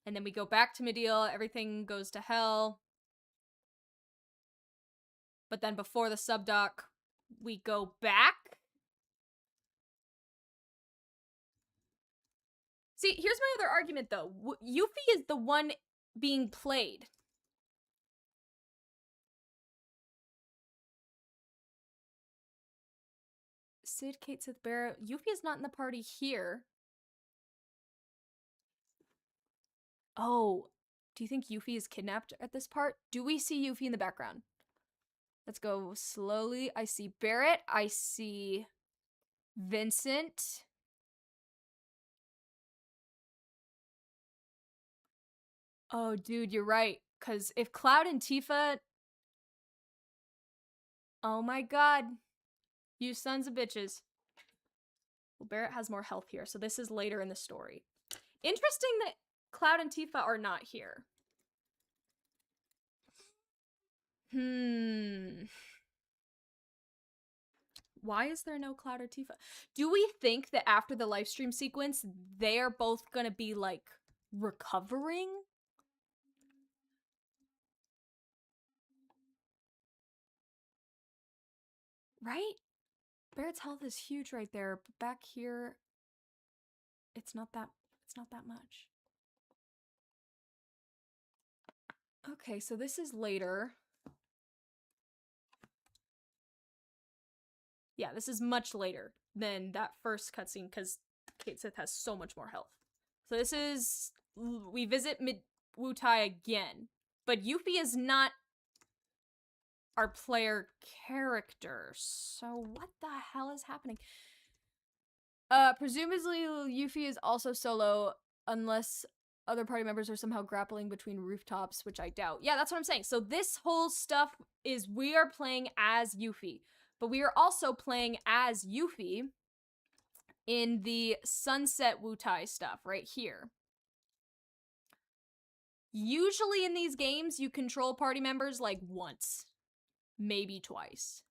And then we go back to Mideel, everything goes to hell. But then before the subdoc, we go back. See, here's my other argument though. Yuffie is the one being played. Sid, Kate, Sith, Barrett. Yuffie is not in the party here. Oh, do you think Yuffie is kidnapped at this part? Do we see Yuffie in the background? Let's go slowly. I see Barrett. I see Vincent. Oh, dude, you're right. Because if Cloud and Tifa... Oh my god. You sons of bitches. Well, Barrett has more health here, so this is later in the story. Interesting that Cloud and Tifa are not here. Why is there no Cloud or Tifa? Do we think that after the live stream sequence, they're both gonna be, like, recovering? Right? Barrett's health is huge right there, but back here, it's not that much. Okay, so this is later. Yeah, this is much later than that first cutscene because Kate Sith has so much more health. So this is... We visit Wu-Tai again. But Yuffie is not our player character. So what the hell is happening? Presumably Yuffie is also solo unless other party members are somehow grappling between rooftops, which I doubt. Yeah, that's what I'm saying. So this whole stuff is we are playing as Yuffie. But we are also playing as Yuffie in the Sunset Wu-Tai stuff right here. Usually in these games, you control party members like once, maybe twice.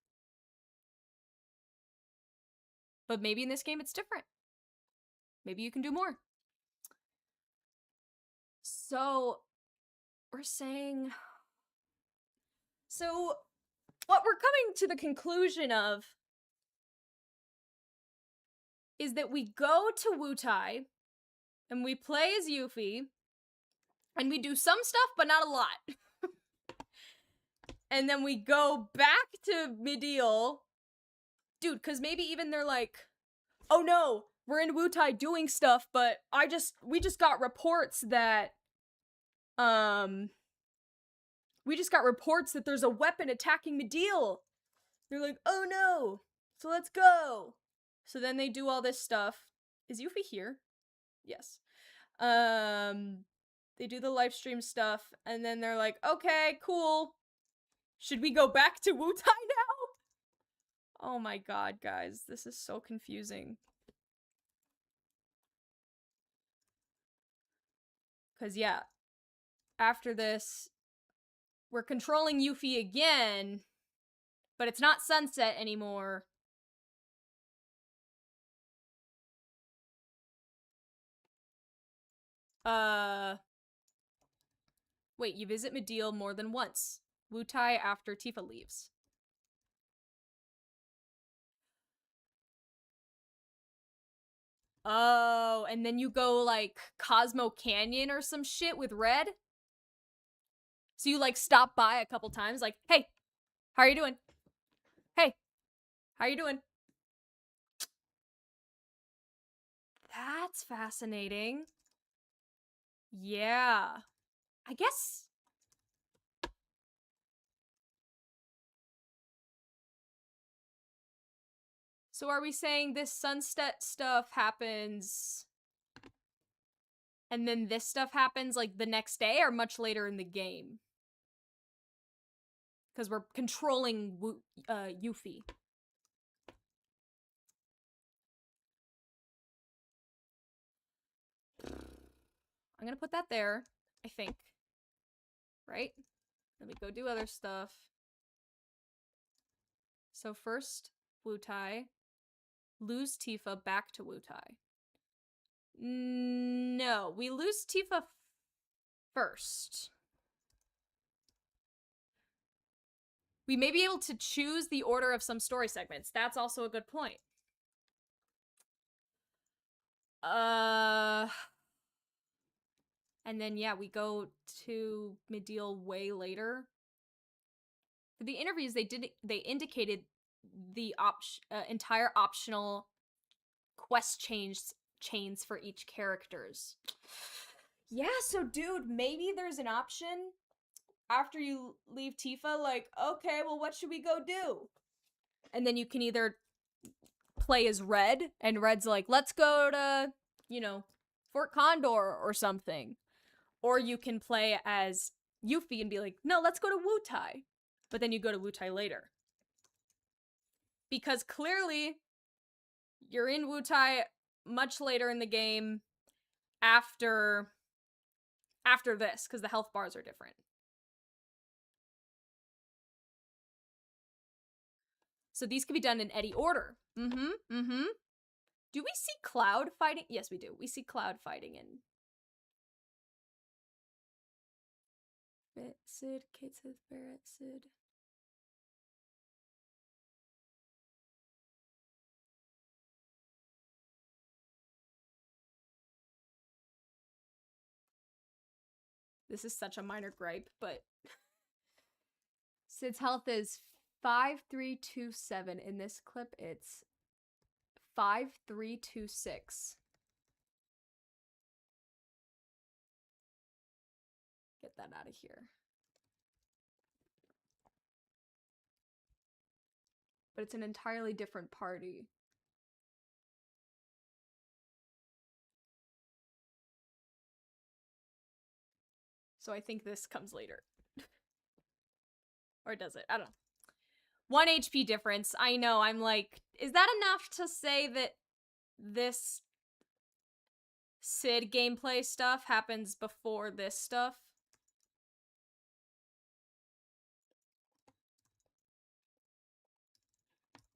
But maybe in this game it's different. Maybe you can do more. So, we're saying... So... What we're coming to the conclusion of is that we go to Wu-Tai and we play as Yuffie and we do some stuff but not a lot. And then we go back to Mideel. Dude, because maybe even they're like, oh no, we're in Wutai doing stuff, but we just got reports that, there's a weapon attacking Mideel. They're like, oh no, so let's go. So then they do all this stuff. Is Yuffie here? Yes. They do the live stream stuff, and then they're like, okay, cool. Should we go back to Wutai now? Oh my god, guys, this is so confusing. Cause yeah, after this, we're controlling Yuffie again, but it's not Sunset anymore. Wait, you visit Mideel more than once. Wutai after Tifa leaves. Oh, and then you go, like, Cosmo Canyon or some shit with Red? So you, like, stop by a couple times, like, hey, how are you doing? Hey, how are you doing? That's fascinating. Yeah. I guess... So are we saying this Sunset stuff happens... and then this stuff happens, like, the next day or much later in the game? Because we're controlling Yuffie. I'm gonna put that there, I think. Right? Let me go do other stuff. So first, Wutai. Lose Tifa, back to Wutai. No, we lose Tifa first. We may be able to choose the order of some story segments. That's also a good point. And then, yeah, we go to Mideel way later. For the interviews, they indicated the entire optional quest chains for each characters. Yeah, so dude, maybe there's an option after you leave Tifa, like, okay, well, what should we go do? And then you can either play as Red, and Red's like, let's go to, you know, Fort Condor or something. Or you can play as Yuffie and be like, no, let's go to Wutai. But then you go to Wutai later. Because clearly, you're in Wutai much later in the game after this, because the health bars are different. So these can be done in any order. Do we see Cloud fighting? Yes, we do. We see Cloud fighting in Sid, Kate Sith, Barrett, Sid. This is such a minor gripe, but Sid's health is 5327. In this clip, it's 5326. Get that out of here. But it's an entirely different party. So I think this comes later. Or does it? I don't know. 1 HP difference. I know, I'm like, is that enough to say that this Sid gameplay stuff happens before this stuff?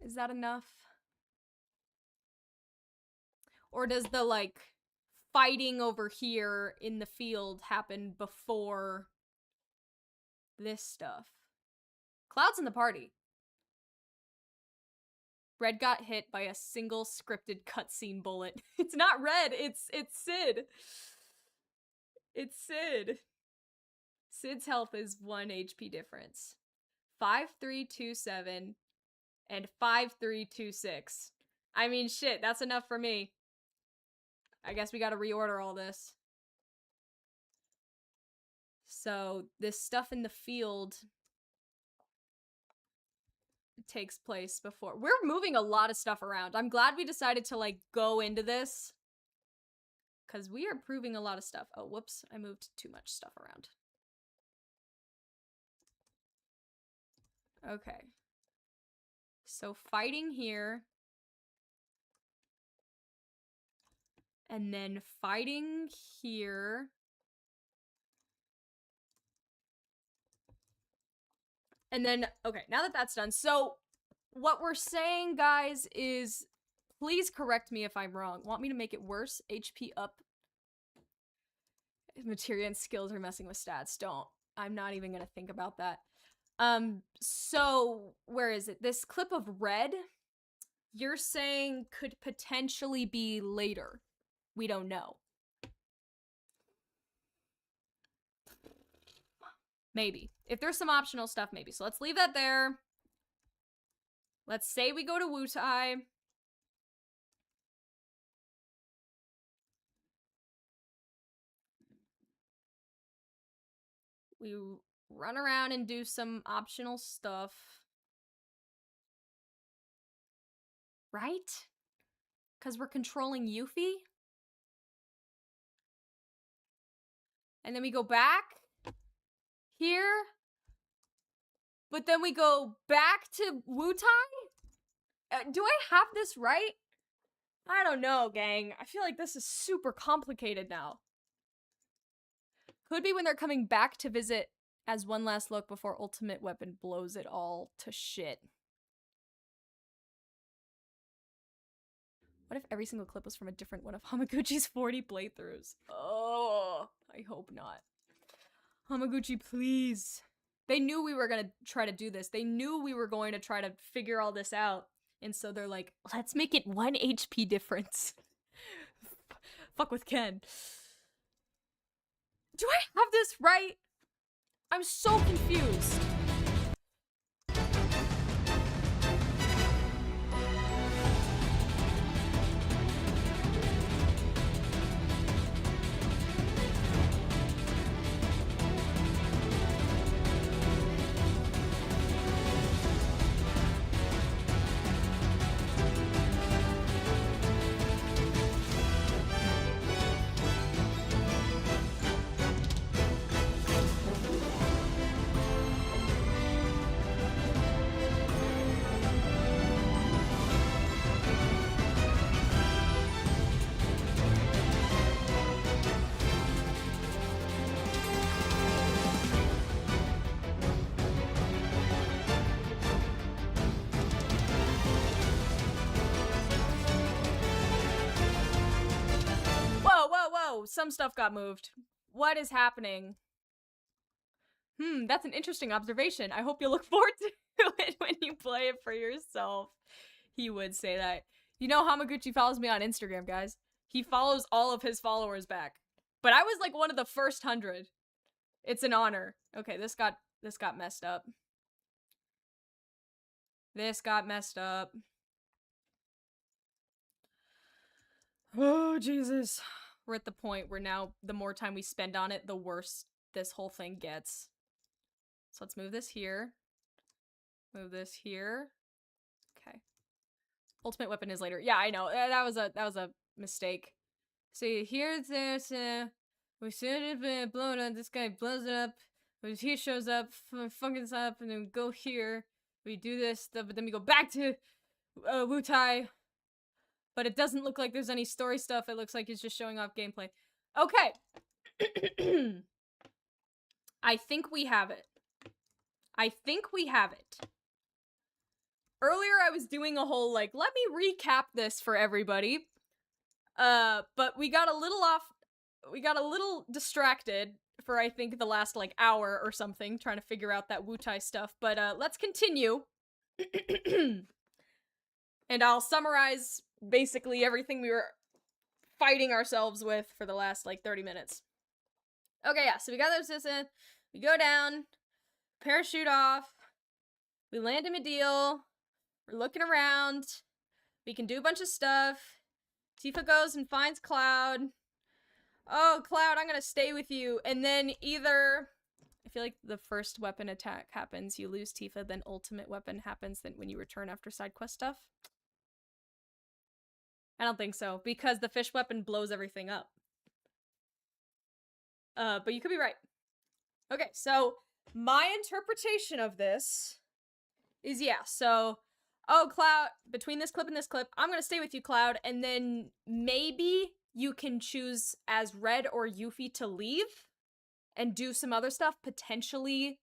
Is that enough? Or does the, like, fighting over here in the field happen before this stuff? Cloud's in the party. Red got hit by a single scripted cutscene bullet. It's not Red, it's Sid. It's Sid. Sid's health is 1 HP difference. 5327 and 5326. I mean, shit, that's enough for me. I guess we gotta reorder all this. So, this stuff in the field takes place before. We're moving a lot of stuff around. I'm glad we decided to, like, go into this. Because we are proving a lot of stuff. Oh, whoops. I moved too much stuff around. Okay. So, fighting here. And then fighting here. And then, okay, now that that's done. So, what we're saying, guys, is please correct me if I'm wrong. Want me to make it worse? HP up. Materia and skills are messing with stats. Don't. I'm not even gonna think about that. So, where is it? This clip of red, you're saying could potentially be later. We don't know. Maybe. If there's some optional stuff, maybe. So let's leave that there. Let's say we go to Wutai. We run around and do some optional stuff. Right? Because we're controlling Yuffie? And then we go back here. But then we go back to Wutai? Do I have this right? I don't know, gang. I feel like this is super complicated now. Could be when they're coming back to visit as one last look before Ultimate Weapon blows it all to shit. What if every single clip was from a different one of Hamaguchi's 40 playthroughs? Oh, I hope not. Hamaguchi, please. They knew we were gonna try to do this. They knew we were going to try to figure all this out. And so they're like, let's make it 1 HP difference. Fuck with Ken. Do I have this right? I'm so confused. Some stuff got moved. What is happening? That's an interesting observation. I hope you look forward to it when you play it for yourself. He would say that. You know Hamaguchi follows me on Instagram, guys. He follows all of his followers back. But I was like one of the first 100. It's an honor. Okay, this got messed up. This got messed up. Oh, Jesus. We're at the point where now the more time we spend on it, the worse this whole thing gets. So let's move this here. Move this here. Okay. Ultimate weapon is later. Yeah, I know. That was a mistake. See, here's this, we should have blown up, this guy blows it up, he shows up, fucking up, and then we go here, we do this stuff, but then we go back to Wutai. But it doesn't look like there's any story stuff. It looks like he's just showing off gameplay. Okay. I think we have it. I think we have it. Earlier I was doing a whole, like, let me recap this for everybody. But we got a little distracted for, I think, the last, like, hour or something, trying to figure out that Wutai stuff. But, let's continue. And I'll summarize basically everything we were fighting ourselves with for the last, like, 30 minutes. Okay, yeah, so we got those, we go down, parachute off, we land in Medeal, we're looking around, We can do a bunch of stuff. Tifa goes and finds Cloud. Oh, Cloud, I'm gonna stay with you. And then either... I feel like the first weapon attack happens, you lose Tifa, then ultimate weapon happens then when you return after side quest stuff. I don't think so, because the fish weapon blows everything up. But you could be right. Okay, so my interpretation of this is, yeah, so, oh, Cloud, between this clip and this clip, I'm gonna stay with you, Cloud, and then maybe you can choose as Red or Yuffie to leave and do some other stuff. Potentially,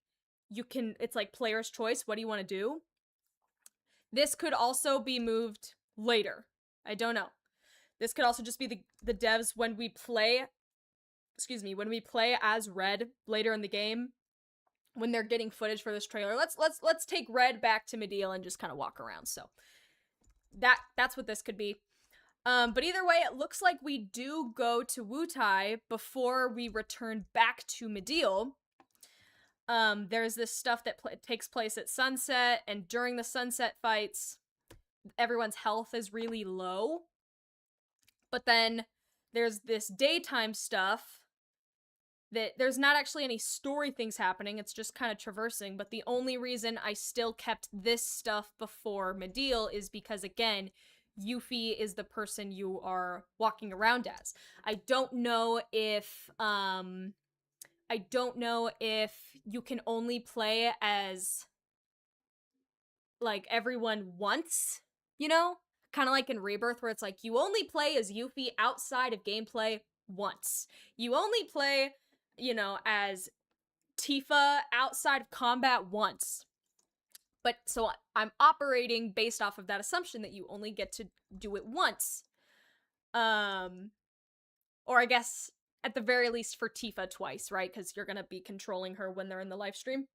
you can, it's like player's choice, what do you want to do? This could also be moved later. I don't know. This could also just be the devs when we play, when we play as Red later in the game, when they're getting footage for this trailer. Let's take Red back to Mideel and just kind of walk around. So that's what this could be. But either way, it looks like we do go to Wutai before we return back to Mideel. There's this stuff that takes place at sunset, and during the sunset fights, everyone's health is really low. But then there's this daytime stuff that there's not actually any story things happening, it's just kind of traversing, but the only reason I still kept this stuff before Mideel is because, again, Yuffie is the person you are walking around as. I don't know if you can only play as, like, everyone once, you know? Kind of like in Rebirth, where it's like, you only play as Yuffie outside of gameplay once. You only play, you know, as Tifa outside of combat once. But, so I'm operating based off of that assumption that you only get to do it once. Or I guess, at the very least for Tifa twice, right? Because you're gonna be controlling her when they're in the live stream.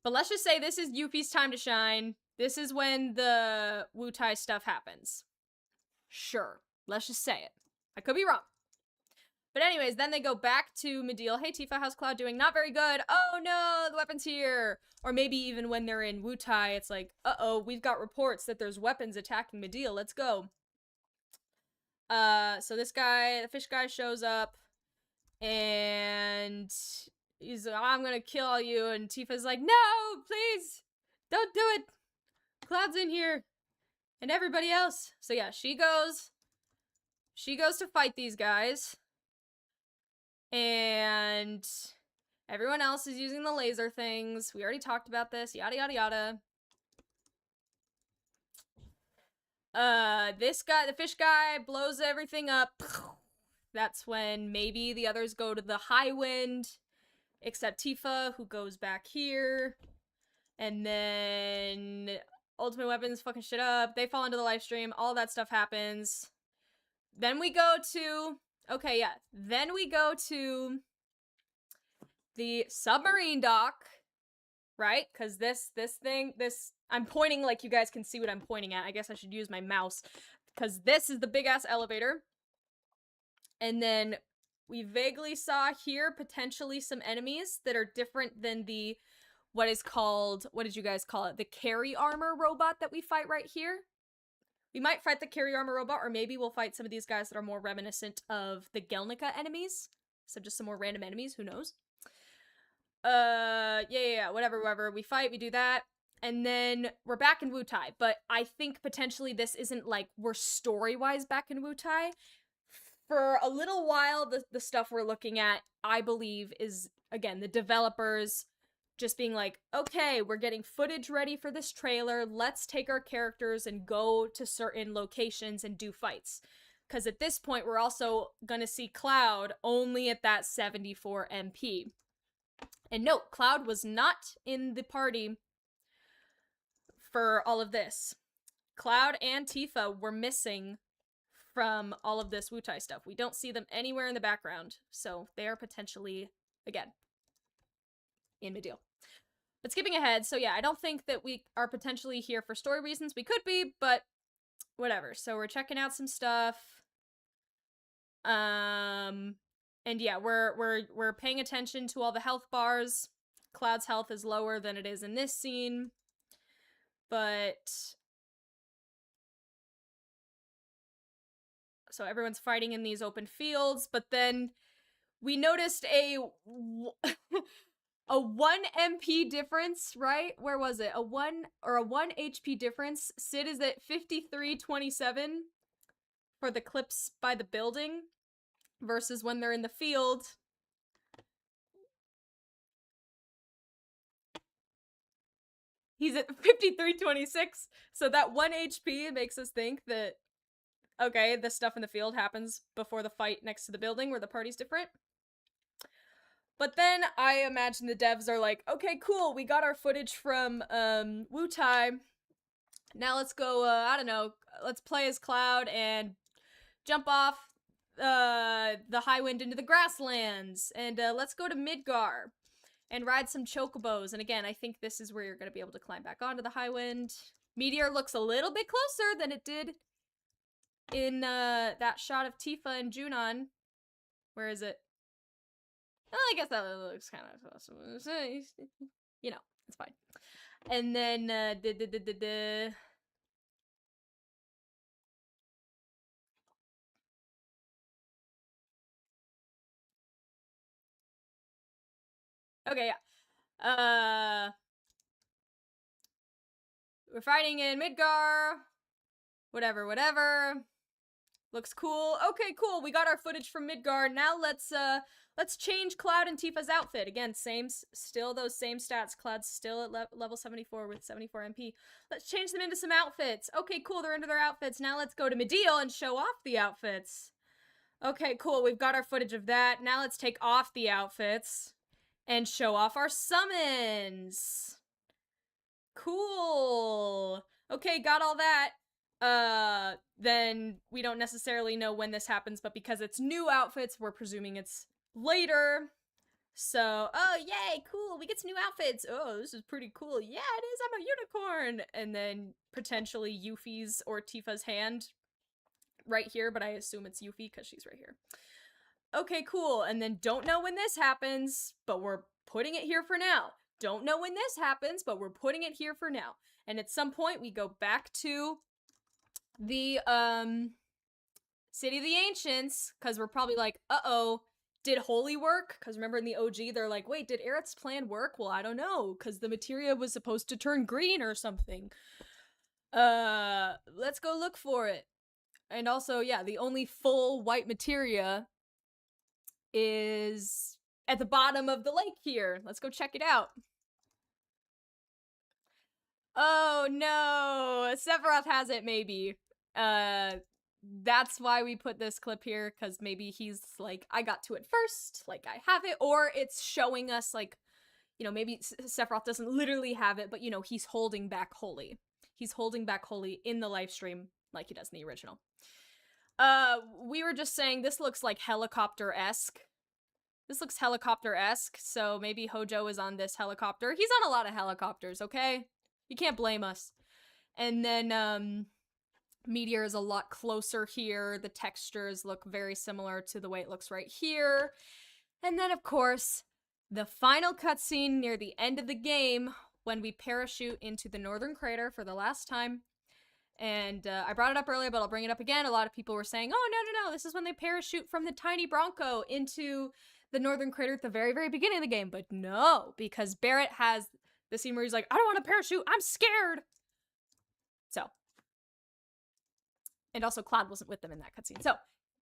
But let's just say this is Yuffie's time to shine. This is when the Wutai stuff happens. Sure. Let's just say it. I could be wrong. But anyways, then they go back to Mideel. Hey, Tifa, how's Cloud doing? Not very good. Oh no, the weapon's here. Or maybe even when they're in Wutai, it's like, uh-oh, we've got reports that there's weapons attacking Mideel. Let's go. So this guy, the fish guy, shows up. And he's like, I'm gonna kill you. And Tifa's like, no, please. Don't do it. Cloud's in here. And everybody else. So yeah, she goes to fight these guys. And everyone else is using the laser things. We already talked about this. Yada, yada, yada. This guy, the fish guy, blows everything up. That's when maybe the others go to the high wind. Except Tifa, who goes back here. And then ultimate weapons fucking shit up. They fall into the live stream. All that stuff happens. Then we go to... Okay, yeah. Then we go to the submarine dock, right? Because this thing, I'm pointing like you guys can see what I'm pointing at. I guess I should use my mouse. Because this is the big-ass elevator. And then we vaguely saw here potentially some enemies that are different than the, what did you guys call it? The carry armor robot that we fight right here. We might fight the carry armor robot, or maybe we'll fight some of these guys that are more reminiscent of the Gelnica enemies. So just some more random enemies, who knows? Yeah, whatever. We fight, we do that. And then we're back in Wutai. But I think potentially this isn't like we're story-wise back in Wutai. For a little while, the stuff we're looking at, I believe, is, again, the developers just being like, okay, we're getting footage ready for this trailer, let's take our characters and go to certain locations and do fights. Because at this point, we're also gonna see Cloud only at that 74 MP. And note, Cloud was not in the party for all of this. Cloud and Tifa were missing from all of this Wutai stuff. We don't see them anywhere in the background, so they are potentially, again, in Mideel. But skipping ahead, so yeah, I don't think that we are potentially here for story reasons. We could be, but whatever. So we're checking out some stuff. And yeah, we're paying attention to all the health bars. Cloud's health is lower than it is in this scene. But So everyone's fighting in these open fields, but then we noticed a 1 MP difference, right? Where was it? A 1 HP difference. Sid is at 5327 for the clips by the building versus when they're in the field. He's at 5326. So that 1 HP makes us think that, okay, the stuff in the field happens before the fight next to the building where the party's different. But then I imagine the devs are like, okay, cool, we got our footage from Wutai. Now let's go, I don't know, let's play as Cloud and jump off the high wind into the grasslands. And let's go to Midgar and ride some chocobos. And again, I think this is where you're going to be able to climb back onto the high wind. Meteor looks a little bit closer than it did in that shot of Tifa and Junon. Where is it? Well, I guess that looks kind of awesome. You know, it's fine. And then, okay, yeah. We're fighting in Midgar. Whatever. Looks cool. Okay, cool. We got our footage from Midgar. Now let's change Cloud and Tifa's outfit. Again, still those same stats. Cloud's still at level 74 with 74 MP. Let's change them into some outfits. Okay, cool. They're into their outfits. Now let's go to Mideel and show off the outfits. Okay, cool. We've got our footage of that. Now let's take off the outfits and show off our summons. Cool. Okay, got all that. Then we don't necessarily know when this happens, but because it's new outfits, we're presuming it's later. So, oh, yay, cool, we get some new outfits. Oh, this is pretty cool. Yeah, it is, I'm a unicorn. And then potentially Yuffie's or Tifa's hand right here, but I assume it's Yuffie because she's right here. Okay, cool. And then don't know when this happens, but we're putting it here for now. Don't know when this happens, but we're putting it here for now. And at some point, we go back to the City of the Ancients, because we're probably like, uh-oh, did Holy work? Because remember in the OG, they're like, wait, did Aerith's plan work? Well, I don't know, because the materia was supposed to turn green or something. Let's go look for it. And also, yeah, the only full white materia is at the bottom of the lake here. Let's go check it out. Oh no, Sephiroth has it maybe. That's why we put this clip here, because maybe he's like, I got to it first, like I have it, or it's showing us like, you know, maybe Sephiroth doesn't literally have it, but you know, he's holding back Holy. He's holding back Holy in the live stream like he does in the original. We were just saying this looks like helicopter-esque. This looks helicopter-esque, so maybe Hojo is on this helicopter. He's on a lot of helicopters, okay? You can't blame us. And then, Meteor is a lot closer here. The textures look very similar to the way it looks right here. And then, of course, the final cutscene near the end of the game when we parachute into the Northern Crater for the last time. And I brought it up earlier, but I'll bring it up again. A lot of people were saying, oh, no, this is when they parachute from the tiny Bronco into the Northern Crater at the very, very beginning of the game. But no, because Barrett has the scene where he's like, I don't want to parachute, I'm scared! So. And also Cloud wasn't with them in that cutscene. So,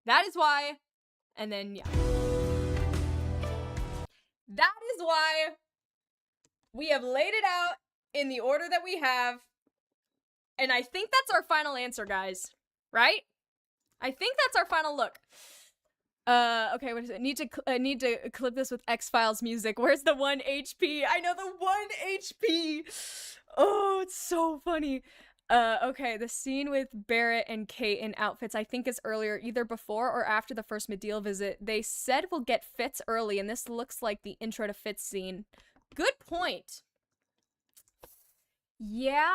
that is why. And then, yeah. That is why we have laid it out in the order that we have. And I think that's our final answer, guys. Right? I think that's our final look. Okay, what is it? Need to clip this with X-Files music. Where's the 1 HP? I know the 1 HP! Oh, it's so funny. Okay, the scene with Barrett and Kate in outfits, I think is earlier, either before or after the first Mideel visit. They said we'll get Fitz early, and this looks like the intro to Fitz scene. Good point. Yeah?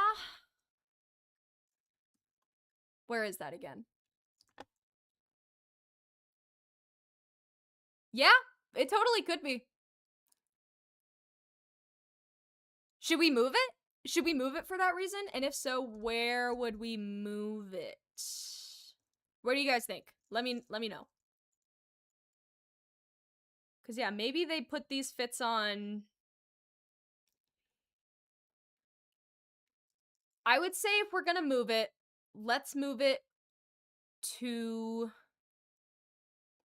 Where is that again? Yeah, it totally could be. Should we move it? Should we move it for that reason? And if so, where would we move it? What do you guys think? Let me know. Cause yeah, maybe they put these fits on. I would say if we're gonna move it, let's move it to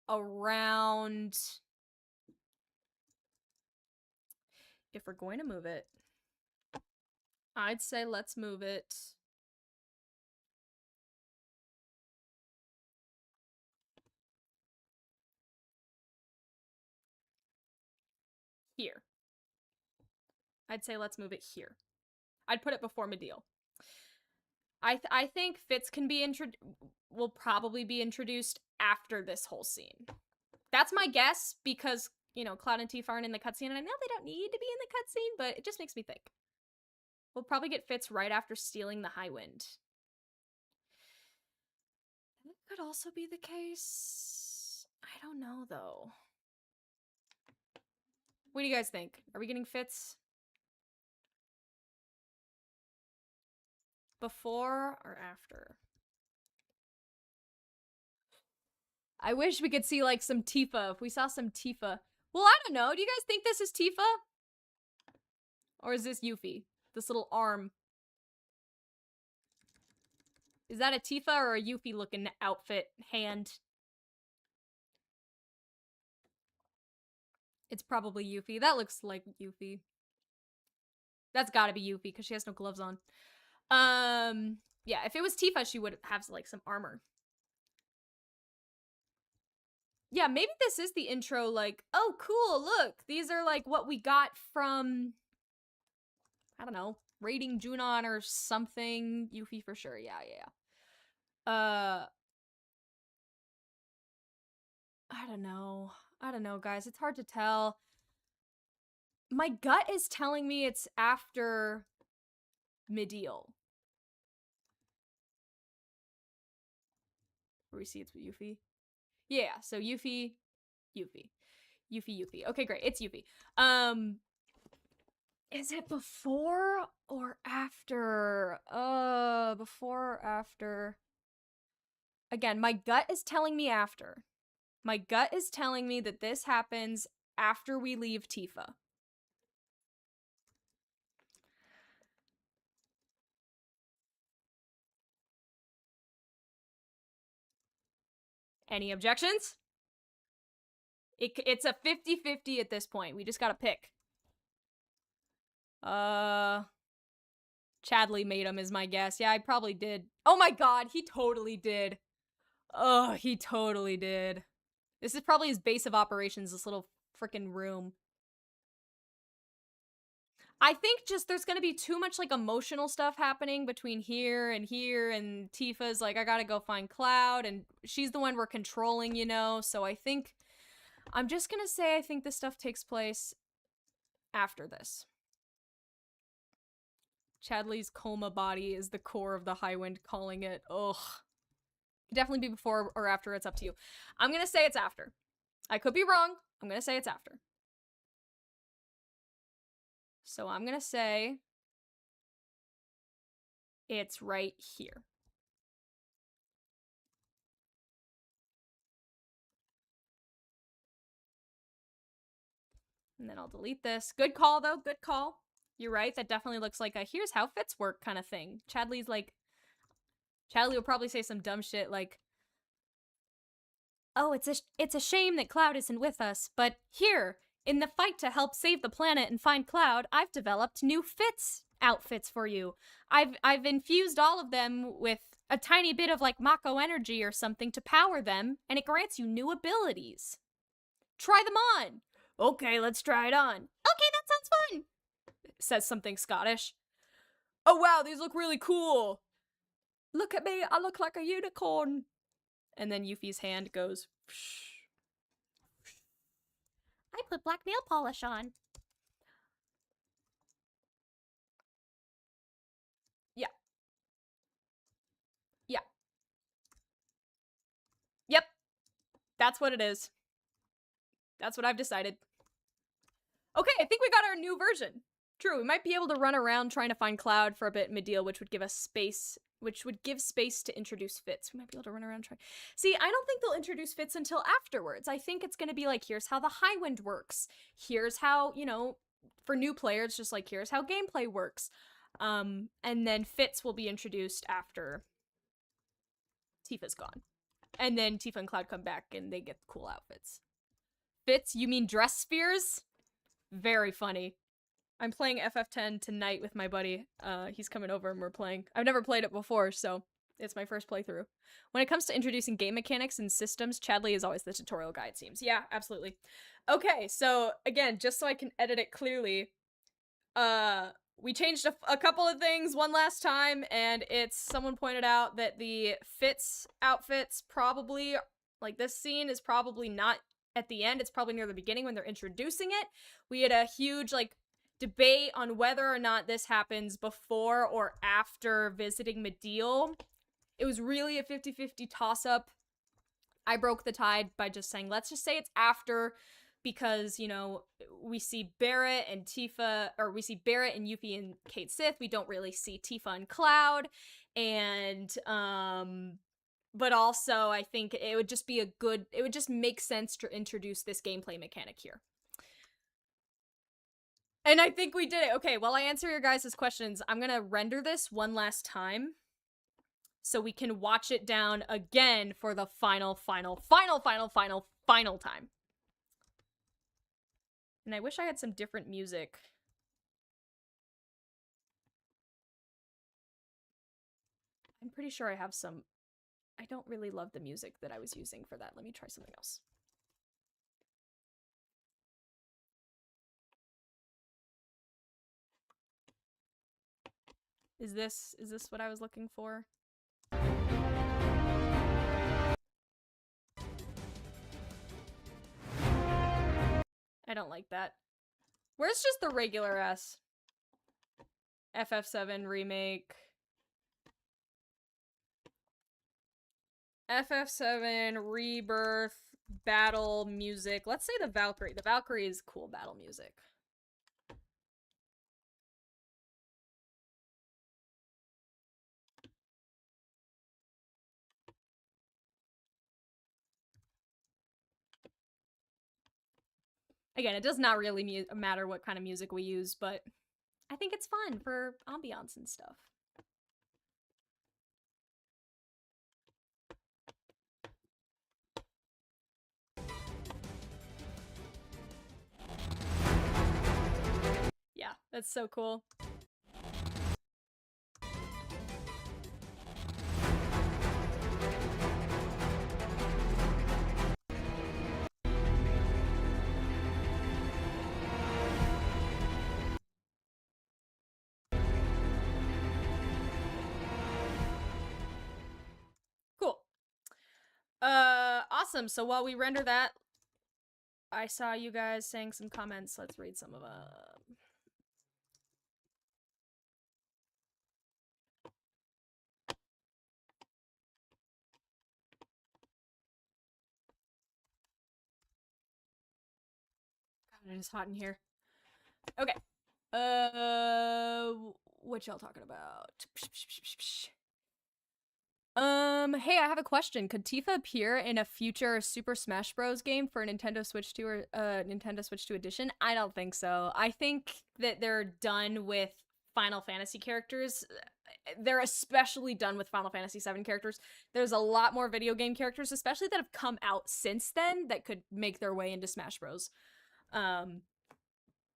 around. If we're going to move it, I'd say let's move it here. I'd say let's move it here. I'd put it before Medeal. I think Fitz can be will probably be introduced after this whole scene. That's my guess because, you know, Cloud and Tifa aren't in the cutscene, and I know they don't need to be in the cutscene, but it just makes me think. We'll probably get Fitz right after stealing the High Wind. That could also be the case. I don't know, though. What do you guys think? Are we getting Fitz before or after? I wish we could see, like, some Tifa. If we saw some Tifa. Well, I don't know. Do you guys think this is Tifa? Or is this Yuffie? This little arm. Is that a Tifa or a Yuffie-looking outfit hand? It's probably Yuffie. That looks like Yuffie. That's gotta be Yuffie, because she has no gloves on. Yeah, if it was Tifa, she would have, like, some armor. Yeah, maybe this is the intro, like, oh, cool, look, these are, like, what we got from, I don't know, Raiding Junon or something. Yuffie for sure, yeah. I don't know, guys, it's hard to tell. My gut is telling me it's after Medeal. Where we see it's Yuffie. Yeah, so Yuffie. Okay, great. It's Yuffie. Is it before or after? Before or after? Again, my gut is telling me after. My gut is telling me that this happens after we leave Tifa. Any objections? It's a 50-50 at this point. We just gotta pick. Chadley made him is my guess. Yeah, I probably did. Oh my god, he totally did. Oh, he totally did. This is probably his base of operations, this little freaking room. I think just there's gonna be too much, like, emotional stuff happening between here, and Tifa's like, I gotta go find Cloud, and she's the one we're controlling, you know, so I think, I'm just gonna say I think this stuff takes place after this. Chadley's coma body is the core of the High Wind, calling it, ugh. Could definitely be before or after, it's up to you. I'm gonna say it's after. I could be wrong, I'm gonna say it's after. So I'm gonna say it's right here. And then I'll delete this. Good call, though. Good call. You're right. That definitely looks like a here's how fits work kind of thing. Chadley will probably say some dumb shit like, oh, it's a shame that Cloud isn't with us, but here, in the fight to help save the planet and find Cloud, I've developed new outfits for you. I've infused all of them with a tiny bit of, like, Mako energy or something to power them, and it grants you new abilities. Try them on. Okay, let's try it on. Okay, that sounds fun. Says something Scottish. Oh wow, these look really cool. Look at me, I look like a unicorn. And then Yuffie's hand goes. I put black nail polish on. Yeah. Yeah. Yep. That's what it is. That's what I've decided. Okay, I think we got our new version. True, we might be able to run around trying to find Cloud for a bit mid-deal, which would give us space, which would give space to introduce Fitz. We might be able to run around trying. See, I don't think they'll introduce Fitz until afterwards. I think it's going to be like, here's how the Highwind works. Here's how, you know, for new players, just like, here's how gameplay works. And then Fitz will be introduced after Tifa's gone. And then Tifa and Cloud come back and they get cool outfits. Fitz, you mean dress spheres? Very funny. I'm playing FF10 tonight with my buddy. He's coming over and we're playing. I've never played it before, so it's my first playthrough. When it comes to introducing game mechanics and systems, Chadley is always the tutorial guy, it seems. Yeah, absolutely. Okay, so again, just so I can edit it clearly, we changed a couple of things one last time, and someone pointed out that the Fitz outfits probably, like this scene is probably not at the end, it's probably near the beginning when they're introducing it. We had a huge, like, debate on whether or not this happens before or after visiting Mideel. It was really a 50-50 toss-up. I broke the tide by just saying, let's just say it's after, because, you know, we see Barrett and Tifa, or we see Barrett and Yuffie and Kate Sith. We don't really see Tifa and Cloud. And, but also I think it would just be it would just make sense to introduce this gameplay mechanic here. And I think we did it. Okay, while I answer your guys' questions, I'm gonna render this one last time so we can watch it down again for the final time. And I wish I had some different music. I'm pretty sure I have some. I don't really love the music that I was using for that. Let me try something else. Is this what I was looking for? I don't like that. Where's just the regular ass FF7 remake? FF7 Rebirth battle music. Let's say the Valkyrie. The Valkyrie is cool battle music. Again, it does not really matter what kind of music we use, but I think it's fun for ambiance and stuff. Yeah, that's so cool. Cool. Awesome. So while we render that, I saw you guys saying some comments. Let's read some of them. God, it is hot in here. Okay. What y'all talking about? Hey, I have a question. Could Tifa appear in a future Super Smash Bros. Game for Nintendo Switch 2 or Nintendo Switch 2 edition? I don't think so. I think that they're done with Final Fantasy characters. They're especially done with Final Fantasy VII characters. There's a lot more video game characters, especially that have come out since then, that could make their way into Smash Bros.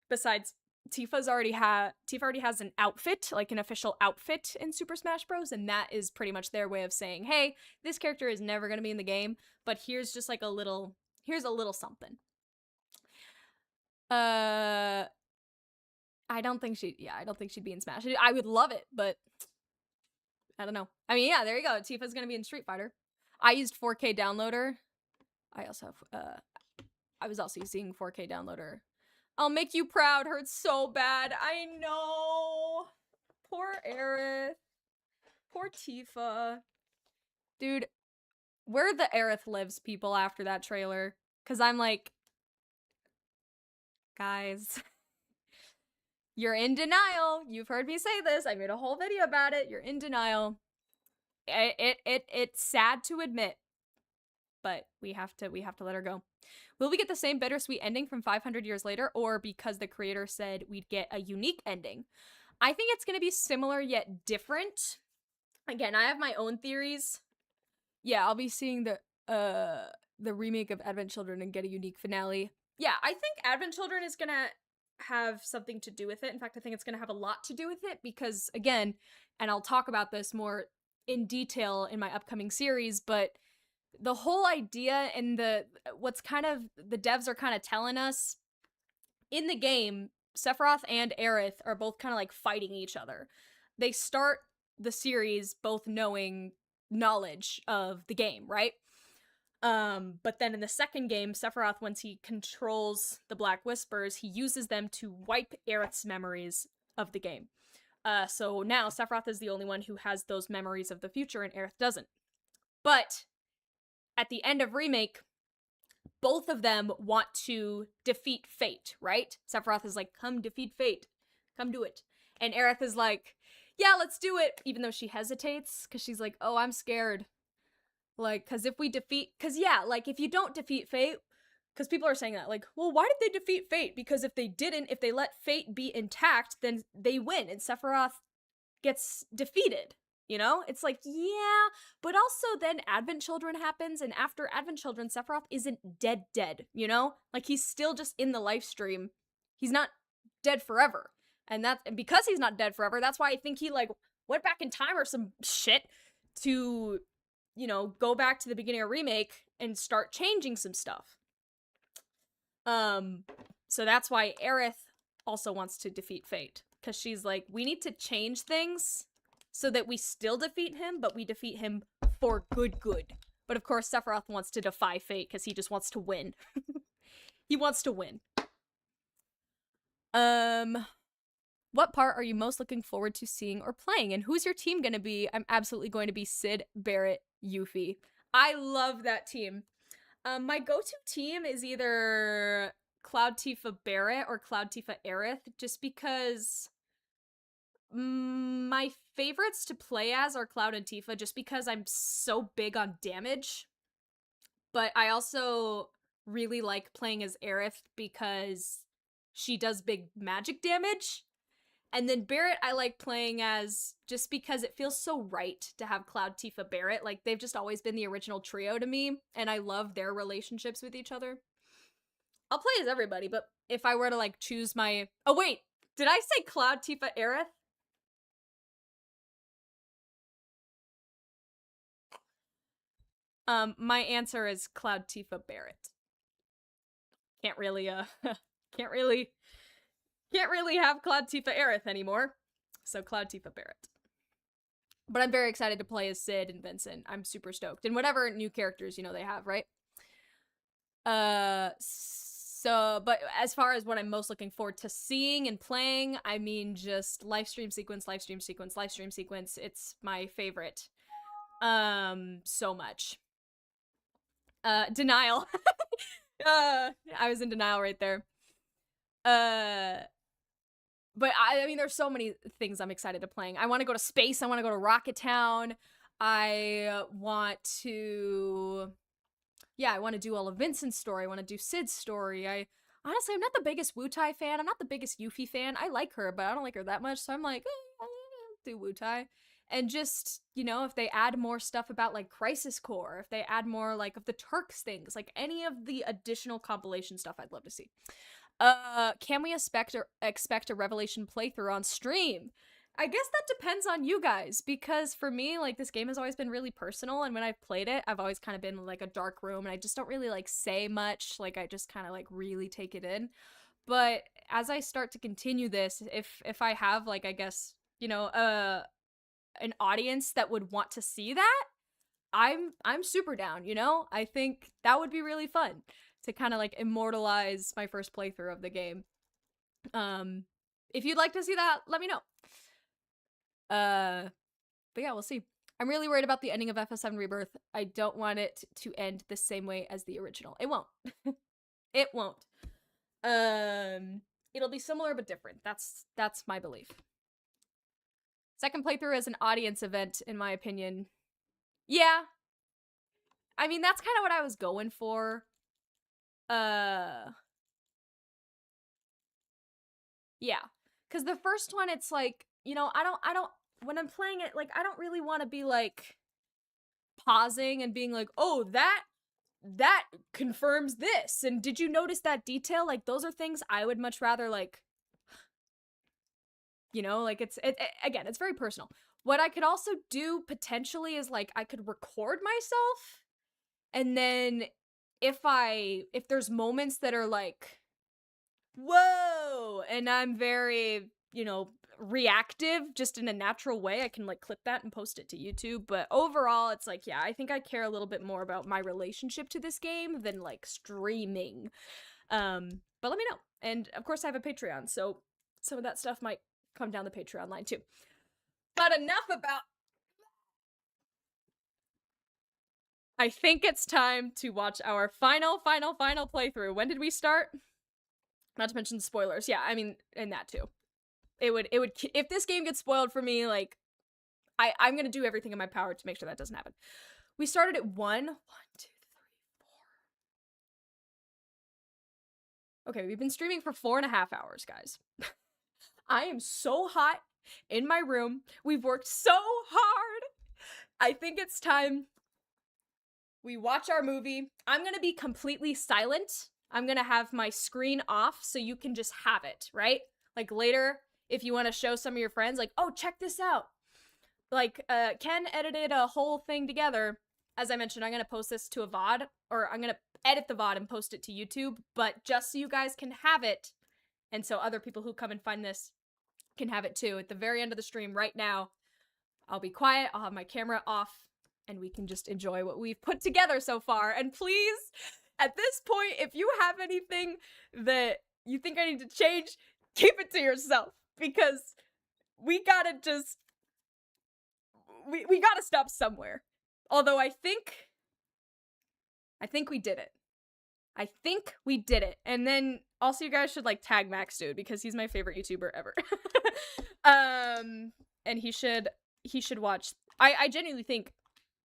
Besides, Tifa already has an outfit, like an official outfit in Super Smash Bros. And that is pretty much their way of saying, hey, this character is never going to be in the game, but here's just like here's a little something. I don't think she'd be in Smash. I would love it, but I don't know. I mean, yeah, there you go. Tifa's going to be in Street Fighter. I used 4K downloader. I was also using 4K downloader. I'll make you proud hurts so bad. I know. Poor Aerith. Poor Tifa. Dude, where the Aerith lives people after that trailer. Because I'm like, guys, You're in denial. You've heard me say this. I made a whole video about it. You're in denial. It's sad to admit, but we have to let her go. Will we get the same bittersweet ending from 500 years later, or because the creator said we'd get a unique ending? I think it's going to be similar yet different. Again, I have my own theories. Yeah, I'll be seeing the remake of Advent Children and get a unique finale. Yeah, I think Advent Children is going to have something to do with it. In fact, I think it's going to have a lot to do with it because, again, and I'll talk about this more in detail in my upcoming series, but the whole idea and what's kind of the devs are kind of telling us in the game, Sephiroth and Aerith are both kind of like fighting each other. They start the series both knowing knowledge of the game, right? But then in the second game, Sephiroth, once he controls the Black Whispers, he uses them to wipe Aerith's memories of the game. So now Sephiroth is the only one who has those memories of the future and Aerith doesn't. But at the end of Remake, both of them want to defeat fate, right? Sephiroth is like, come defeat fate. Come do it. And Aerith is like, yeah, let's do it. Even though she hesitates, because she's like, oh, I'm scared. Like, because if we defeat, because yeah, like if you don't defeat fate, because people are saying that, like, well, why did they defeat fate? Because if they didn't, if they let fate be intact, then they win and Sephiroth gets defeated. You know? It's like, yeah, but also then Advent Children happens, and after Advent Children, Sephiroth isn't dead, you know? Like, he's still just in the life stream. He's not dead forever. And because he's not dead forever, that's why I think he, like, went back in time or some shit to, you know, go back to the beginning of Remake and start changing some stuff. So that's why Aerith also wants to defeat fate. Because she's like, we need to change things so that we still defeat him, but we defeat him for good. But of course, Sephiroth wants to defy fate because he just wants to win. He wants to win. What part are you most looking forward to seeing or playing? And who's your team gonna be? I'm absolutely going to be Sid, Barrett, Yuffie. I love that team. My go-to team is either Cloud Tifa Barrett or Cloud Tifa Aerith, just because my favorites to play as are Cloud and Tifa, just because I'm so big on damage. But I also really like playing as Aerith because she does big magic damage. And then Barrett I like playing as just because it feels so right to have Cloud, Tifa, Barrett. Like, they've just always been the original trio to me, and I love their relationships with each other. I'll play as everybody, but if I were to, like, choose my... Oh, wait! Did I say Cloud, Tifa, Aerith? My answer is Cloud, Tifa, Barrett. Can't really have Cloud, Tifa, Aerith anymore. So Cloud, Tifa, Barrett. But I'm very excited to play as Sid and Vincent. I'm super stoked. And whatever new characters, you know, they have, right? But as far as what I'm most looking forward to seeing and playing, I mean just livestream sequence. It's my favorite. So much. Denial. I was in denial right there. But I mean, there's so many things I'm excited to playing. I want to go to space. I want to go to Rocket Town. I want to do all of Vincent's story. I want to do Sid's story. Honestly, I'm not the biggest Wu-Tai fan. I'm not the biggest Yuffie fan. I like her, but I don't like her that much. So I'm like, I'll do Wu-Tai. And just, you know, if they add more stuff about, like, Crisis Core, if they add more, like, of the Turks things, like, any of the additional compilation stuff I'd love to see. Can we expect a Revelation playthrough on stream? I guess that depends on you guys, because for me, like, this game has always been really personal, and when I've played it, I've always kind of been in, like, a dark room, and I just don't really, like, say much, like, I just kind of, like, really take it in. But as I start to continue this, if I have, like, I guess, you know, an audience that would want to see that, I'm super down, you know? I think that would be really fun to kind of, like, immortalize my first playthrough of the game. If you'd like to see that, let me know. But yeah, we'll see. I'm really worried about the ending of FF7 Rebirth. I don't want it to end the same way as the original. It won't. It won't. it'll be similar but different. That's my belief. Second playthrough as an audience event, in my opinion. Yeah. I mean, that's kind of what I was going for. Yeah. Because the first one, it's like, you know, I don't, when I'm playing it, like, I don't really want to be, like, pausing and being like, oh, that confirms this. And did you notice that detail? Like, those are things I would much rather, like, you know, like, again, it's very personal. What I could also do potentially is, like, I could record myself, and then if there's moments that are like, whoa, and I'm very, you know, reactive just in a natural way, I can, like, clip that and post it to YouTube. But overall, it's like, yeah, I think I care a little bit more about my relationship to this game than, like, streaming. But let me know. And of course I have a Patreon, so some of that stuff might come down the Patreon line too. But enough about... I think it's time to watch our final playthrough. When did we start? Not to mention spoilers. Yeah, I mean, and that too. It would, if this game gets spoiled for me, like, I'm gonna do everything in my power to make sure that doesn't happen. We started at 1, 2, 3, 4. Okay, we've been streaming for 4.5 hours, guys. I am so hot in my room. We've worked so hard. I think it's time we watch our movie. I'm gonna be completely silent. I'm gonna have my screen off so you can just have it, right? Like later, if you want to show some of your friends, like, oh, check this out. Like, Ken edited a whole thing together. As I mentioned, I'm gonna post this to a VOD, or I'm gonna edit the VOD and post it to YouTube, but just so you guys can have it, and so other people who come and find this can have it too. At the very end of the stream right now, I'll be quiet, I'll have my camera off, and we can just enjoy what we've put together so far. And please, at this point, if you have anything that you think I need to change, keep it to yourself, because we gotta just, we gotta stop somewhere. Although I think we did it. I think we did it. And then also you guys should, like, tag Max Dude, because he's my favorite YouTuber ever. And he should watch. I genuinely think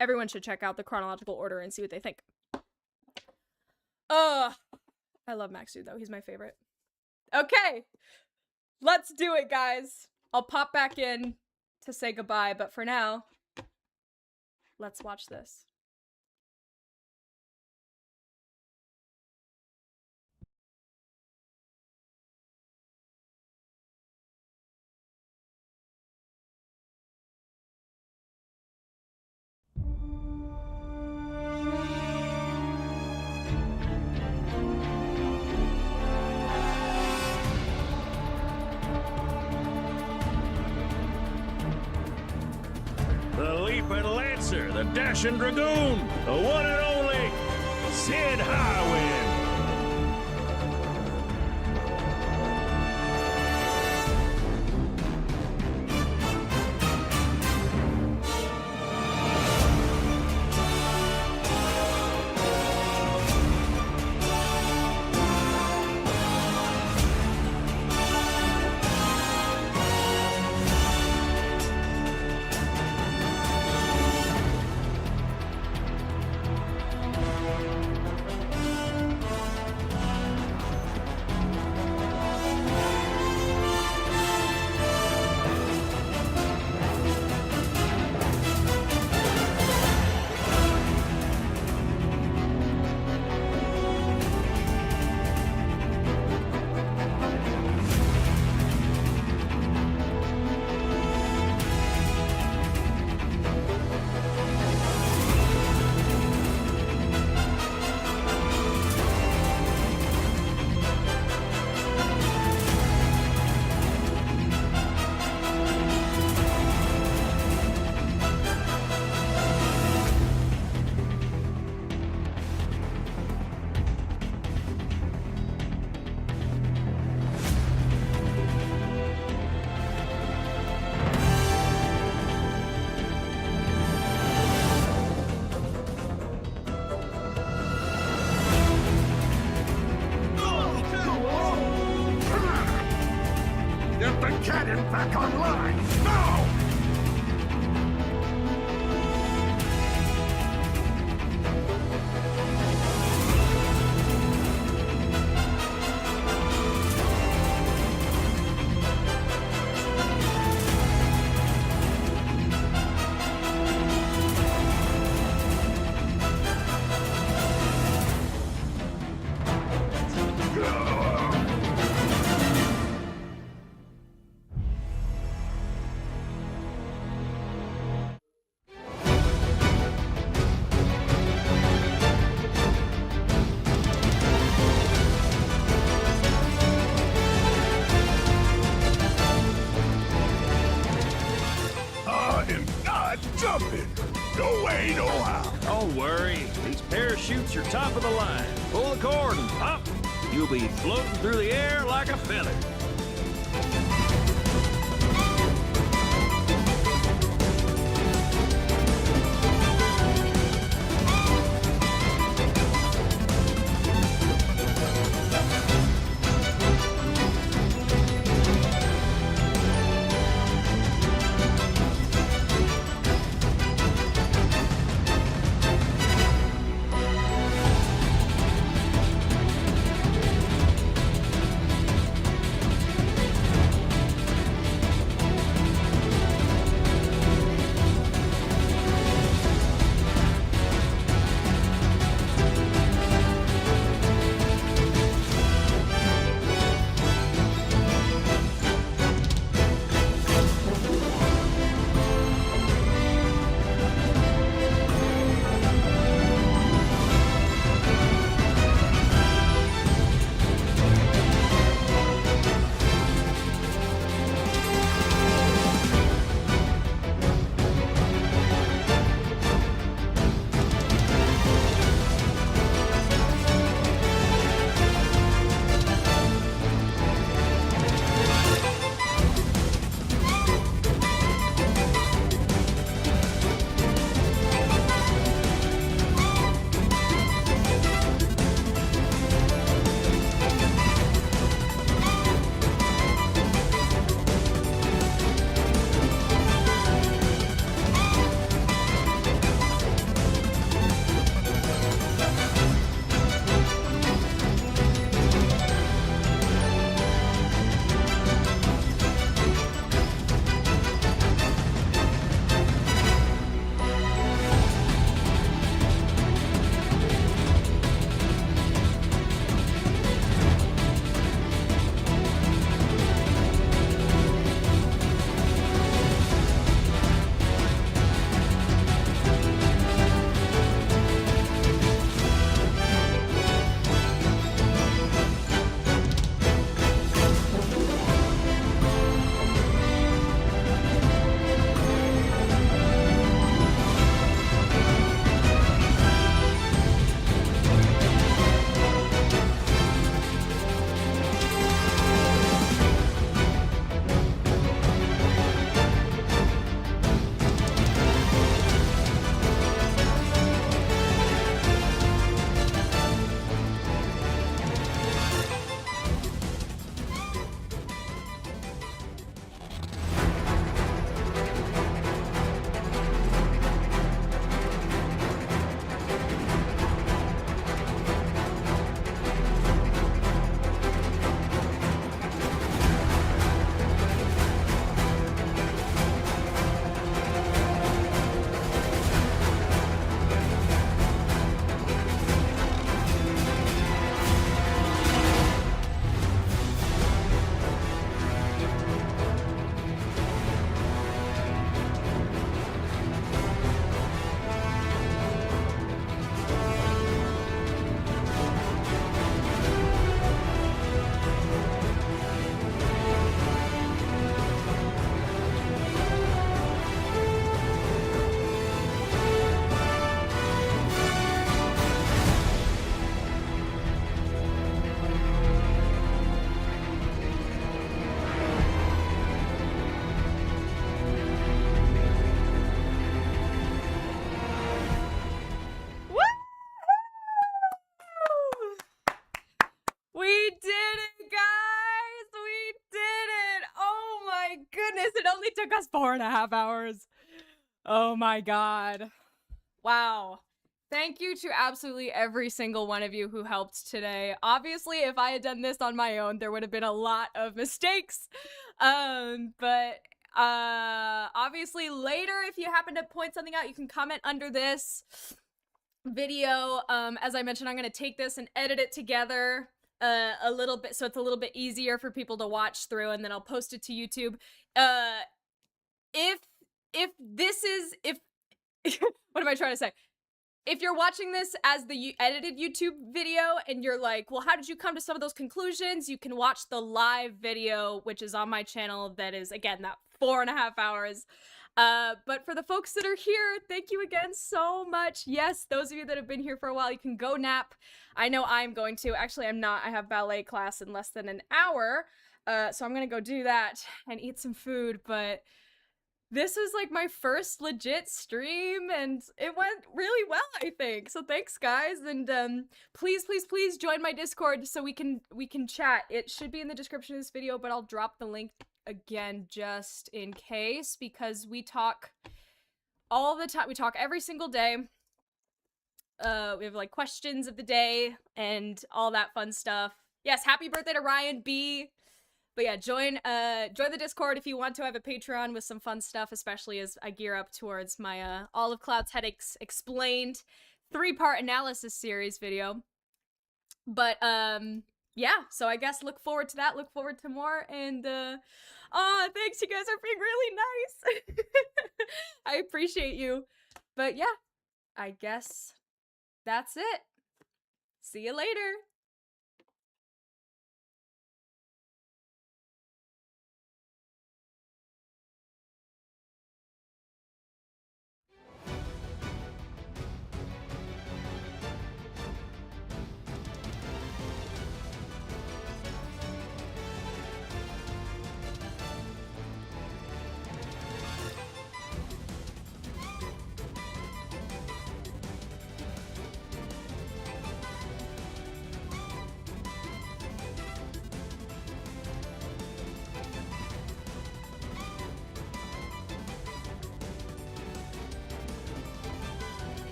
everyone should check out the chronological order and see what they think. I love Max Dude though. He's my favorite. Okay. Let's do it, guys. I'll pop back in to say goodbye, but for now, let's watch this. The Leaping Lancer, the Dashing Dragoon, the one and only Sid Highwind. Get the cannon back online! Now! I am not jumping. No way, no how. Don't worry. These parachutes are top of the line. Pull the cord and pop. You'll be floating through the air like a feather. goodness, it only took us 4.5 hours. Oh my god. Wow. Thank you to absolutely every single one of you who helped today. Obviously, if I had done this on my own, there would have been a lot of mistakes. But obviously later, if you happen to point something out, you can comment under this video. As I mentioned, I'm going to take this and edit it together a little bit so it's a little bit easier for people to watch through, and then I'll post it to YouTube. If what am I trying to say? If you're watching this as the edited YouTube video and you're like, well, how did you come to some of those conclusions? You can watch the live video, which is on my channel. That is, again, that 4.5 hours. But for the folks that are here, thank you again so much. Yes, those of you that have been here for a while, you can go nap. I know I'm going to. Actually, I'm not. I have ballet class in less than an hour. So I'm going to go do that and eat some food. But this was like my first legit stream and it went really well, I think. So thanks, guys. And please, please, please join my Discord so we can chat. It should be in the description of this video, but I'll drop the link again just in case, because we talk all the time. We talk every single day. We have like questions of the day and all that fun stuff. Yes, happy birthday to Ryan B. But yeah, join the Discord if you want to. I have a Patreon with some fun stuff, especially as I gear up towards my All of Cloud's Headaches Explained 3-part analysis series video. But yeah, so I guess look forward to that. Look forward to more. And thanks, you guys are being really nice. I appreciate you. But yeah, I guess that's it. See you later.